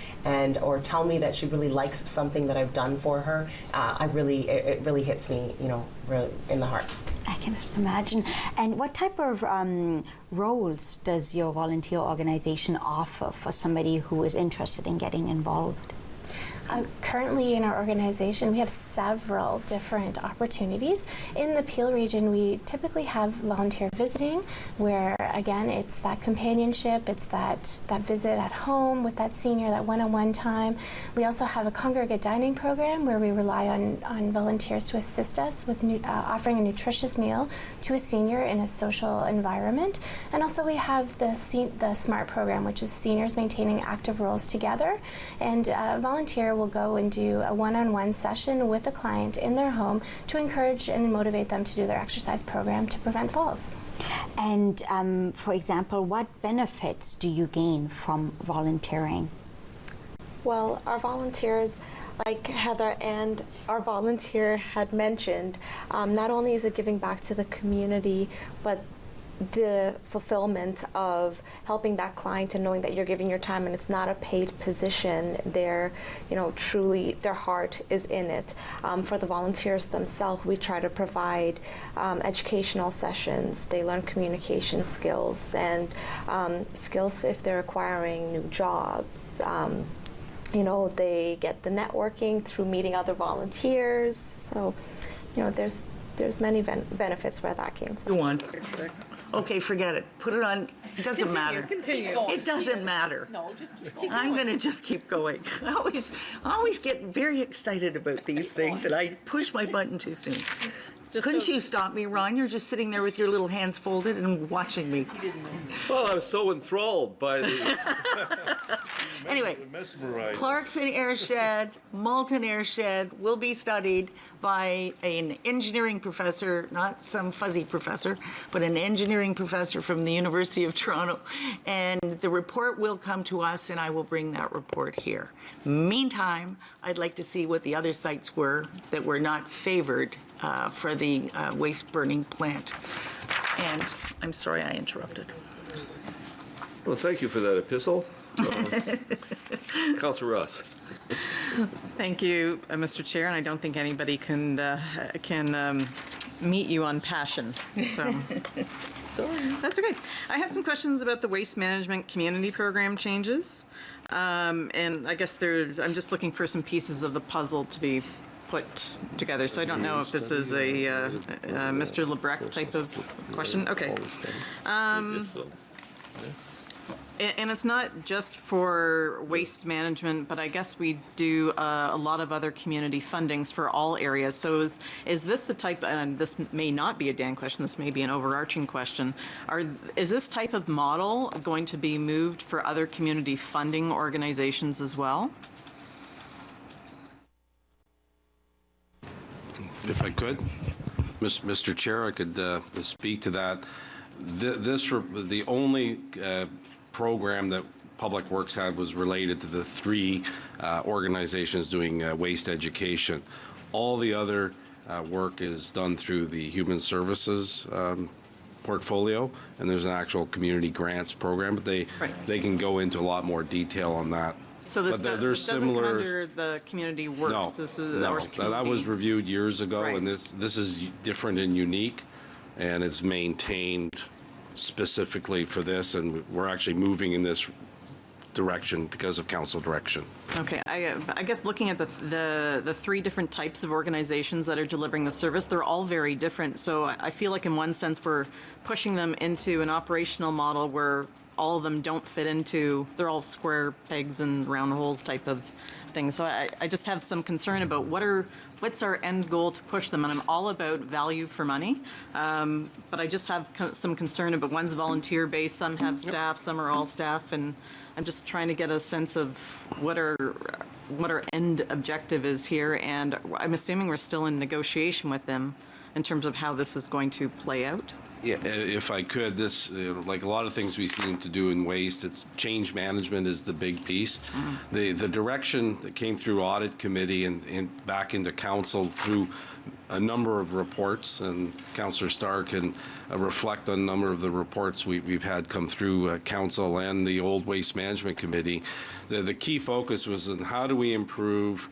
or tell me that she really likes something that I've done for her, it really hits me, you know, really in the heart. I can just imagine. And what type of roles does your volunteer organization offer for somebody who is interested in getting involved? Currently in our organization, we have several different opportunities. In the Peel region, we typically have volunteer visiting, where again, it's that companionship, it's that visit at home with that senior, that one-on-one time. We also have a congregate dining program where we rely on volunteers to assist us with offering a nutritious meal to a senior in a social environment. And also we have the SMART program, which is seniors maintaining active roles together. And a volunteer will go and do a one-on-one session with a client in their home to encourage and motivate them to do their exercise program to prevent falls. And for example, what benefits do you gain from volunteering? Well, our volunteers, like Heather and our volunteer had mentioned, not only is it giving back to the community, but the fulfillment of helping that client and knowing that you're giving your time and it's not a paid position. They're, truly, their heart is in it. For the volunteers themselves, we try to provide educational sessions. They learn communication skills and skills if they're acquiring new jobs. They get the networking through meeting other volunteers. So, there's many benefits where that came from. You want? Okay, forget it. Put it on. It doesn't matter. Continue. It doesn't matter. No, just keep going. I'm going to just keep going. I always get very excited about these things, and I push my button too soon. Couldn't you stop me, Ron? You're just sitting there with your little hands folded and watching me. Well, I was so enthralled by the... Anyway, Clarkson Airshed, Malton Airshed will be studied by an engineering professor, not some fuzzy professor, but an engineering professor from the University of Toronto. And the report will come to us, and I will bring that report here. Meantime, I'd like to see what the other sites were that were not favored for the waste burning plant. And I'm sorry I interrupted. Well, thank you for that epistle. Councillor Ross. Thank you, Mr. Chair, and I don't think anybody can meet you on passion. So. Sorry. That's okay. I had some questions about the waste management community program changes, and I guess I'm just looking for some pieces of the puzzle to be put together. So I don't know if this is a Mr. Lebrecht type of question. Okay. And it's not just for waste management, but I guess we do a lot of other community fundings for all areas. So is this the type, and this may not be a Dan question, this may be an overarching question, is this type of model going to be moved for other community funding organizations as well? If I could, Mr. Chair, I could speak to that. The only program that Public Works had was related to the three organizations doing waste education. All the other work is done through the Human Services portfolio, and there's an actual community grants program, but they can go into a lot more detail on that. So this doesn't come under the community works. No, this is that was reviewed years ago, right. And this is different and unique, and it's maintained specifically for this, and we're actually moving in this direction because of council direction. Okay, I guess looking at the three different types of organizations that are delivering the service, they're all very different. So I feel like in one sense we're pushing them into an operational model where all of them don't fit into, they're all square pegs and round holes type of thing. So I just have some concern about what's our end goal to push them, and I'm all about value for money, but I just have some concern about one's volunteer based, some have staff, some are all staff, and I'm just trying to get a sense of what our end objective is here, and I'm assuming we're still in negotiation with them in terms of how this is going to play out. Yeah, if I could, this, like a lot of things we seem to do in waste, it's change management is the big piece. The direction that came through audit committee and back into council through a number of reports, and Councillor Starr can reflect on a number of the reports we've had come through council and the old waste management committee. The key focus was on how do we improve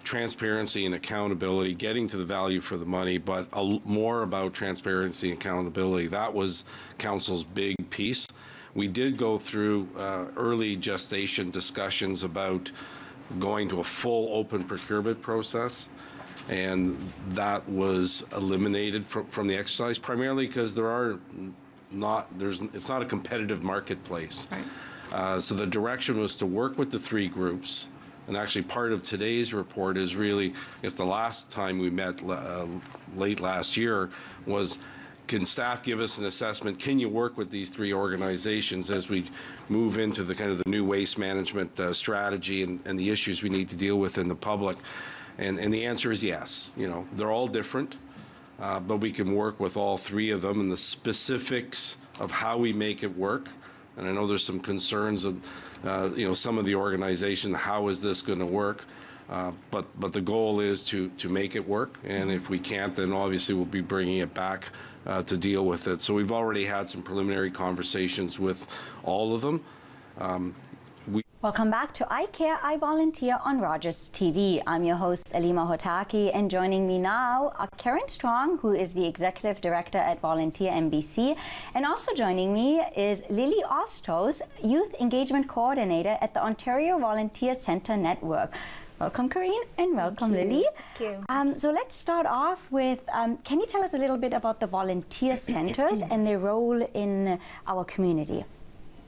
transparency and accountability, getting to the value for the money, but more about transparency and accountability. That was council's big piece. We did go through early gestation discussions about going to a full open procurement process. And that was eliminated from the exercise, primarily because it's not a competitive marketplace. Right. So the direction was to work with the three groups. And actually part of today's report is really, I guess the last time we met late last year was, can staff give us an assessment? Can you work with these three organizations as we move into the kind of the new waste management strategy and the issues we need to deal with in the public? And the answer is yes. You know, they're all different, but we can work with all three of them, and the specifics of how we make it work. And I know there's some concerns of, you know, some of the organization, how is this going to work? But the goal is to make it work, and if we can't, then obviously we'll be bringing it back to deal with it. So we've already had some preliminary conversations with all of them. Welcome back to I Care, I Volunteer on Rogers TV. I'm your host, Alima Hotaki, and joining me now are Karen Strong, who is the Executive Director at Volunteer MBC, and also joining me is Lily Ostos, Youth Engagement Coordinator at the Ontario Volunteer Centre Network. Welcome, Corinne, and welcome, Lily. Thank you. So let's start off with, can you tell us a little bit about the volunteer centres and their role in our community?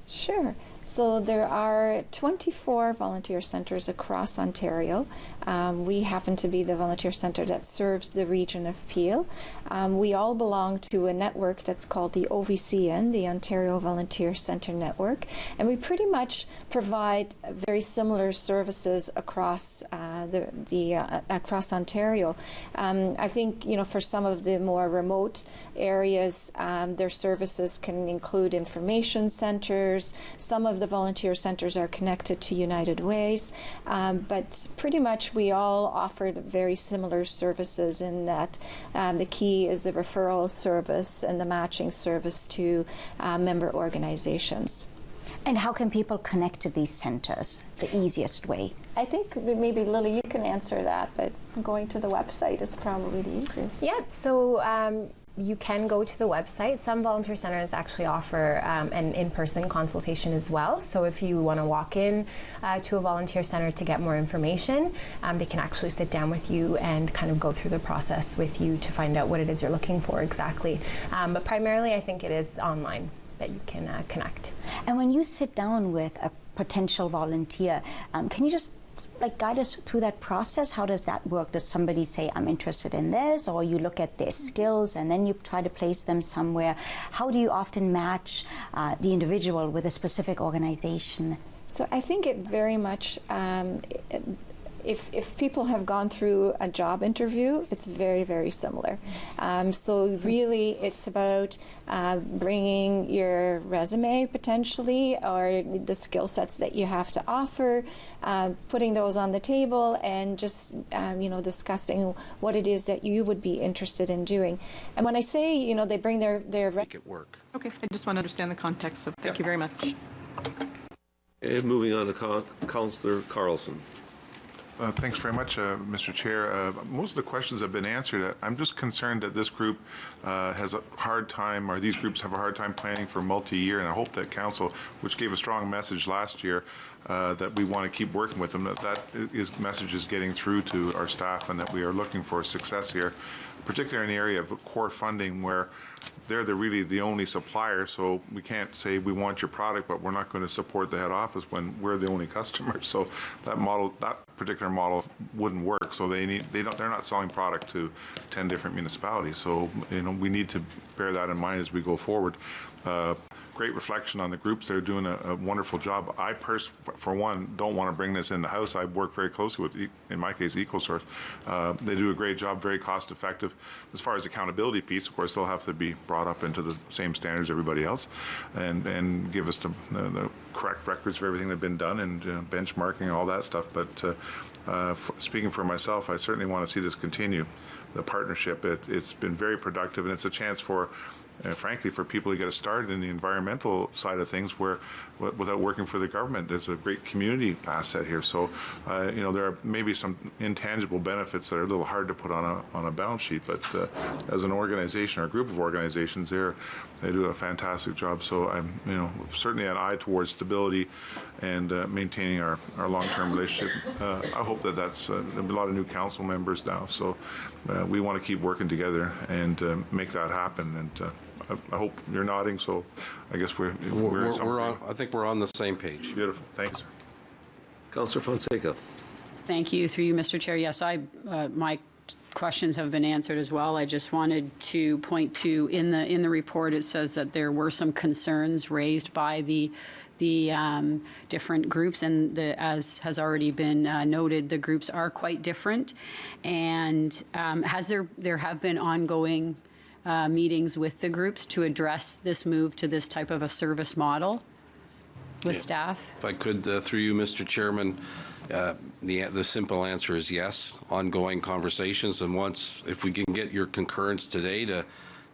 Sure. So there are 24 volunteer centres across Ontario. We happen to be the volunteer centre that serves the region of Peel. We all belong to a network that's called the OVCN, the Ontario Volunteer Centre Network, and we pretty much provide very similar services across across Ontario. I think, you know, for some of the more remote areas, their services can include information centres. Some of the volunteer centres are connected to United Ways, but pretty much we all offer very similar services in that the key is the referral service and the matching service to member organizations. And how can people connect to these centres, the easiest way? I think maybe Lily, you can answer that, but going to the website is probably the easiest. Yeah, so you can go to the website. Some volunteer centers actually offer an in-person consultation as well. So if you want to walk in to a volunteer center to get more information, they can actually sit down with you and kind of go through the process with you to find out what it is you're looking for exactly. But primarily, I think it is online that you can connect. And when you sit down with a potential volunteer, can you just guide us through that process? How does that work? Does somebody say, I'm interested in this, or you look at their skills and then you try to place them somewhere? How do you often match the individual with a specific organization? So I think it very much, if people have gone through a job interview, it's very, very similar. So really it's about bringing your resume potentially, or the skill sets that you have to offer, putting those on the table and just discussing what it is that you would be interested in doing. And when I say, they bring their make it work. Okay, I just want to understand the context, so thank you very much. And moving on to Councillor Carlson. Thanks very much, Mr. Chair. Most of the questions have been answered. I'm just concerned that this group has a hard time, or these groups have a hard time planning for multi-year, and I hope that Council, which gave a strong message last year, that we want to keep working with them, that message is getting through to our staff, and that we are looking for success here, particularly in the area of core funding, where they're really the only supplier, so we can't say we want your product, but we're not going to support the head office when we're the only customer. So that particular model wouldn't work. So they're not selling product to 10 different municipalities. So we need to bear that in mind as we go forward. Great reflection on the groups. They're doing a wonderful job. I for one, don't want to bring this in the house. I work very closely with, in my case, EcoSource. They do a great job, very cost effective. As far as accountability piece, of course, they'll have to be brought up into the same standards as everybody else, and give us the correct records for everything that's been done, and benchmarking and all that stuff. But speaking for myself, I certainly want to see this continue. The partnership, it's been very productive, and it's a chance for frankly, for people to get started in the environmental side of things, where without working for the government, there's a great community asset here. So, there are maybe some intangible benefits that are a little hard to put on a balance sheet, but as an organization or a group of organizations, they do a fantastic job. So I'm, certainly an eye towards stability and maintaining our long-term relationship. I hope that's there'll be a lot of new council members now, so we want to keep working together and make that happen. And I hope you're nodding, so I guess we're on. I think we're on the same page. Beautiful. Thanks, sir. Councillor Fonseca. Thank you. Through you, Mr. Chair. Yes, my questions have been answered as well. I just wanted to point to in the report, it says that there were some concerns raised by the different groups, and as has already been noted, the groups are quite different. And there have been ongoing meetings with the groups to address this move to this type of a service model with staff? If I could, through you, Mr. Chairman, the simple answer is yes. Ongoing conversations, and if we can get your concurrence today to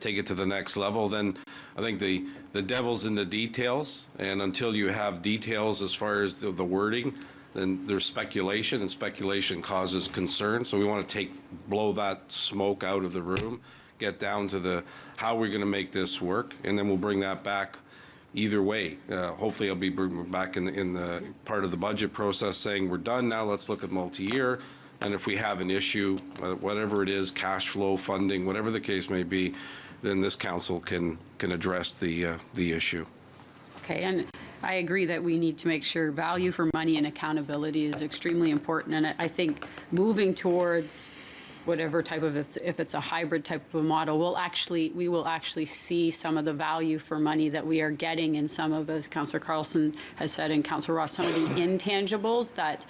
take it to the next level, then I think the devil's in the details, and until you have details as far as the wording, then there's speculation, and speculation causes concern. So we want to blow that smoke out of the room, get down to how we're going to make this work, and then we'll bring that back. Either way, hopefully I'll be back in the part of the budget process saying we're done now, let's look at multi-year, and if we have an issue, whatever it is, cash flow, funding, whatever the case may be, then this council can address the issue. Okay, and I agree that we need to make sure value for money and accountability is extremely important, and I think moving towards whatever type of, if it's a hybrid type of a model, we will actually see some of the value for money that we are getting in some of, as Councillor Carlson has said, and Councillor Ross, some of the intangibles that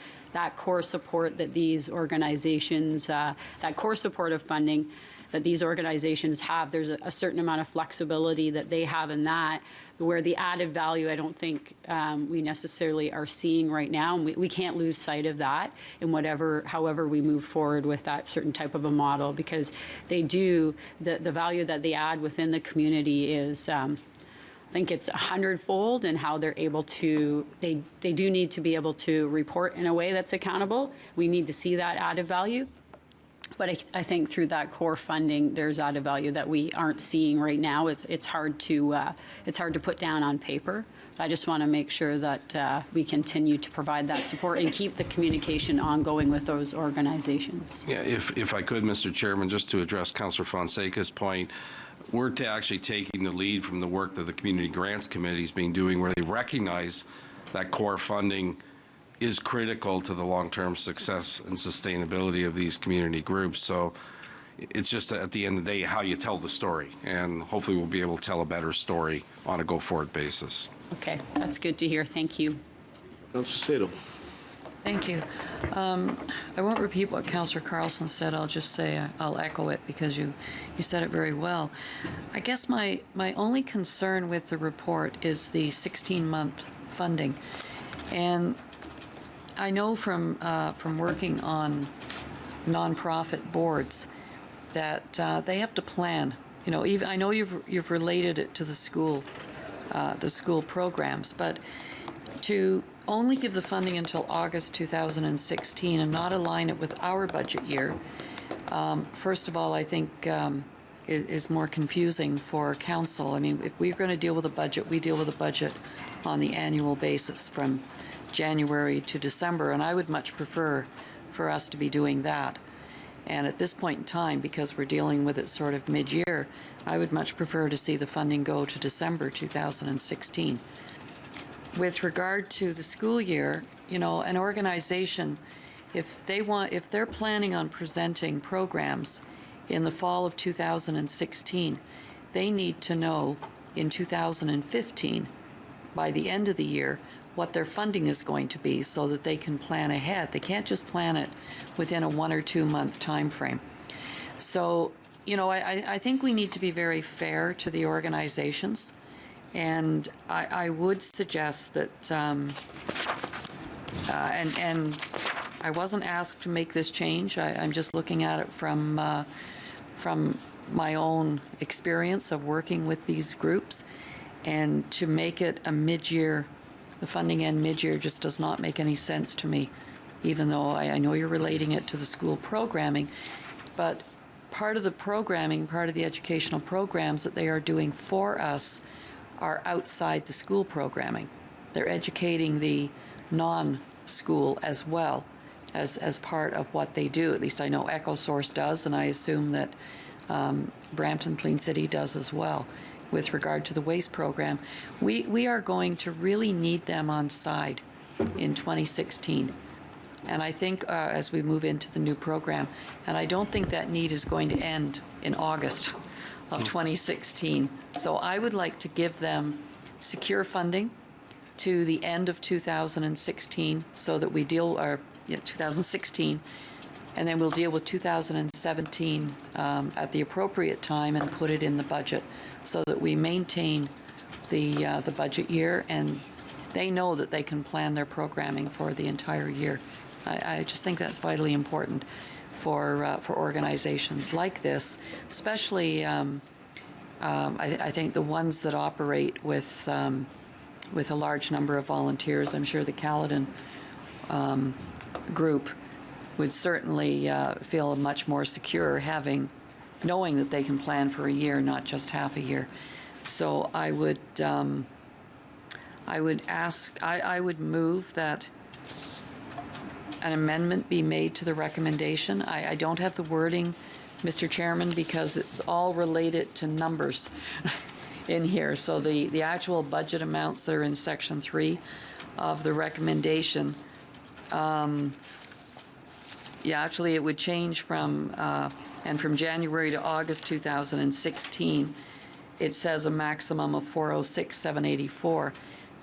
core support that these organizations, that core support of funding that these organizations have. There's a certain amount of flexibility that they have in that, where the added value I don't think we necessarily are seeing right now. And we can't lose sight of that in however we move forward with that certain type of a model, because they do, the value that they add within the community is, I think it's 100-fold in how they're able to, they do need to be able to report in a way that's accountable. We need to see that added value. But I think through that core funding, there's added value that we aren't seeing right now. It's hard to put down on paper. I just want to make sure that we continue to provide that support and keep the communication ongoing with those organizations. Yeah, if I could, Mr. Chairman, just to address Councillor Fonseca's point, we're actually taking the lead from the work that the Community Grants Committee has been doing, where they recognize that core funding is critical to the long-term success and sustainability of these community groups. So it's just at the end of the day how you tell the story, and hopefully we'll be able to tell a better story on a go-forward basis. Okay, that's good to hear. Thank you. Councillor Sato. Thank you. I won't repeat what Councillor Carlson said. I'll just say I'll echo it because you said it very well. I guess my only concern with the report is the 16-month funding, and I know from working on nonprofit boards that they have to plan. I know you've related it to the school programs, but to only give the funding until August 2016 and not align it with our budget year, first of all, I think is more confusing for council. I mean, if we're going to deal with a budget, we deal with a budget on the annual basis from January to December, and I would much prefer for us to be doing that. And at this point in time, because we're dealing with it sort of mid-year, I would much prefer to see the funding go to December 2016. With regard to the school year, an organization, if they're planning on presenting programs in the fall of 2016, they need to know in 2015, by the end of the year, what their funding is going to be so that they can plan ahead. They can't just plan it within a 1 or 2 month time frame. So, I think we need to be very fair to the organizations, and I would suggest that, and I wasn't asked to make this change. I'm just looking at it from my own experience of working with these groups, and to make it a mid-year, the funding end mid-year just does not make any sense to me, even though I know you're relating it to the school programming. But part of the programming, part of the educational programs that they are doing for us are outside the school programming. They're educating the non-school as well as part of what they do. At least I know EcoSource does, and I assume that Brampton Clean City does as well with regard to the waste program. We are going to really need them on side in 2016. And I think as we move into the new program, and I don't think that need is going to end in August of 2016. So I would like to give them secure funding to the end of 2016 so that we deal, 2016, and then we'll deal with 2017 at the appropriate time and put it in the budget so that we maintain the budget year, and they know that they can plan their programming for the entire year. I just think that's vitally important for organizations like this, especially I think the ones that operate with a large number of volunteers. I'm sure the Caledon group would certainly feel much more secure knowing that they can plan for a year, not just half a year. So I would move that an amendment be made to the recommendation. I don't have the wording, Mr. Chairman, because it's all related to numbers in here. So the actual budget amounts that are in Section 3 of the recommendation, actually it would change from January to August 2016, it says a maximum of 406,784.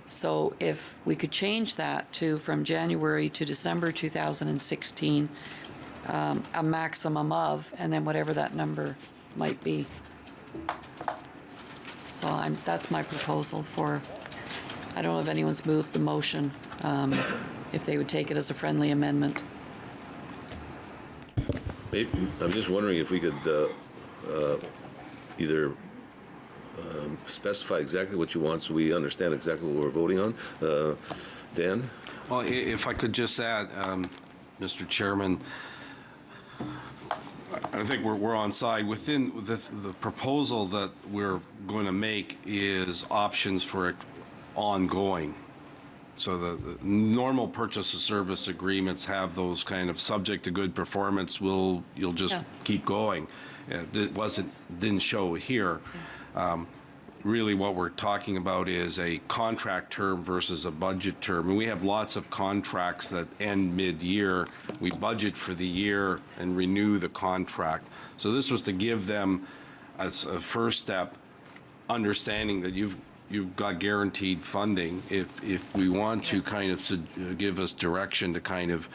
So if we could change that to from January to December 2016, a maximum of, and then whatever that number might be. Well, that's my proposal for, I don't know if anyone's moved the motion, if they would take it as a friendly amendment. I'm just wondering if we could either specify exactly what you want so we understand exactly what we're voting on. Dan? Well, if I could just add, Mr. Chairman, I think we're on side. Within the proposal that we're going to make is options for ongoing. So the normal purchase of service agreements have those kind of subject to good performance. You'll just keep going. It didn't show here. Really what we're talking about is a contract term versus a budget term. And we have lots of contracts that end mid-year. We budget for the year and renew the contract. So this was to give them, as a first step, understanding that you've got guaranteed funding. If we want to kind of give us direction to kind of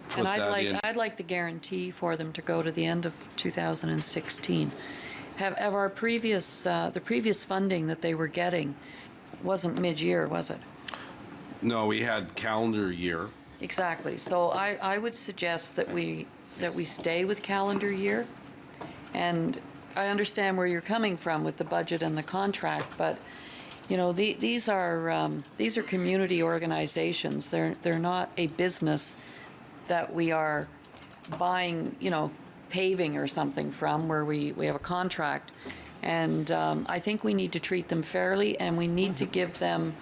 put that in. I'd like the guarantee for them to go to the end of 2016. Have our previous, the previous funding that they were getting wasn't mid-year, was it? No, we had calendar year. Exactly. So I would suggest that we stay with calendar year. And I understand where you're coming from with the budget and the contract, but you know, these are community organizations. They're not a business that we are buying, you know, paving or something from, where we have a contract. And I think we need to treat them fairly, and we need to give them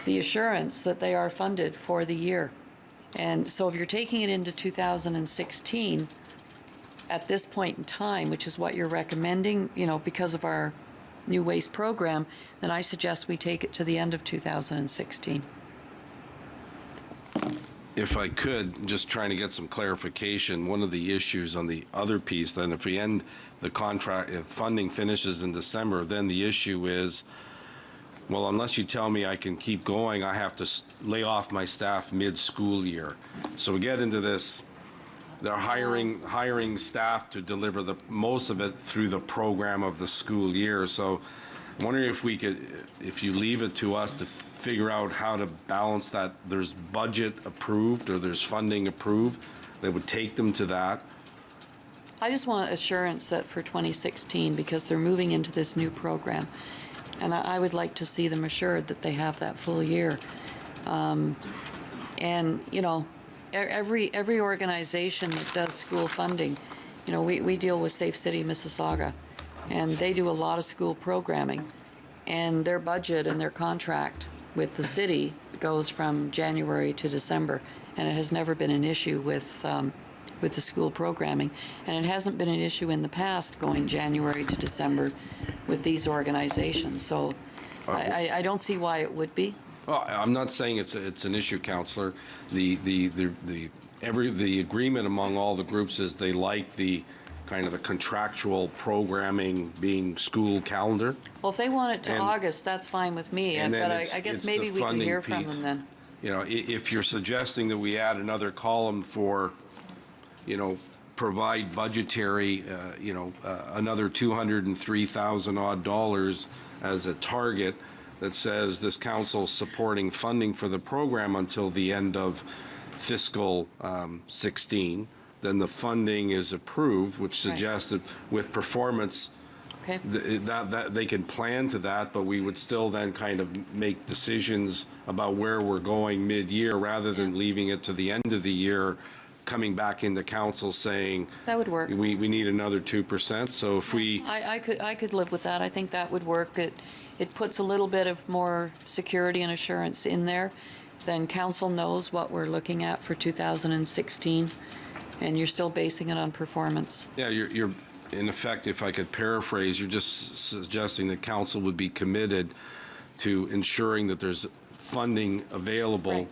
the assurance that they are funded for the year. And so if you're taking it into 2016 at this point in time, which is what you're recommending, you know, because of our new waste program, then I suggest we take it to the end of 2016. If I could, just trying to get some clarification, one of the issues on the other piece, then if we end the contract, if funding finishes in December, then the issue is, well, unless you tell me I can keep going, I have to lay off my staff mid-school year. So we get into this, they're hiring staff to deliver most of it through the program of the school year. So I'm wondering if we could, if you leave it to us to figure out how to balance that, there's budget approved or there's funding approved that would take them to that. I just want assurance that for 2016, because they're moving into this new program, and I would like to see them assured that they have that full year. And, you know, every organization that does school funding, you know, we deal with Safe City Mississauga, and they do a lot of school programming, and their budget and their contract with the city goes from January to December, and it has never been an issue with the school programming, and it hasn't been an issue in the past going January to December with these organizations. So I don't see why it would be. Well, I'm not saying it's an issue, Councillor. The agreement among all the groups is they like the kind of the contractual programming being school calendar. Well, if they want it to August, that's fine with me. But I guess maybe we can hear from them then. You know, if you're suggesting that we add another column for, you know, provide budgetary, another $203,000 odd as a target that says this council supporting funding for the program until the end of fiscal 16, then the funding is approved, which suggests that with performance, that they can plan to that, but we would still then kind of make decisions about where we're going mid-year rather than leaving it to the end of the year, coming back into council saying that would work. We need another 2%. So if we, I could live with that. I think that would work. It puts a little bit of more security and assurance in there. Then council knows what we're looking at for 2016, and you're still basing it on performance. Yeah, you're in effect, if I could paraphrase, you're just suggesting that council would be committed to ensuring that there's funding available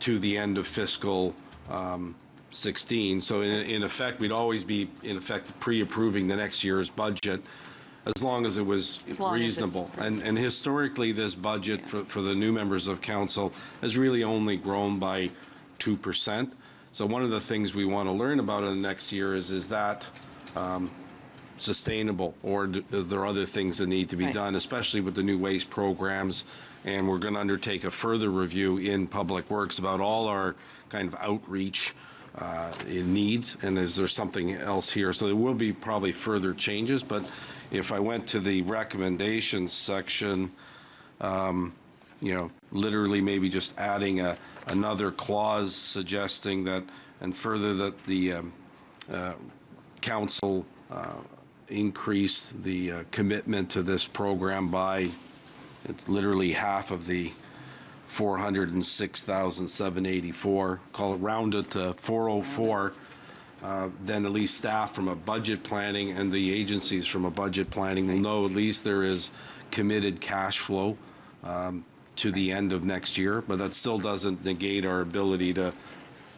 to the end of fiscal 16. So in effect, we'd always be in effect pre-approving the next year's budget as long as it was reasonable. And historically, this budget for the new members of council has really only grown by 2%. So one of the things we want to learn about in the next year is that sustainable, or are there other things that need to be done, especially with the new waste programs. And we're going to undertake a further review in Public Works about all our kind of outreach needs, and is there something else here? So there will be probably further changes, but if I went to the recommendations section, literally maybe just adding another clause suggesting that, and further that the council increase the commitment to this program by, it's literally half of the 406,784, call it rounded to 404, then at least staff from a budget planning and the agencies from a budget planning will know at least there is committed cash flow to the end of next year, but that still doesn't negate our ability to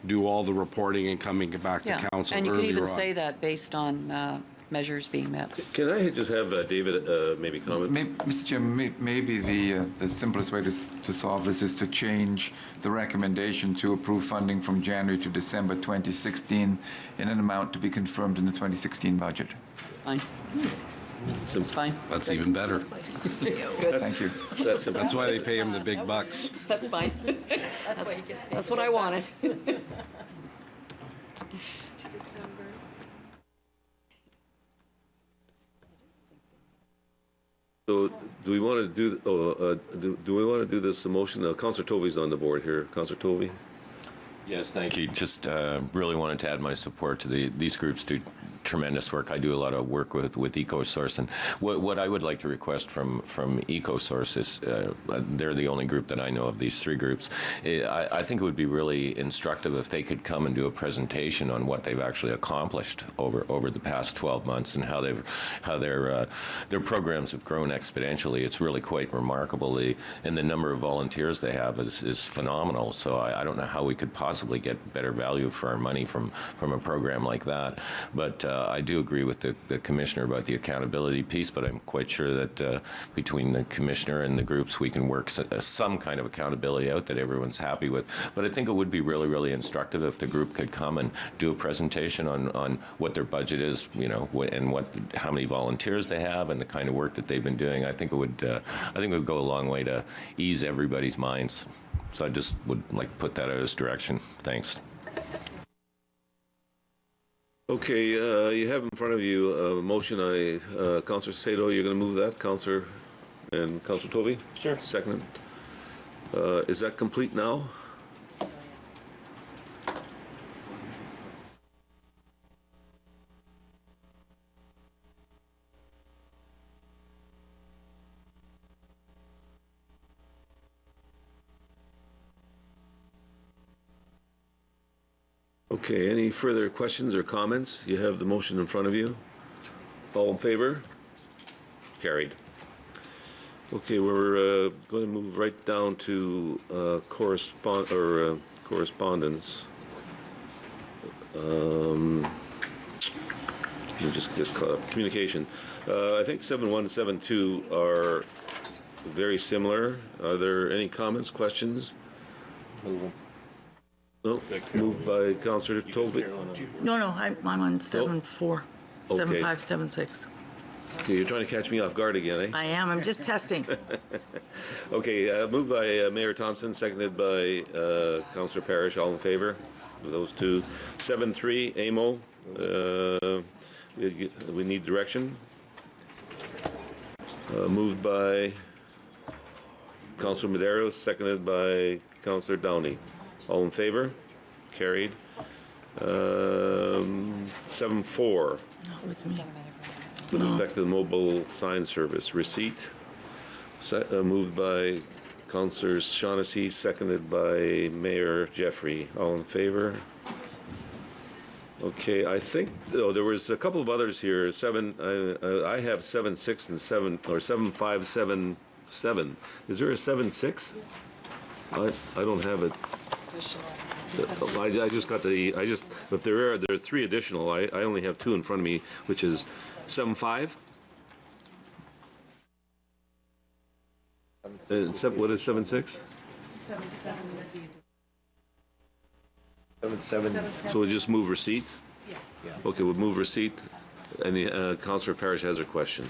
do all the reporting and coming back to council and you earlier can even on. say that based on measures being met. Can I just have David maybe comment? Mr. Chairman, maybe the simplest way to solve this is to change the recommendation to approve funding from January to December 2016 in an amount to be confirmed in the 2016 budget. Fine. It's fine. That's even better. Thank you. That's why they pay him the big bucks. That's fine. That's what I wanted. So do we want to do we want to do this motion? Councillor Tovey's on the board here. Councillor Tovey. Yes, thank you. Just really wanted to add my support to these groups do tremendous work. I do a lot of work with EcoSource, and what I would like to request from EcoSource is they're the only group that I know of these three groups. I think it would be really instructive if they could come and do a presentation on what they've actually accomplished over the past 12 months and how their programs have grown exponentially. It's really quite remarkable. And the number of volunteers they have is phenomenal. So I don't know how we could possibly get better value for our money from a program like that. But I do agree with the Commissioner about the accountability piece, but I'm quite sure that between the Commissioner and the groups, we can work some kind of accountability out that everyone's happy with. But I think it would be really, really instructive if the group could come and do a presentation on what their budget is, and how many volunteers they have and the kind of work that they've been doing. I think it would go a long way to ease everybody's minds. So I just would like to put that out as direction. Thanks. Okay, you have in front of you a motion. Councillor Sato, you're going to move that, Councillor and Councillor Tovey? Sure. Second. Is that complete now? Okay, any further questions or comments? You have the motion in front of you. All in favor? Carried. Okay, we're going to move right down to correspondence. Let me just get caught up. Communication. I think 7172 are very similar. Are there any comments, questions? No, moved by Councillor Tovey. No, I'm on 7-4, Okay. 7576. Okay, you're trying to catch me off guard again, eh? I am. I'm just testing. Okay, moved by Mayor Thompson, seconded by Councillor Parrish. All in favor of those two? 7-3, AMO. We need direction. Moved by Councillor Medeiros, seconded by Councillor Downey. All in favor? Carried. 7-4. With respect to the mobile sign service, receipt. Moved by Councillor Shaughnessy, seconded by Mayor Jeffrey. All in favor? Okay, I think there was a couple of others here. I have 7-6 and 7-5-7-7. Is there a 7-6? I don't have it. I just got if there are three additional, I only have two in front of me, which is 7-5. What is 7-6? 7-7. So we'll just move receipt? Yeah. Okay, we'll move receipt. And Councillor Parrish has a question.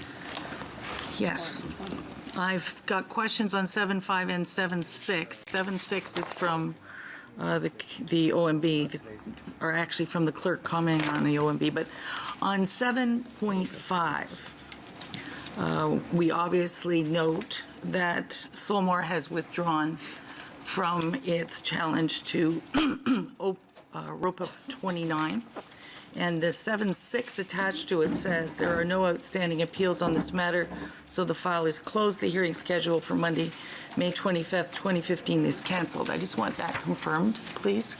Yes. I've got questions on 7-5 and 7-6. 7-6 is from the OMB, or actually from the clerk commenting on the OMB. But on 7.5, we obviously note that Solmore has withdrawn from its challenge to ROPA 29. And the 7.6 attached to it says there are no outstanding appeals on this matter, so the file is closed. The hearing scheduled for Monday, May 25th, 2015 is canceled. I just want that confirmed, please.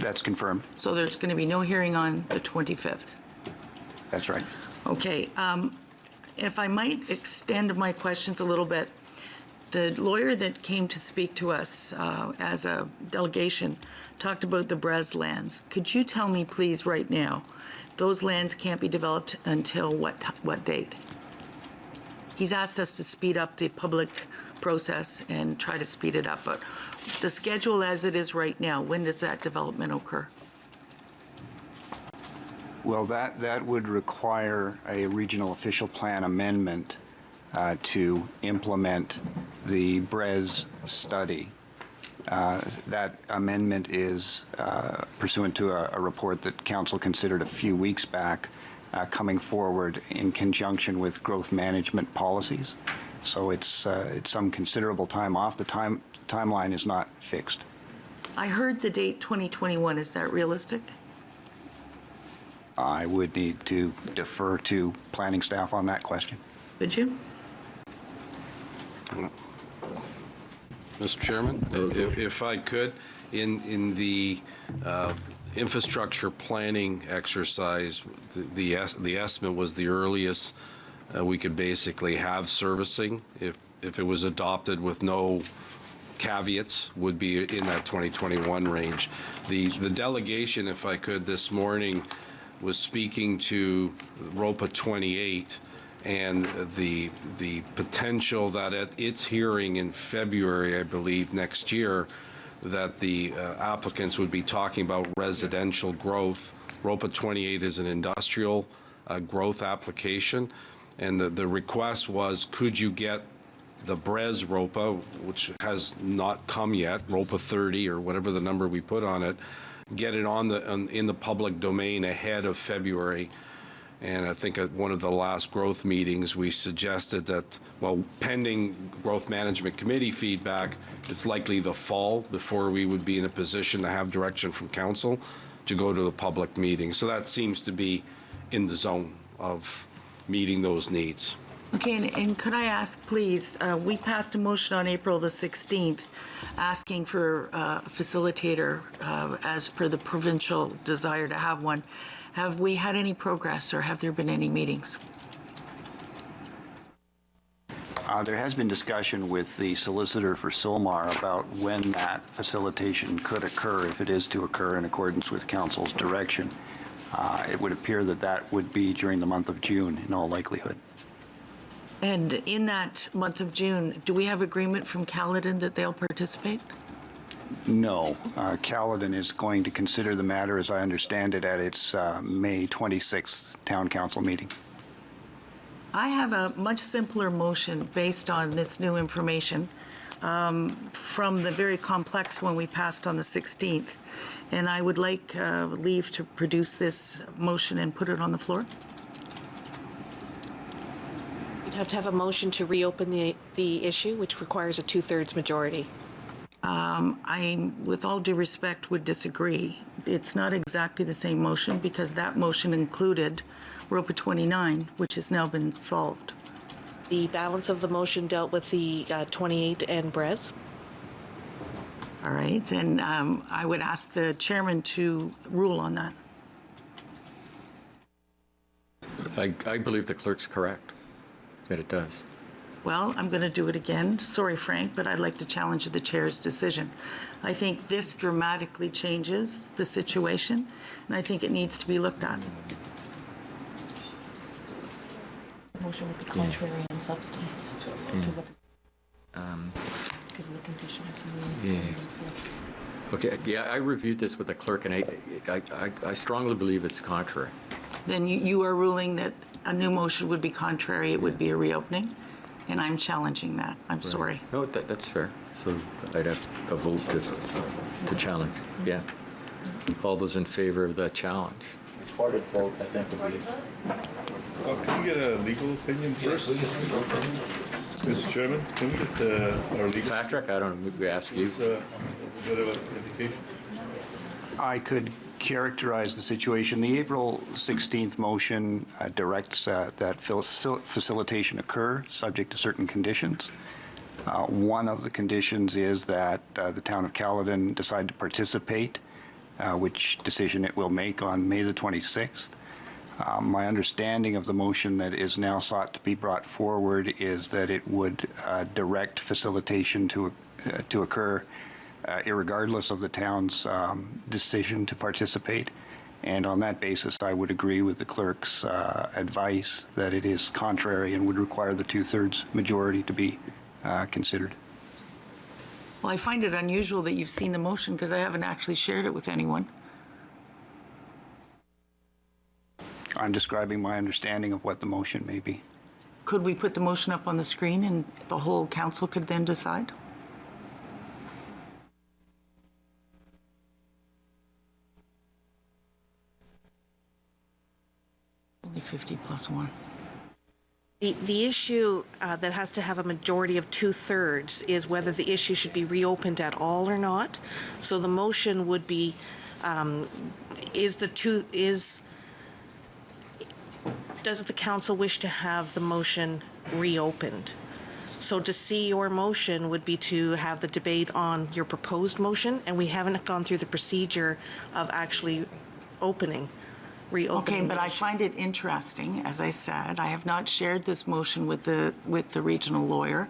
That's confirmed. So there's going to be no hearing on the 25th. That's right. Okay. If I might extend my questions a little bit, the lawyer that came to speak to us as a delegation talked about the Brez lands. Could you tell me, please, right now, those lands can't be developed until what date? He's asked us to speed up the public process and try to speed it up, but the schedule as it is right now, when does that development occur? Well, that would require a regional official plan amendment to implement the Brez study. That amendment is pursuant to a report that Council considered a few weeks back, coming forward in conjunction with growth management policies. So it's some considerable time off. The timeline is not fixed. I heard the date 2021. Is that realistic? I would need to defer to planning staff on that question. Would you? Mr. Chairman, if I could, in the infrastructure planning exercise, the estimate was the earliest we could basically have servicing if it was adopted with no caveats would be in that 2021 range. The delegation, if I could, this morning was speaking to ROPA 28 and the potential that at its hearing in February, I believe, next year, that the applicants would be talking about residential growth. ROPA 28 is an industrial growth application, and the request was, could you get the BREZ ROPA, which has not come yet, ROPA 30 or whatever the number we put on it, get it in the public domain ahead of February. And I think at one of the last growth meetings, we suggested that, well, pending Growth Management Committee feedback, it's likely the fall before we would be in a position to have direction from council to go to the public meeting. So that seems to be in the zone of meeting those needs. Okay, and could I ask, please, we passed a motion on April the 16th asking for a facilitator as per the provincial desire to have one. Have we had any progress or have there been any meetings? There has been discussion with the solicitor for Sylmar about when that facilitation could occur, if it is to occur in accordance with council's direction. It would appear that that would be during the month of June in all likelihood. And in that month of June, do we have agreement from Caledon that they'll participate? No. Caledon is going to consider the matter, as I understand it, at its May 26th town council meeting. I have a much simpler motion based on this new information from the very complex one we passed on the 16th. And I would like leave to produce this motion and put it on the floor. You'd have to have a motion to reopen the issue, which requires a 2/3 majority. I, with all due respect, would disagree. It's not exactly the same motion because that motion included ROPA 29, which has now been solved. The balance of the motion dealt with the 28 and BREZ. All right, then I would ask the chairman to rule on that. I believe the clerk's correct, that it does. Well, I'm going to do it again. Sorry, Frank, but I'd like to challenge the chair's decision. I think this dramatically changes the situation, and I think it needs to be looked at. Motion would be contrary in substance to what is, because of the conditions. Okay, yeah, I reviewed this with the clerk, and I strongly believe it's contrary. Then you are ruling that a new motion would be contrary, it would be a reopening? And I'm challenging that. I'm sorry. No, that's fair. So I'd have a vote to challenge. Yeah. All those in favor of that challenge? Part of the vote, I think, would be. Can we get a legal opinion first? Mr. Chairman, can we get our legal... Patrick, I don't know, maybe we ask you. A bit of an indication. I could characterize the situation. The April 16th motion directs that facilitation occur subject to certain conditions. One of the conditions is that the town of Caledon decide to participate, which decision it will make on May the 26th. My understanding of the motion that is now sought to be brought forward is that it would direct facilitation to occur irregardless of the town's decision to participate. And on that basis, I would agree with the clerk's advice that it is contrary and would require the 2/3 majority to be considered. Well, I find it unusual that you've seen the motion because I haven't actually shared it with anyone. I'm describing my understanding of what the motion may be. Could we put the motion up on the screen and the whole council could then decide? Only 50 plus 1. The issue that has to have a majority of 2/3 is whether the issue should be reopened at all or not. So the motion would be, does the council wish to have the motion reopened? So to see your motion would be to have the debate on your proposed motion, and we haven't gone through the procedure of actually reopening. Okay, but I find it interesting, as I said, I have not shared this motion with the regional lawyer.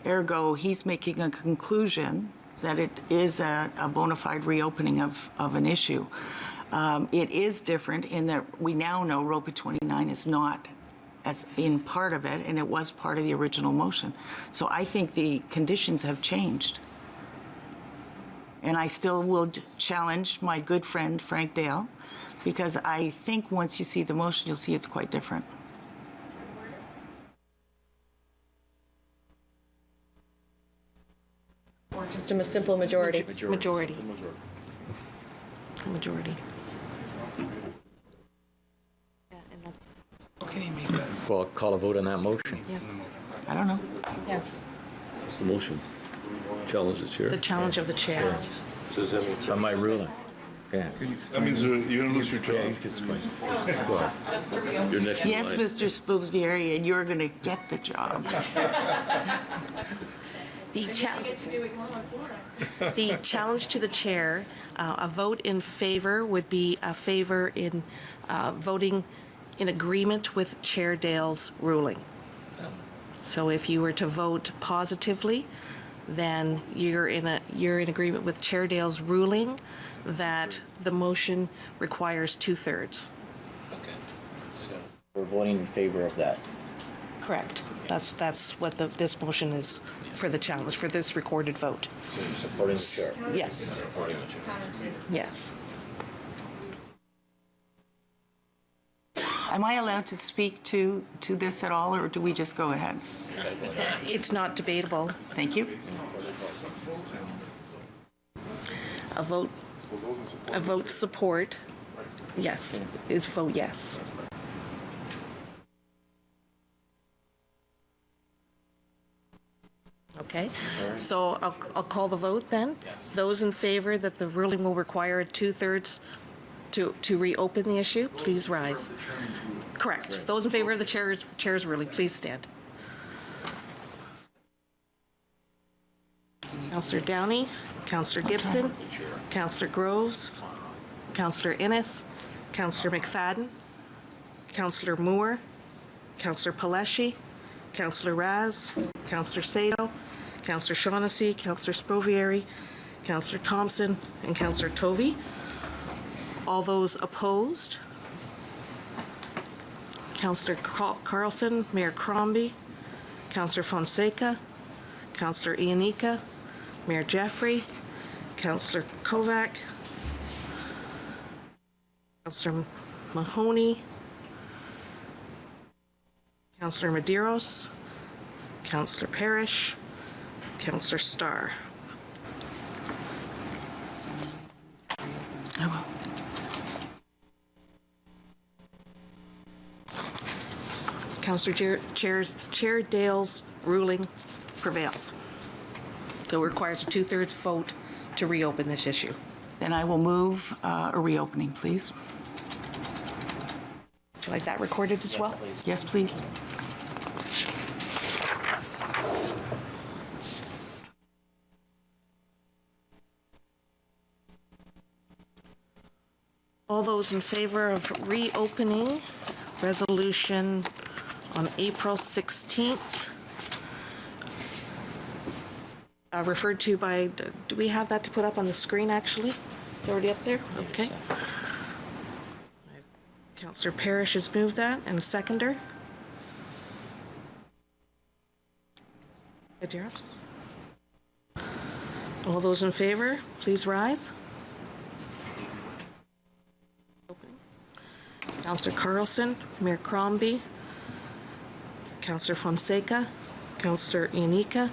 Ergo, he's making a conclusion that it is a bona fide reopening of an issue. It is different in that we now know ROPA 29 is not as in part of it, and it was part of the original motion. So I think the conditions have changed. And I still will challenge my good friend Frank Dale, because I think once you see the motion, you'll see it's quite different. Just a simple majority. Majority. Majority. Well, call a vote on that motion. I don't know. Yeah. What's the motion? Challenge the chair? The challenge of the chair. Says that means On my ruling. Yeah. That means you're going to lose your job. Your next in Yes, line. Mr. Spilsbury, and you're going to get the job. The challenge to the chair, a vote in favor would be a favor in voting in agreement with Chair Dale's ruling. So if you were to vote positively, then you're in agreement with Chair Dale's ruling that the motion requires 2/3. Okay. So we're voting in favor of that. Correct. That's what this motion is for the challenge, for this recorded vote. So you're supporting the chair. Yes. Supporting the chair. Yes. Am I allowed to speak to this at all, or do we just go ahead? It's not debatable. Thank you. A vote support, yes, is vote yes. Okay, so I'll call the vote then. Those in favor that the ruling will require 2/3 to reopen the issue, please rise. Correct. Those in favor of the chair's ruling, please stand. Councillor Downey, Councillor Gibson, Councillor Groves, Councillor Innes, Councillor McFadden, Councillor Moore, Councillor Paleshi, Councillor Raz, Councillor Sato, Councillor Shaughnessy, Councillor Sprovieri, Councillor Thompson, and Councillor Tovey. All those opposed? Councillor Carlson, Mayor Crombie, Councillor Fonseca, Councillor Ianica, Mayor Jeffrey, Councillor Kovac, Councillor Mahoney, Councillor Medeiros, Councillor Parrish, Councillor Starr. I will. Councillor Chair Dale's ruling prevails. So it requires a 2/3 vote to reopen this issue. Then I will move a reopening, please. Would you like that recorded as well? Yes, please. All those in favor of reopening resolution on April 16th, referred to by, do we have that to put up on the screen actually? It's already up there? Okay. Councillor Parrish has moved that, and a seconder. Medeiros. All those in favor, please rise. Councillor Carlson, Mayor Crombie, Councillor Fonseca, Councillor Ianica,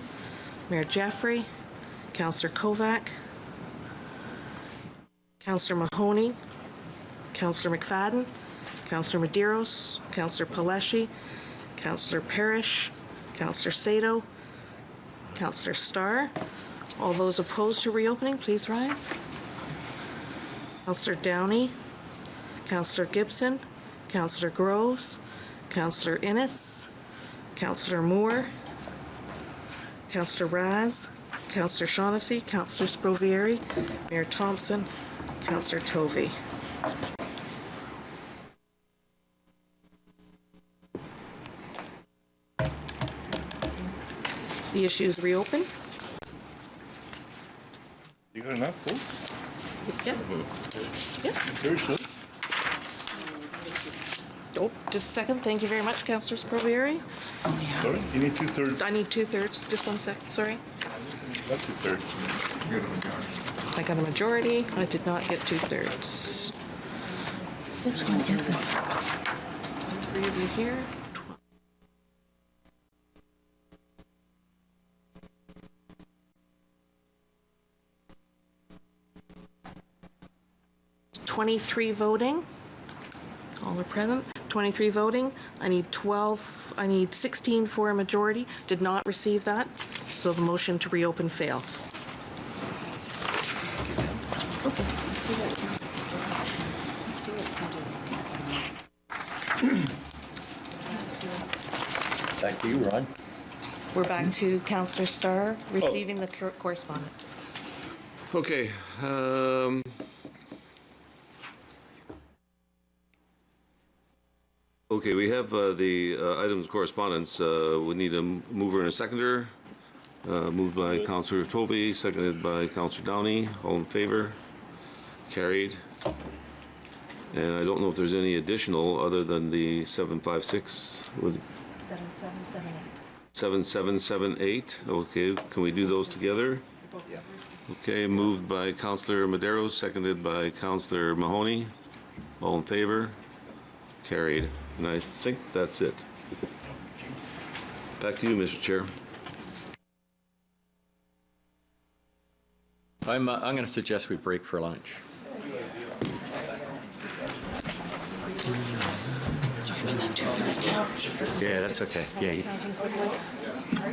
Mayor Jeffrey, Councillor Kovac, Councillor Mahoney, Councillor McFadden, Councillor Medeiros, Councillor Paleshi, Councillor Parrish, Councillor Sato, Councillor Starr. All those opposed to reopening, please rise. Councillor Downey, Councillor Gibson, Councillor Groves, Councillor Innes, Councillor Moore, Councillor Raz, Councillor Shaughnessy, Councillor Sprovieri, Mayor Thompson, Councillor Tovey. The issue is reopened. You got enough votes? Yep. Yep. Very soon. Oh, just a second. Thank you very much, Councillor Sprovieri. Sorry, you need 2/3. I need 2/3. Just 1 second. Sorry. Not 2/3. I got a majority. I did not get 2/3. This one isn't. 3 of you here. 23 voting. All are present. 23 voting. I need 16 for a majority. Did not receive that, so the motion to reopen fails. Back to you, Ron. We're back to Councillor Starr receiving the correspondence. Okay. Okay, we have the items of correspondence. We need a mover and a seconder. Moved by Councillor Tovey, seconded by Councillor Downey. All in favor? Carried. And I don't know if there's any additional other than the 756. 7778. Okay, can we do those together? Okay, moved by Councillor Madero, seconded by Councillor Mahoney. All in favor? Carried. And I think that's it. Back to you, Mr. Chair. I'm going to suggest we break for lunch. Sorry about that, 2/3 count. Yeah, that's okay. Yeah.